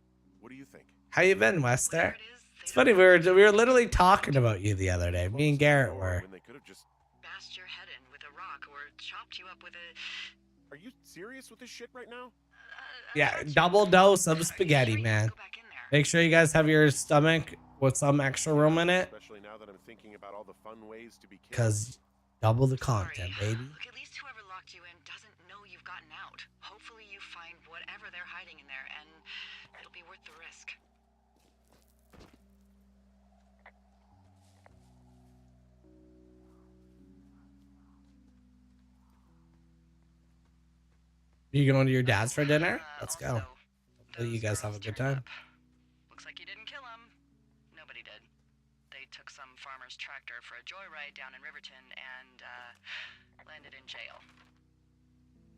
What do you think? How you been, Wester? Whatever it is, It's funny, we were literally talking about you the other day. Me and Garrett were. When they could have just... bashed your head in with a rock or chopped you up with a... Are you serious with this shit right now? Yeah, double dose of spaghetti, man. Go back in there. Make sure you guys have your stomach with some extra room in it, Especially now that I'm thinking about all the fun ways to be killed. because double the Sorry. content, baby. Look, at least whoever locked you in doesn't know you've gotten out. Hopefully you find whatever they're hiding in there, and it'll be worth the risk. You going to your dad's for dinner? Let's go. Also, Hopefully you those guys have a girls good turned time. up. Looks like you didn't kill him. Nobody did. They took some farmer's tractor for a joyride down in Riverton and landed in jail.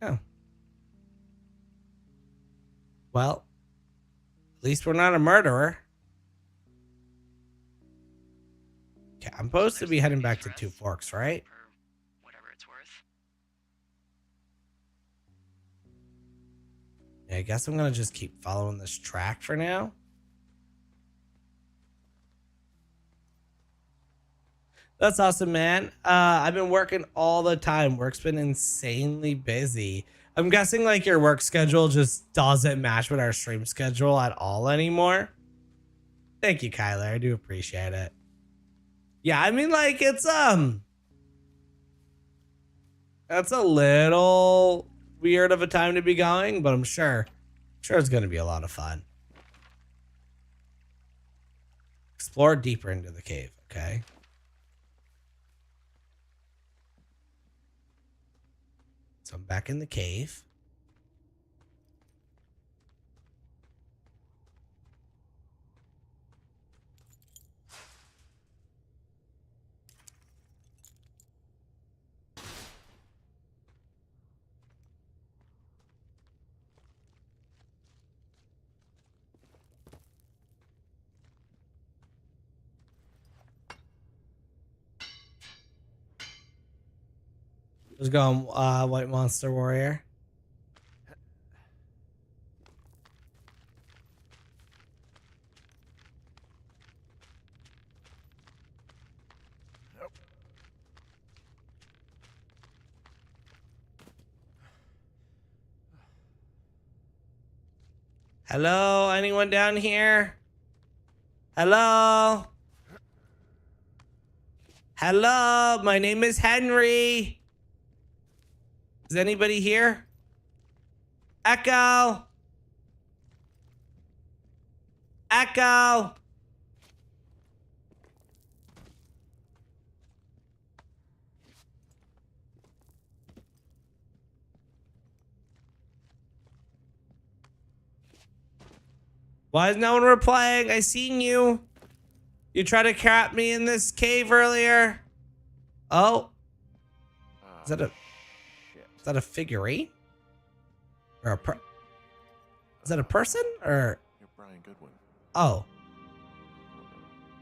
Oh. Well, at least we're not a murderer. Okay, I'm supposed to be heading back to Two Forks, right? For whatever it's worth. Yeah, I guess I'm gonna just keep following this track for now. That's awesome, man. I've been working all the time. Work's been insanely busy. I'm guessing like your work schedule just doesn't match with our stream schedule at all anymore. Thank you, Kyler. I do appreciate it. Yeah, I mean like it's that's a little weird of a time to be going, but I'm sure it's gonna be a lot of fun. Explore deeper into the cave, okay? So I'm back in the cave. Let's go, White Monster Warrior. Hello, anyone down here? Hello? Hello, my name is Henry. Is anybody here? Echo? Echo? Why is no one replying? I seen you. You tried to trap me in this cave earlier. Oh. Is that a... Shit. Is that a figurine? Or a is that a person? Or... You're Brian Goodwin. Oh.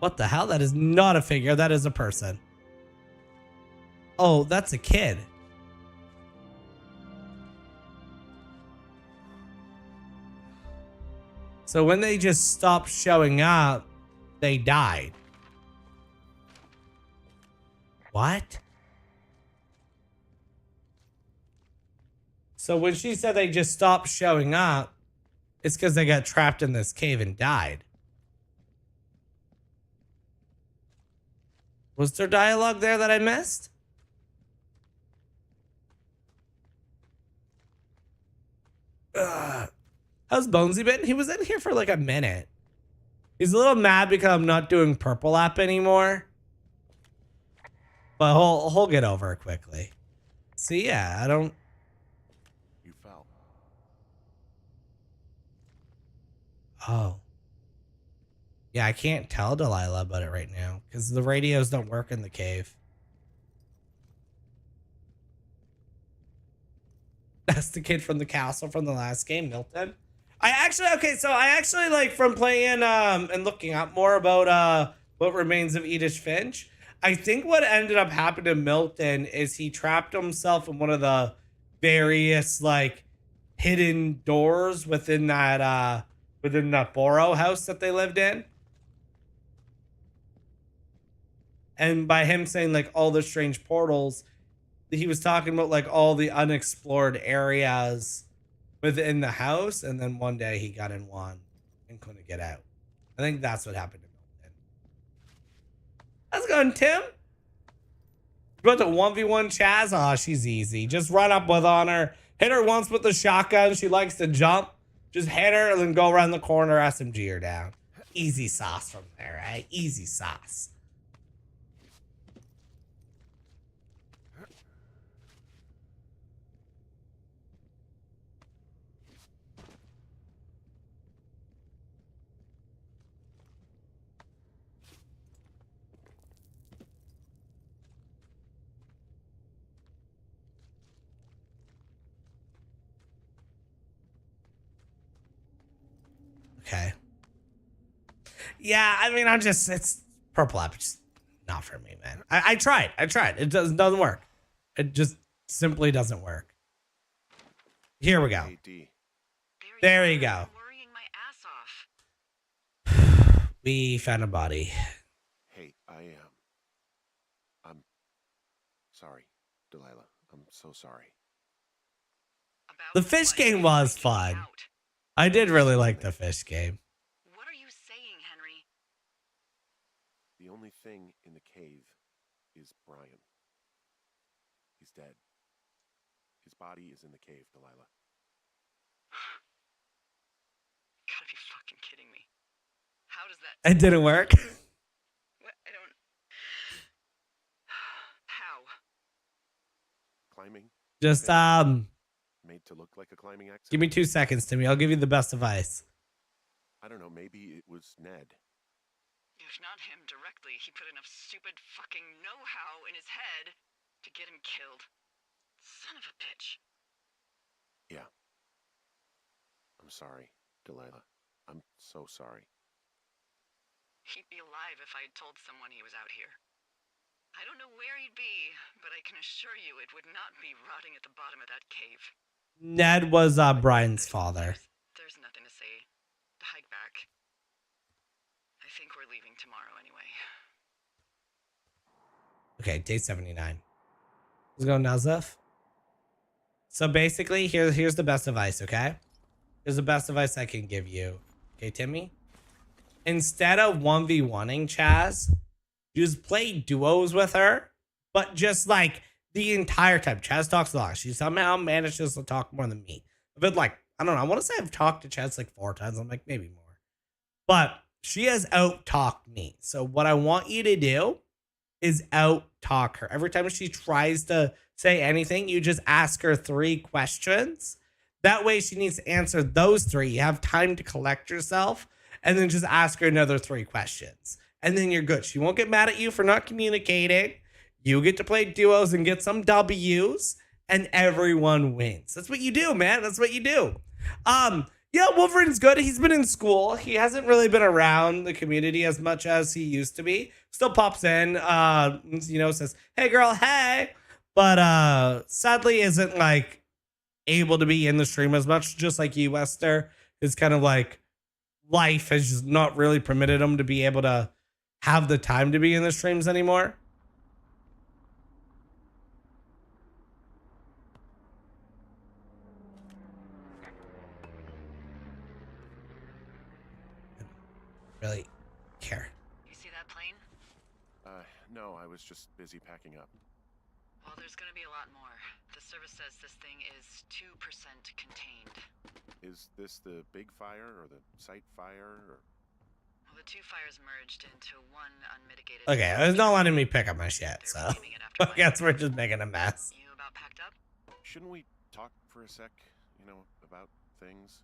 What the hell? That is not a figure. That is a person. Oh, that's a kid. So when they just stopped showing up, they died. What? So when she said they just stopped showing up, it's because they got trapped in this cave and died. Was there dialogue there that I missed? Ugh. How's Bonesy been? He was in here for like a minute. He's a little mad because I'm not doing Purple App anymore. but he'll get over it quickly. So yeah, I don't. You fell. Oh. Yeah, I can't tell Delilah about it right now because the radios don't work in the cave. That's the kid from the castle from the last game, Milton. I actually like from playing and looking up more about what remains of Edith Finch. I think what ended up happening to Milton is he trapped himself in one of the various like hidden doors within that Borough house that they lived in. And by him saying like all the strange portals, he was talking about like all the unexplored areas within the house, and then one day he got in one and couldn't get out. I think that's what happened to Milton. How's it going, Tim? About to 1v1 Chaz? Aw, she's easy. Just run up with on her. Hit her once with the shotgun. She likes to jump. Just hit her and then go around the corner, SMG her down. Easy sauce from there, right? Easy sauce. Okay. Yeah, I mean, it's purple app. It's just not for me, man. I tried. It doesn't work. It just simply doesn't work. Here we go. Hey, D. There you go. Worrying my ass off. We found a body. Hey, I'm sorry, Delilah. I'm so sorry. About The fish what? game was fun. Out. I did really like the fish game. What are you saying, Henry? The only thing in the cave is Brian. He's dead. His body is in the cave, Delilah. Gotta be fucking kidding me. How does that? It didn't work. What? I don't. How? Climbing, Just made to look like a climbing accident. give me 2 seconds, Timmy. I'll give you the best advice. I don't know, maybe it was Ned. If not him directly, he put enough stupid fucking know-how in his head to get him killed. Son of a bitch. Yeah. I'm sorry, Delilah. I'm so sorry. He'd be alive if I had told someone he was out here. I don't know where he'd be, but I can assure you it would not be rotting at the bottom of that cave. Ned was Brian's father. There's nothing to say. Hike back. I think we're leaving tomorrow anyway. Okay, day 79. Let's go, Nazif. So basically, here's the best advice, okay? Here's the best advice I can give you. Okay, Timmy? Instead of 1v1ing Chaz, just play duos with her, but just like the entire time. Chaz talks a lot. She somehow manages to talk more than me. But like, I don't know. I want to say I've talked to Chaz like 4 times. I'm like, maybe more. But she has out-talked me. So what I want you to do is out-talk her. Every time she tries to say anything, you just ask her 3 questions. That way she needs to answer those 3. You have time to collect yourself and then just ask her another 3 questions. And then you're good. She won't get mad at you for not communicating. You get to play duos and get some W's and everyone wins. That's what you do, man. That's what you do. Yeah, Wolverine's good. He's been in school. He hasn't really been around the community as much as he used to be. Still pops in, says, "Hey girl, hey." But sadly isn't like able to be in the stream as much, just like you, Esther. Is kind of like life has just not really permitted him to be able to have the time to be in the streams anymore. Really care. You see that plane? No, I was just busy packing up. Well, there's gonna be a lot more. The service says this thing is 2% contained. Is this the big fire or the site fire or? Well, the two fires merged into one unmitigated. Okay, it's not letting me pick up my shit, They're so blaming it after I guess we're just making a mess. You about packed up? Shouldn't we talk for a sec, about things?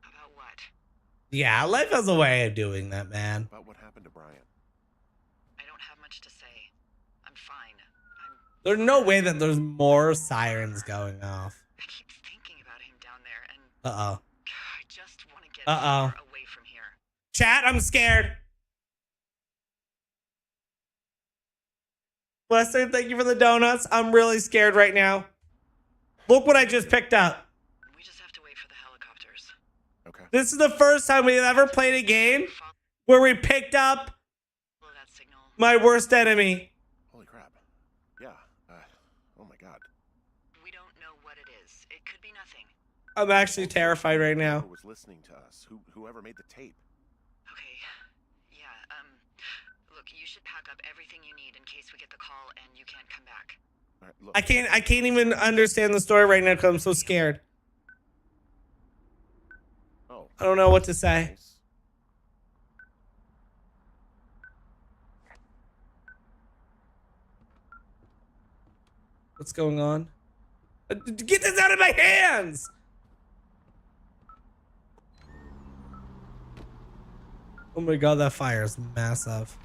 About what? Yeah, life has a way of doing that, man. About what happened to Brian? I don't have much to say. I'm fine. There's no way that there's more sirens going off. I keep thinking about him down there, and Uh-oh. I just want to get Uh-oh. far away from here. Chat, I'm scared. Lester, thank you for the donuts. I'm really scared right now. Look what I just picked up. We just have to wait for the helicopters. Okay. This is the first time we've ever played a game where we picked up Follow that signal. my worst enemy. Holy crap. Yeah. Oh my god. We don't know what it is. It could be nothing. I'm actually terrified right now. Whoever was listening to us, whoever made the tape. Okay. Yeah, look, you should pack up everything you need in case we get the call and you can't come back. All right, look. I can't even understand the story right now because I'm so scared. Oh. I don't know what to say. Nice. What's going on? Get this out of my hands! Oh my god, that fire is massive.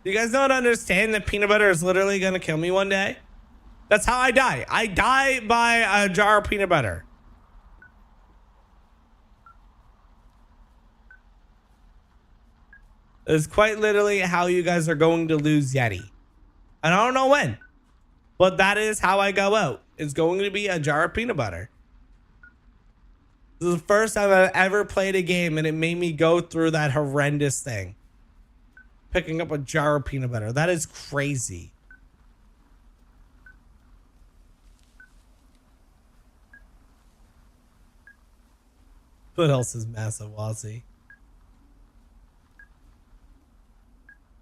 You guys don't understand that peanut butter is literally gonna kill me one day? That's how I die. I die by a jar of peanut butter. It's quite literally how you guys are going to lose Yeti. And I don't know when, but that is how I go out. It's going to be a jar of peanut butter. This is the first time I've ever played a game and it made me go through that horrendous thing. Picking up a jar of peanut butter. That is crazy. What else is massive, Wazzy?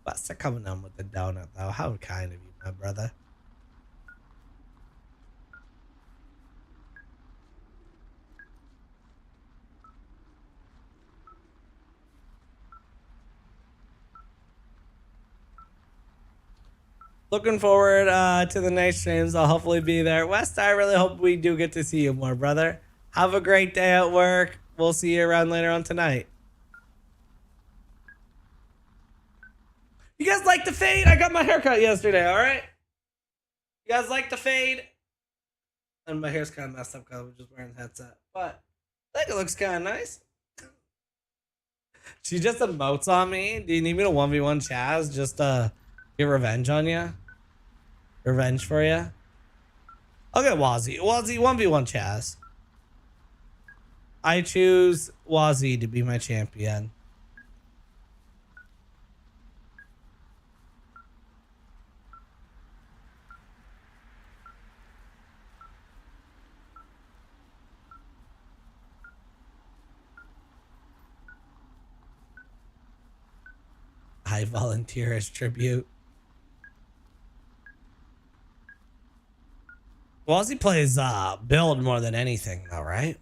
Buster coming on with the donut, though. How kind of you, my brother. Looking forward to the night streams. I'll hopefully be there. West, I really hope we do get to see you more, brother. Have a great day at work. We'll see you around later on tonight. You guys like the fade? I got my haircut yesterday, all right? You guys like the fade? And my hair's kind of messed up because I was just wearing the headset. But I think it looks kind of nice. She just emotes on me. Do you need me to 1v1 Chaz just to get revenge on you? Revenge for you? I'll get Wazzy. Wazzy 1v1 Chaz. I choose Wazzy to be my champion. I volunteer as tribute. Wazzy plays build more than anything though, right?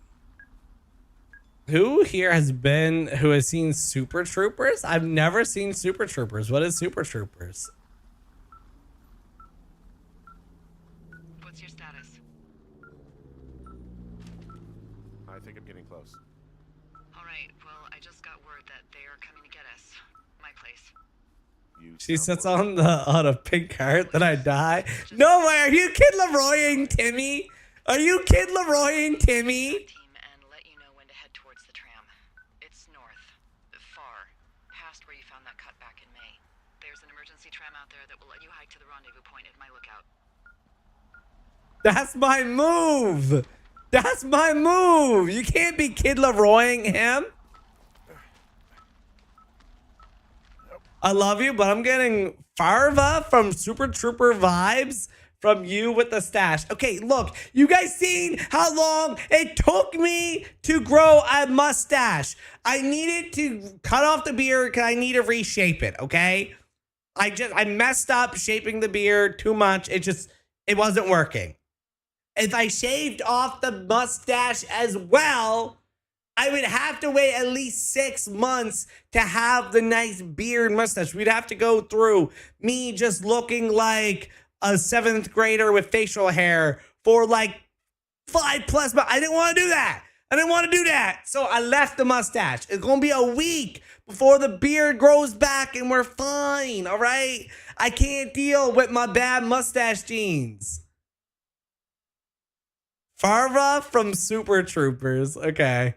Who here who has seen Super Troopers? I've never seen Super Troopers. What is Super Troopers? What's your status? I think I'm getting close. All right, well, I just got word that they are coming to get us. My place. She sound sits worried. on a pink cart that I die. No way! Are you Kid Leroy-ing Timmy? Are you Kid Leroy-ing Timmy? Team and let you know when to head towards the tram. It's north, far, past where you found that cut back in May. There's an emergency tram out there that will let you hike to the rendezvous point at my lookout. That's my move. That's my move. You can't be Kid Leroying him. I love you, but I'm getting Farva from Super Trooper vibes from you with the stash. Okay, look, you guys seen how long it took me to grow a mustache. I needed to cut off the beard because I need to reshape it, okay? I messed up shaping the beard too much. It wasn't working. If I shaved off the mustache as well, I would have to wait at least 6 months to have the nice beard mustache. We'd have to go through me just looking like a 7th grader with facial hair for like 5+ months. I didn't want to do that. I didn't want to do that. So I left the mustache. It's going to be a week before the beard grows back and we're fine. All right. I can't deal with my bad mustache genes. Farva from Super Troopers. Okay.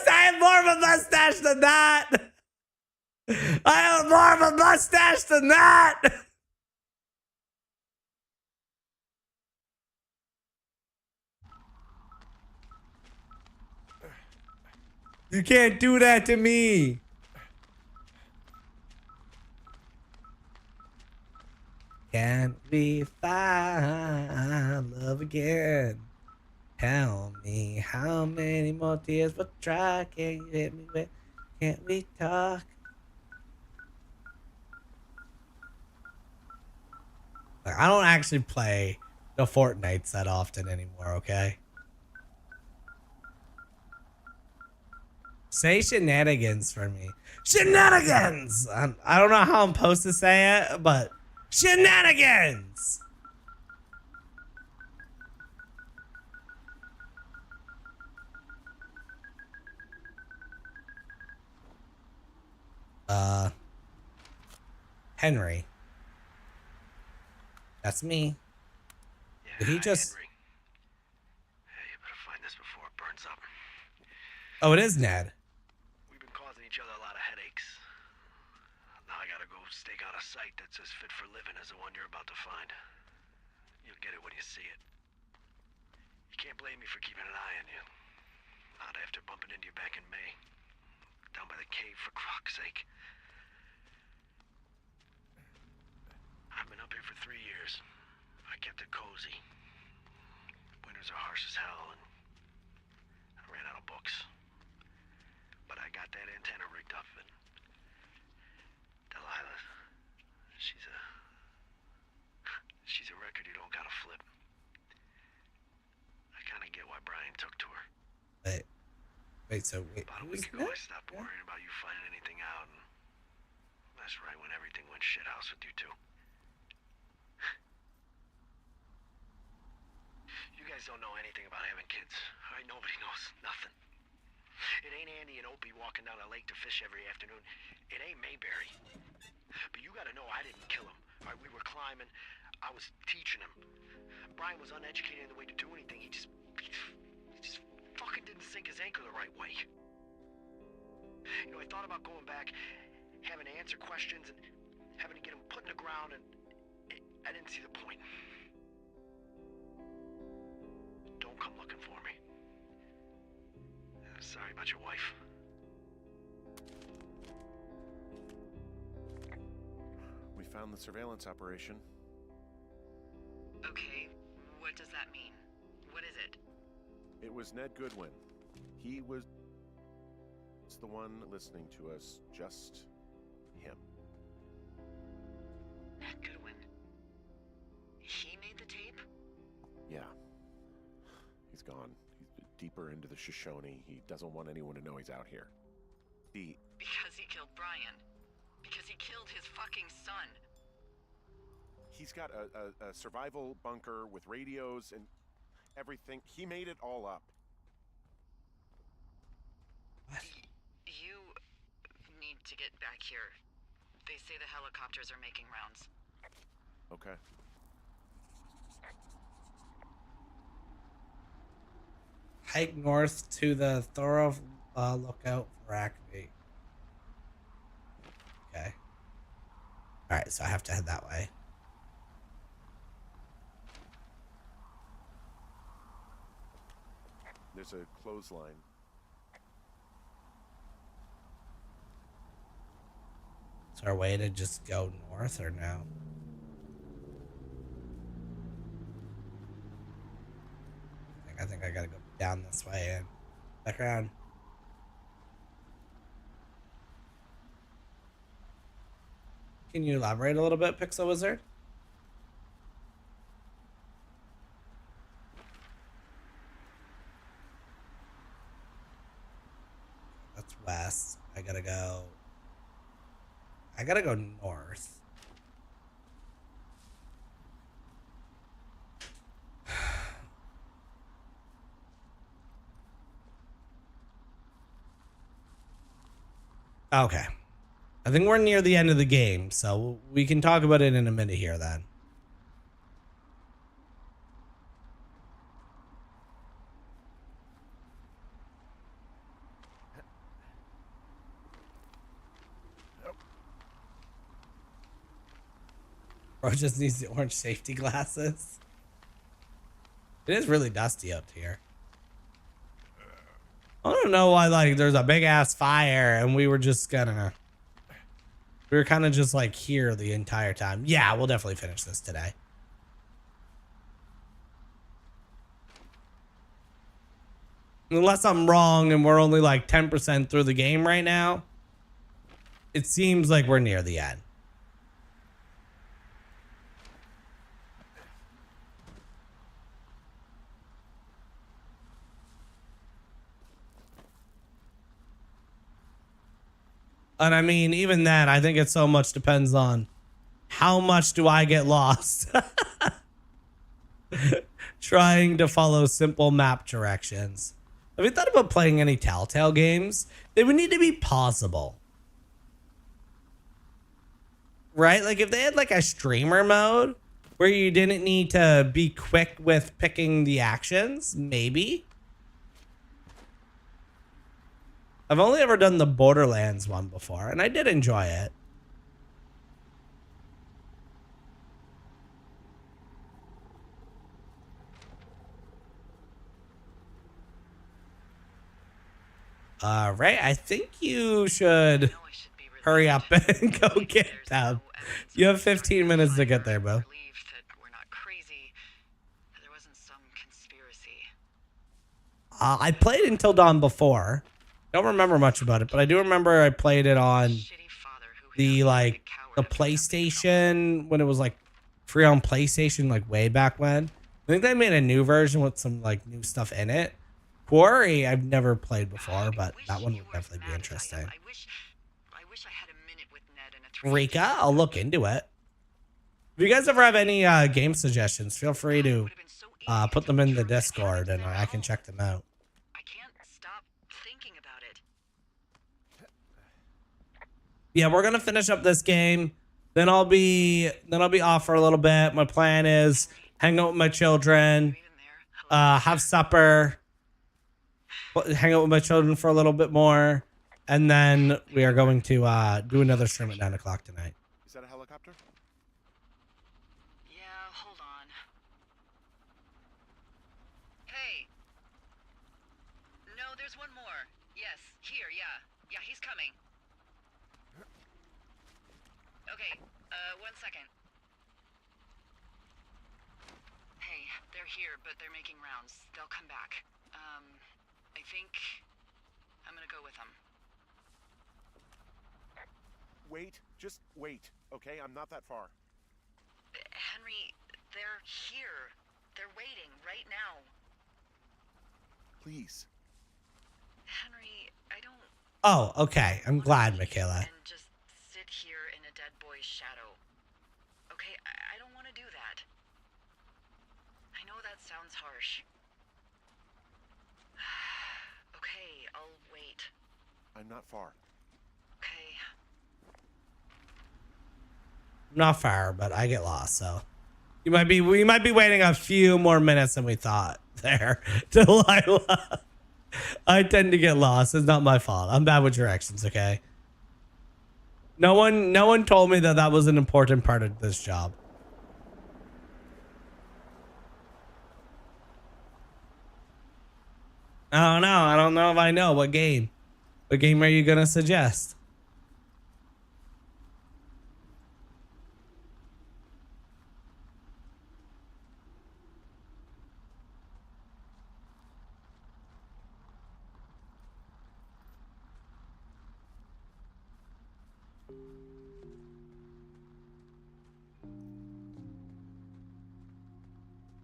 I have more of a mustache than that. I have more of a mustache than that. You can't do that to me. Can we find love again? Tell me how many more tears will try. Can you hit me with? Can't we talk? Like, I don't actually play the Fortnites that often anymore, okay? Say shenanigans for me. Shenanigans! I don't know how I'm supposed to say it, but shenanigans! Henry. That's me. Yeah, Did he just... Henry. Hey, you better find this before it burns up. Oh, it is Ned. We've been causing each other a lot of headaches. Now I gotta go stake out a site that's as fit for living as the one you're about to find. You'll get it when you see it. You can't blame me for keeping an eye on you. Not after bumping into you back in May. Down by the cave, for croc's sake. I've been up here for 3 years. I kept it cozy. Winters are harsh as hell, and I ran out of books. But I got that antenna rigged up, and Delilah, she's a record you don't gotta flip. I kinda get why Brian took to her. Wait, so wait, About a who's week ago, Ned? I stopped worrying about you finding anything out, and that's right when everything went shithouse with you two. You guys don't know anything about having kids. All right, nobody knows nothing. It ain't Andy and Opie walking down a lake to fish every afternoon. It ain't Mayberry. But you gotta know I didn't kill him. All right, we were climbing. I was teaching him. Brian was uneducated in the way to do anything. He just fucking didn't sink his anchor the right way. You know, I thought about going back, having to answer questions, and having to get him put in the ground, and I didn't see the point. Don't come looking for me. Sorry about your wife. We found the surveillance operation. Okay, what does that mean? What is it? It was Ned Goodwin. He was the one listening to us. Just him. Ned Goodwin. He made the tape? Yeah. He's gone. He's deeper into the Shoshone. He doesn't want anyone to know he's out here. Because he killed Brian. Because he killed his fucking son. He's got a survival bunker with radios and everything. He made it all up. You need to get back here. They say the helicopters are making rounds. Okay. Hike north to the Thorough lookout for activate. Okay. Alright, so I have to head that way. There's a clothesline. Is there a way to just go north or no? I think I gotta go down this way and back around. Can you elaborate a little bit, Pixel Wizard? That's west. I gotta go north. Okay. I think we're near the end of the game, so we can talk about it in a minute here then. Bro just needs the orange safety glasses. It is really dusty up here. I don't know why, like, there's a big ass fire and we were kind of just like here the entire time. Yeah, we'll definitely finish this today. Unless I'm wrong and we're only like 10% through the game right now. It seems like we're near the end. And I mean, even then, I think it so much depends on how much do I get lost trying to follow simple map directions. Have you thought about playing any Telltale games? They would need to be pausable. Right? Like if they had like a streamer mode where you didn't need to be quick with picking the actions, maybe. I've only ever done the Borderlands one before, and I did enjoy it. All right, I think you should hurry up and go get them. You have 15 minutes to get there, bro. Relieved that we're not crazy. That there wasn't some conspiracy. I played Until Dawn before. Don't remember much about it, but I do remember I played it on Shitty father who the like the PlayStation when it was like free on PlayStation like way back when. I think they made a new version with some like new stuff in it. Quarry I've never played before, but that one would definitely be interesting. I wish I had a minute with Ned and a 3 Rika, I'll look into it. If you guys ever have any game suggestions, feel free to put them in the Discord and I can check them out. I can't stop thinking about it. Yeah, we're gonna finish up this game. Then I'll be off for a little bit. My plan is hang out with my children, Even there. have supper, hang out with my children for a little bit more, and then we are going to do another stream at 9 o'clock tonight. Is that a helicopter? Yeah, hold on. Hey. No, there's one more. Yes, here, yeah. Yeah, he's coming. Okay, 1 second. Hey, they're here, but they're making rounds. They'll come back. I think I'm gonna go with them. Wait, just wait, okay? I'm not that far. Henry, they're here. They're waiting right now. Please. Henry, I don't Oh, okay. I'm wanna glad, leave Michaela. And just sit here in a dead boy's shadow. Okay, I don't want to do that. I know that sounds harsh. Okay, I'll wait. I'm not far. Okay. Not far, but I get lost, so we might be waiting a few more minutes than we thought there. Delilah. I tend to get lost. It's not my fault. I'm bad with directions, okay? No one told me that was an important part of this job. I don't know. I don't know if I know what game. What game are you gonna suggest?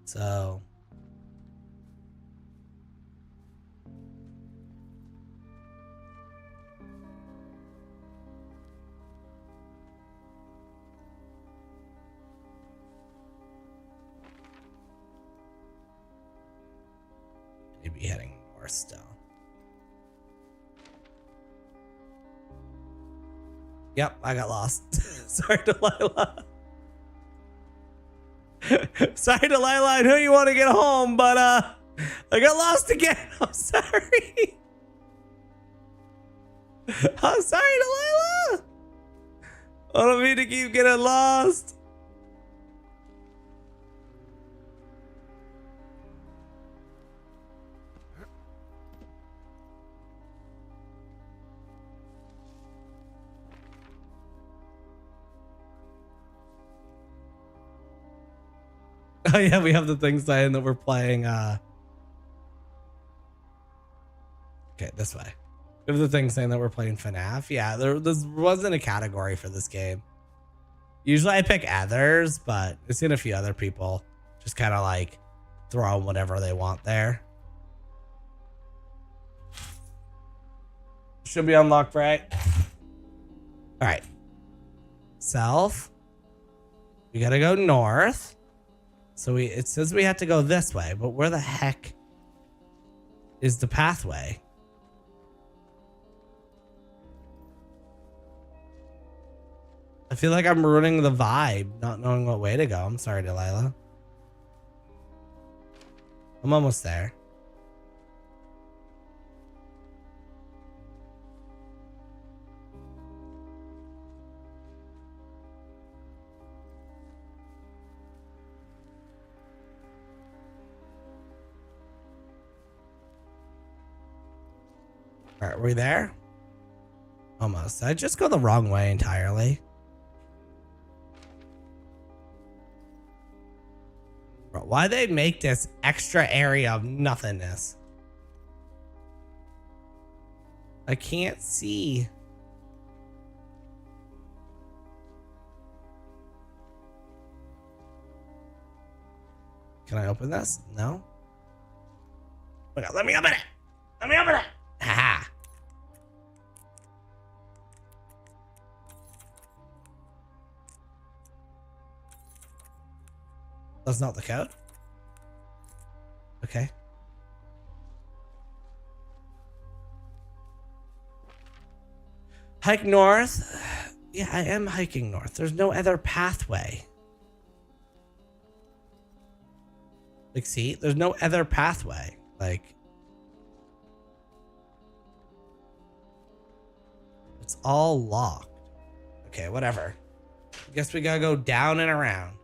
So maybe heading north still. Yep, I got lost. Sorry, Delilah. Sorry, Delilah. I know you want to get home, but I got lost again. I'm sorry. I'm sorry, Delilah. I don't mean to keep getting lost. Oh yeah, we have the thing saying that we're playing okay, this way. We have the thing saying that we're playing FNAF. Yeah, there wasn't a category for this game. Usually I pick others, but I've seen a few other people just kind of like throw whatever they want there. Should be unlocked, right? All right. Self. We gotta go north. So it says we have to go this way, but where the heck is the pathway? I feel like I'm ruining the vibe, not knowing what way to go. I'm sorry, Delilah. I'm almost there. All right, are we there? Almost. I just go the wrong way entirely. Bro, why they make this extra area of nothingness? I can't see. Can I open this? No. Oh my God, let me open it. Let me open it. Haha. That's not the code. Okay. Hike north. Yeah, I am hiking north. There's no other pathway. Like, see, there's no other pathway. Like, it's all locked. Okay, whatever. I guess we gotta go down and around.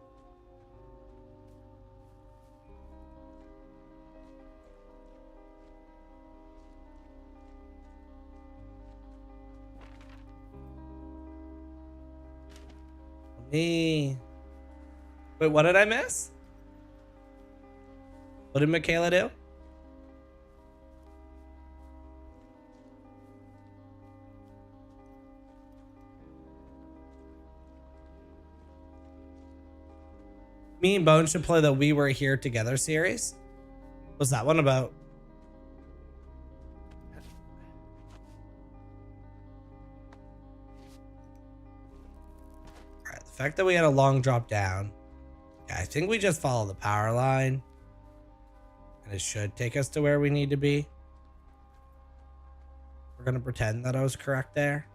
Wait, what did I miss? What did Michaela do? Me and Bone should play the We Were Here Together series. What's that one about? Alright, the fact that we had a long drop down. Yeah, I think we just follow the power line. And it should take us to where we need to be. We're gonna pretend that I was correct there.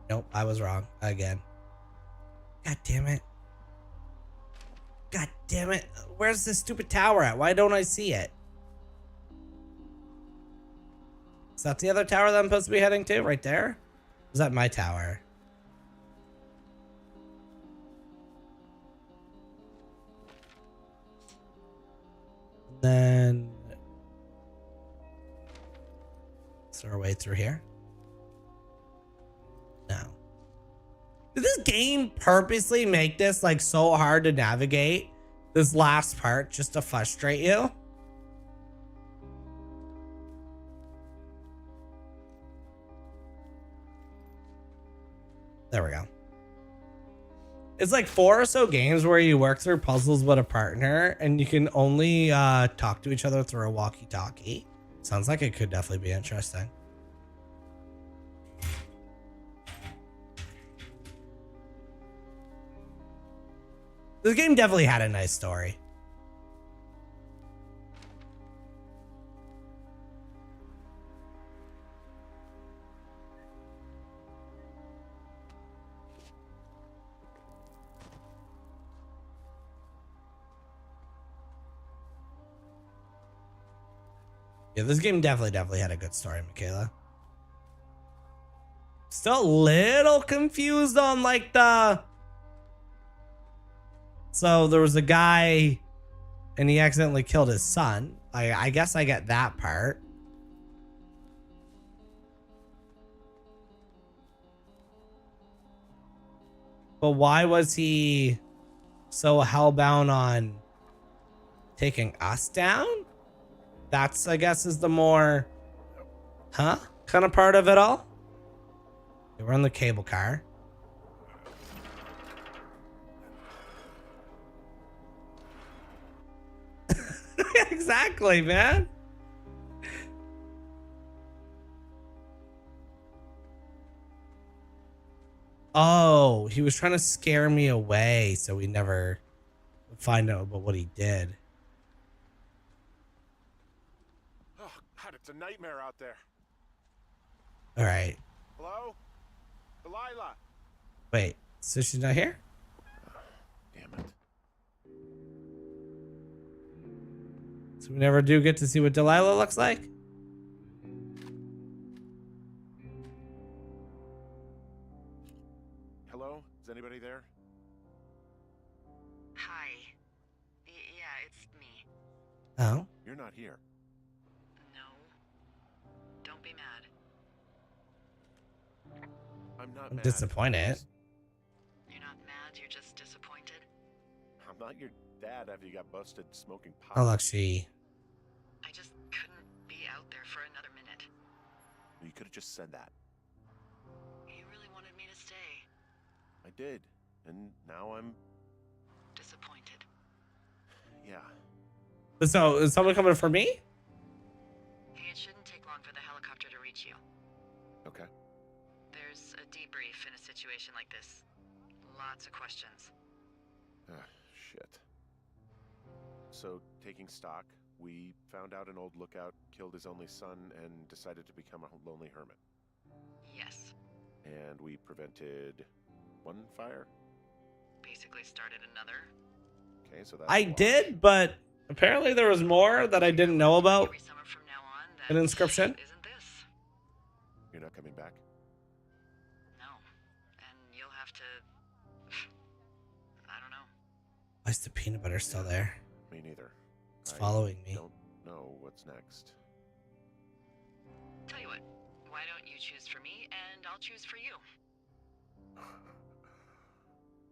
Nope, I was wrong again. God damn it. God damn it. Where's this stupid tower at? Why don't I see it? Is that the other tower that I'm supposed to be heading to? Right there? Is that my tower? Then... is there a way through here? No. Did this game purposely make this like so hard to navigate? This last part just to frustrate you? There There we go. It's like 4 or so games where you work through puzzles with a partner and you can only talk to each other through a walkie-talkie. Sounds like it could definitely be interesting. This game definitely had a nice story. Yeah, this game definitely had a good story, Michaela. Still a little confused on like the... So there was a guy and he accidentally killed his son. I guess I get that part. But why was he so hellbound on taking us down? That's, I guess, is the more, kind of part of it all. Okay, we're on the cable car. Exactly, man. Oh, he was trying to scare me away, so we never find out about what he did. Oh, God, it's a nightmare out there. All right. Hello? Delilah? Wait, so she's not here? Damn it. So we never do get to see what Delilah looks like? Hello? Is anybody there? Hi. Yeah, it's me. Oh. You're not here. No. Don't be mad. I'm not I'm mad. disappointed. You're not mad, you're just disappointed? I'm not your dad after you got busted smoking pot. Oh, look, she... I just couldn't be out there for another minute. You could have just said that. You really wanted me to stay. I did. And now I'm... Disappointed. Yeah. So, is someone coming for me? Hey, it shouldn't take long for the helicopter to reach you. Okay. There's a debrief in a situation like this. Lots of questions. Shit. So, taking stock, we found out an old lookout killed his only son and decided to become a lonely hermit. Yes. And we prevented one fire? Basically started another. Okay, so that's I a wash. did, but apparently there was more that I didn't know about. Every summer from now on, An that inscription? isn't this? You're not coming back? No. And you'll have to... I don't know. Why is the peanut butter still there? Me neither. It's I following me. don't know what's next. Tell you what, why don't you choose for me and I'll choose for you?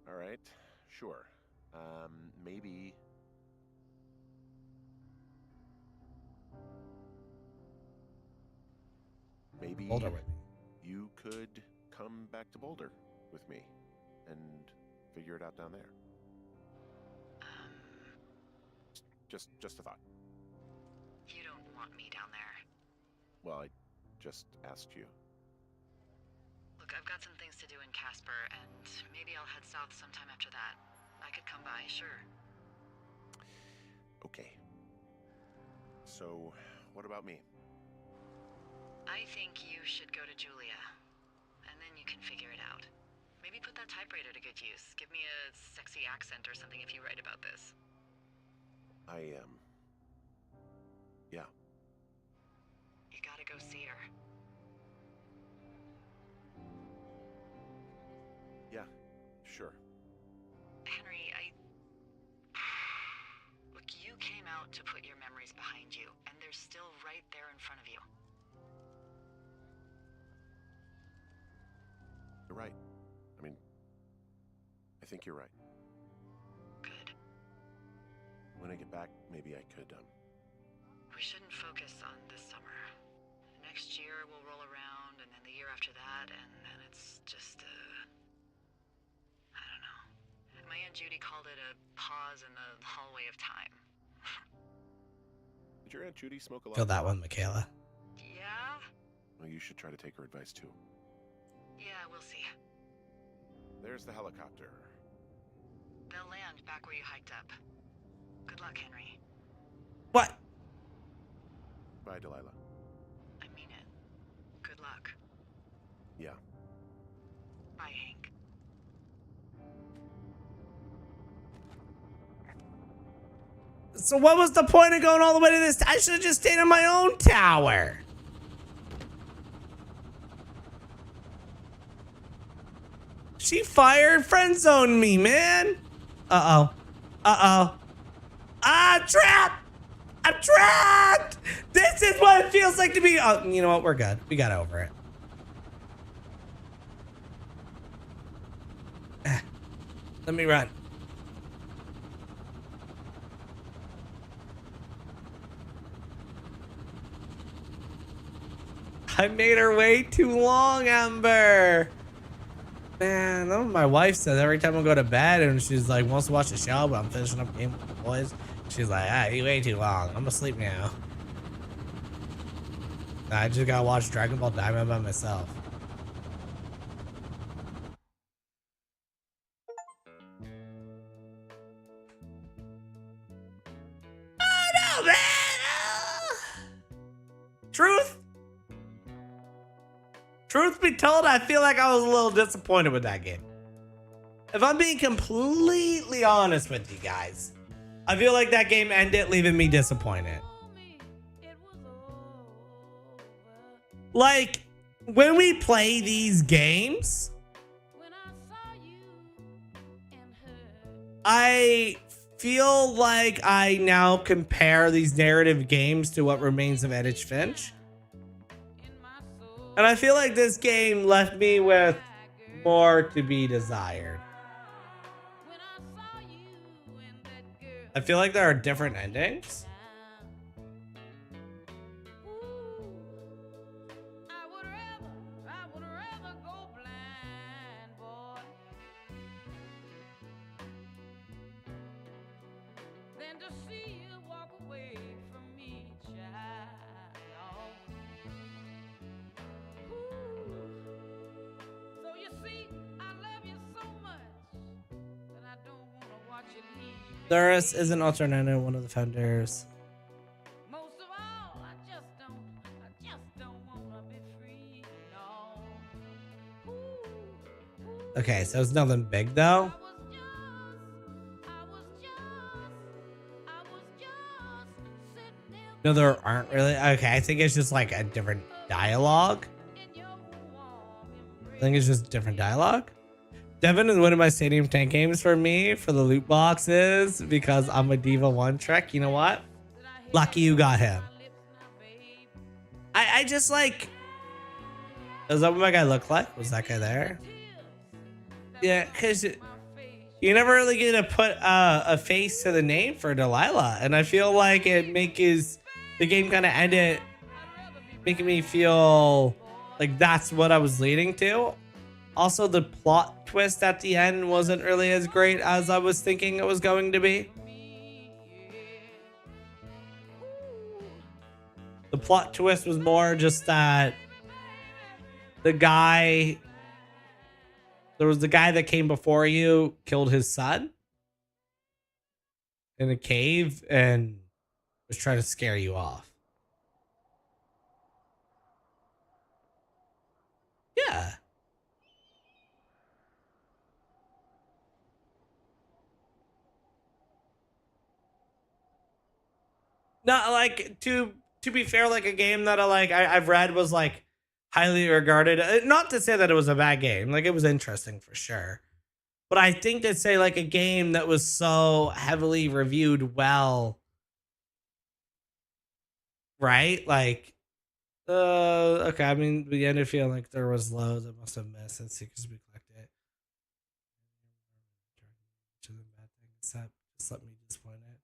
All right, sure. Maybe... Maybe Boulder with me. you could come back to Boulder with me and figure it out down there. Just a thought. You don't want me down there. Well, I just asked you. Look, I've got some things to do in Casper, and maybe I'll head south sometime after that. I could come by, sure. Okay. So, what about me? I think you should go to Julia, and then you can figure it out. Maybe put that typewriter to good use. Give me a sexy accent or something if you write about this. Yeah. You gotta go see her. Yeah, sure. Henry, Look, you came out to put your memories behind you, and they're still right there in front of you. You're right. I mean, I think you're right. Good. When I get back, maybe I could, We shouldn't focus on this summer. Next year we'll roll around, and then the year after that, and then it's just, My Aunt Judy called it a pause in the hallway of time. Did your Aunt Judy smoke a lot? Feel that one, Michaela. Yeah? Well, you should try to take her advice too. Yeah, we'll see. There's the helicopter. They'll land back where you hiked up. Good luck, Henry. What? Bye, Delilah. I mean it. Good luck. Yeah. Bye, Hank. So what was the point of going all the way to this? I should have just stayed in my own tower. She fired friend zoned me, man. Uh-oh. Uh-oh. Ah, trap! I'm trapped! This is what it feels like to be. Oh, you know what? We're good. We got over it. Let me run. I made her wait too long, Ember. Man, that's what my wife says every time I go to bed and she's like, wants to watch the show, but I'm finishing up a game with the boys. She's like, ah, you wait too long. I'm asleep now. I just gotta watch Dragon Ball Diamond by myself. Oh no, man! Truth be told, I feel like I was a little disappointed with that game. If I'm being completely honest with you guys, I feel like that game ended leaving me disappointed. Like, when we play these games, I feel like I now compare these narrative games to What Remains of Edith Finch. And I feel like this game left me with more to be desired. I feel like there are different endings. There is an alternative, one of the founders. Most of all, I just don't wanna be free, no. Okay, so it's nothing big though. No, there aren't really. Okay, I think it's just like a different dialogue. I think it's just different dialogue. Devin is one of my Stadium Tank games for me for the loot boxes because I'm a Diva 1 Trek. You know what? Lucky you got him. I just like. Is that what my guy looked like? Was that guy there? Yeah, because you never really get to put a face to the name for Delilah. And I feel like it makes the game kind of ended making me feel like that's what I was leading to. Also, the plot twist at the end wasn't really as great as I was thinking it was going to be. The plot twist was more just that the guy, there was the guy that came before you, killed his son in a cave and was trying to scare you off. Yeah. Not like to be fair, like a game that I've read was like highly regarded. Not to say that it was a bad game, like it was interesting for sure. But I think to say like a game that was so heavily reviewed well, right? Like, okay. I mean, we ended feeling like there was loads I must have missed. Let's see, because we collected it. Except just let me disappoint it.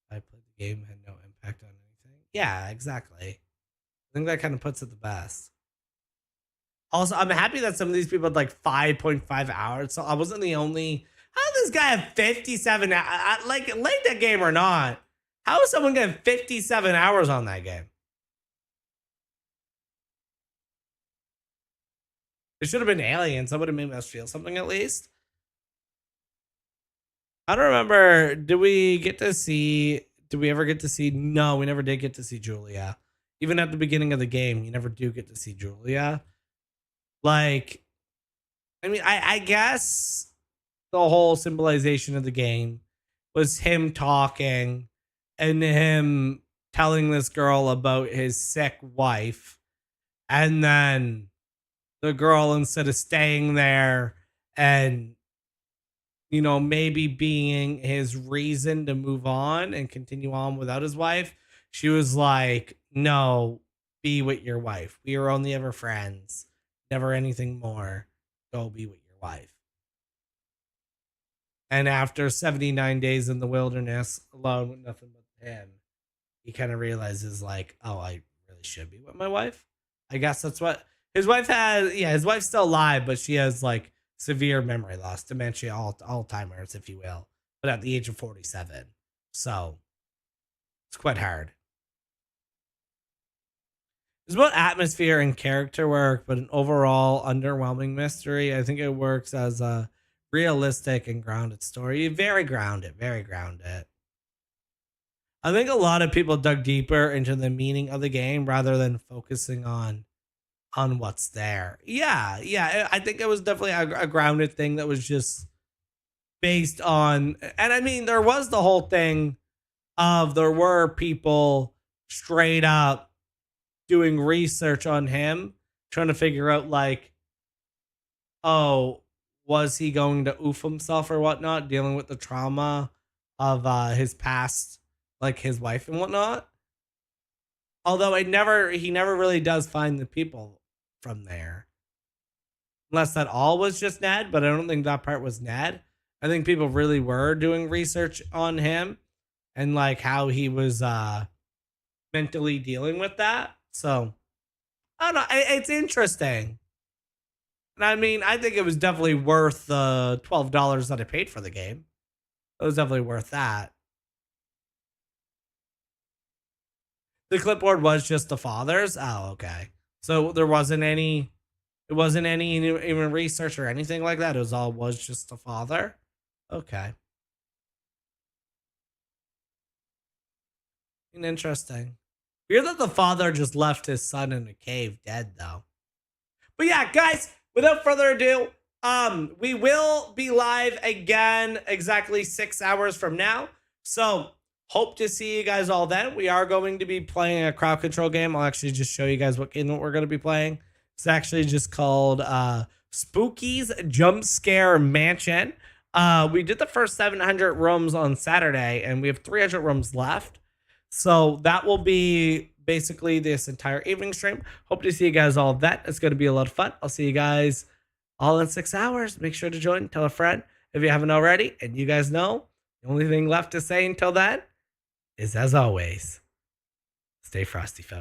I played the game, had no impact on anything. Yeah, exactly. I think that kind of puts it the best. Also, I'm happy that some of these people had like 5.5 hours. So I wasn't the only. How does this guy have 57? Like that game or not? How is someone getting 57 hours on that game? It should have been Aliens. That would have made us feel something at least. I don't remember. Did we ever get to see? No, we never did get to see Julia. Even at the beginning of the game, you never do get to see Julia. Like, I mean, I guess the whole symbolization of the game was him talking and him telling this girl about his sick wife. And then the girl, instead of staying there and, you know, maybe being his reason to move on and continue on without his wife, she was like, no, be with your wife. We are only ever friends, never anything more. Go be with your wife. And after 79 days in the wilderness, alone with nothing but him, he kind of realizes, like, oh, I really should be with my wife. I guess that's what his wife has. Yeah, his wife's still alive, but she has like severe memory loss, dementia, Alzheimer's, if you will, but at the age of 47. So it's quite hard. It's about atmosphere and character work, but an overall underwhelming mystery. I think it works as a realistic and grounded story. Very grounded, very grounded. I think a lot of people dug deeper into the meaning of the game rather than focusing on what's there. Yeah. I think it was definitely a grounded thing that was just based on, and I mean, there was the whole thing of there were people straight up doing research on him, trying to figure out, like, oh, was he going to oof himself or whatnot, dealing with the trauma of his past, like his wife and whatnot. Although he never really does find the people from there, unless that all was just Ned. But I don't think that part was Ned. I think people really were doing research on him and like how he was mentally dealing with that. So I don't know. It's interesting. And I mean, I think it was definitely worth the $12 that I paid for the game. It was definitely worth that. The clipboard was just the father's. Oh, okay. So there wasn't any. It wasn't any even research or anything like that. It was just the father. Okay. Interesting. Weird that the father just left his son in a cave dead though. But yeah, guys, without further ado, we will be live again exactly 6 hours from now. So hope to see you guys all then. We are going to be playing a crowd control game. I'll actually just show you guys what game we're going to be playing. It's actually just called Spooky's Jump Scare Mansion. We did the first 700 rooms on Saturday, and we have 300 rooms left. So that will be basically this entire evening stream. Hope to see you guys all then. It's going to be a lot of fun. I'll see you guys all in 6 hours. Make sure to join. Tell a friend if you haven't already. And you guys know the only thing left to say until then is, as always, stay frosty, folks.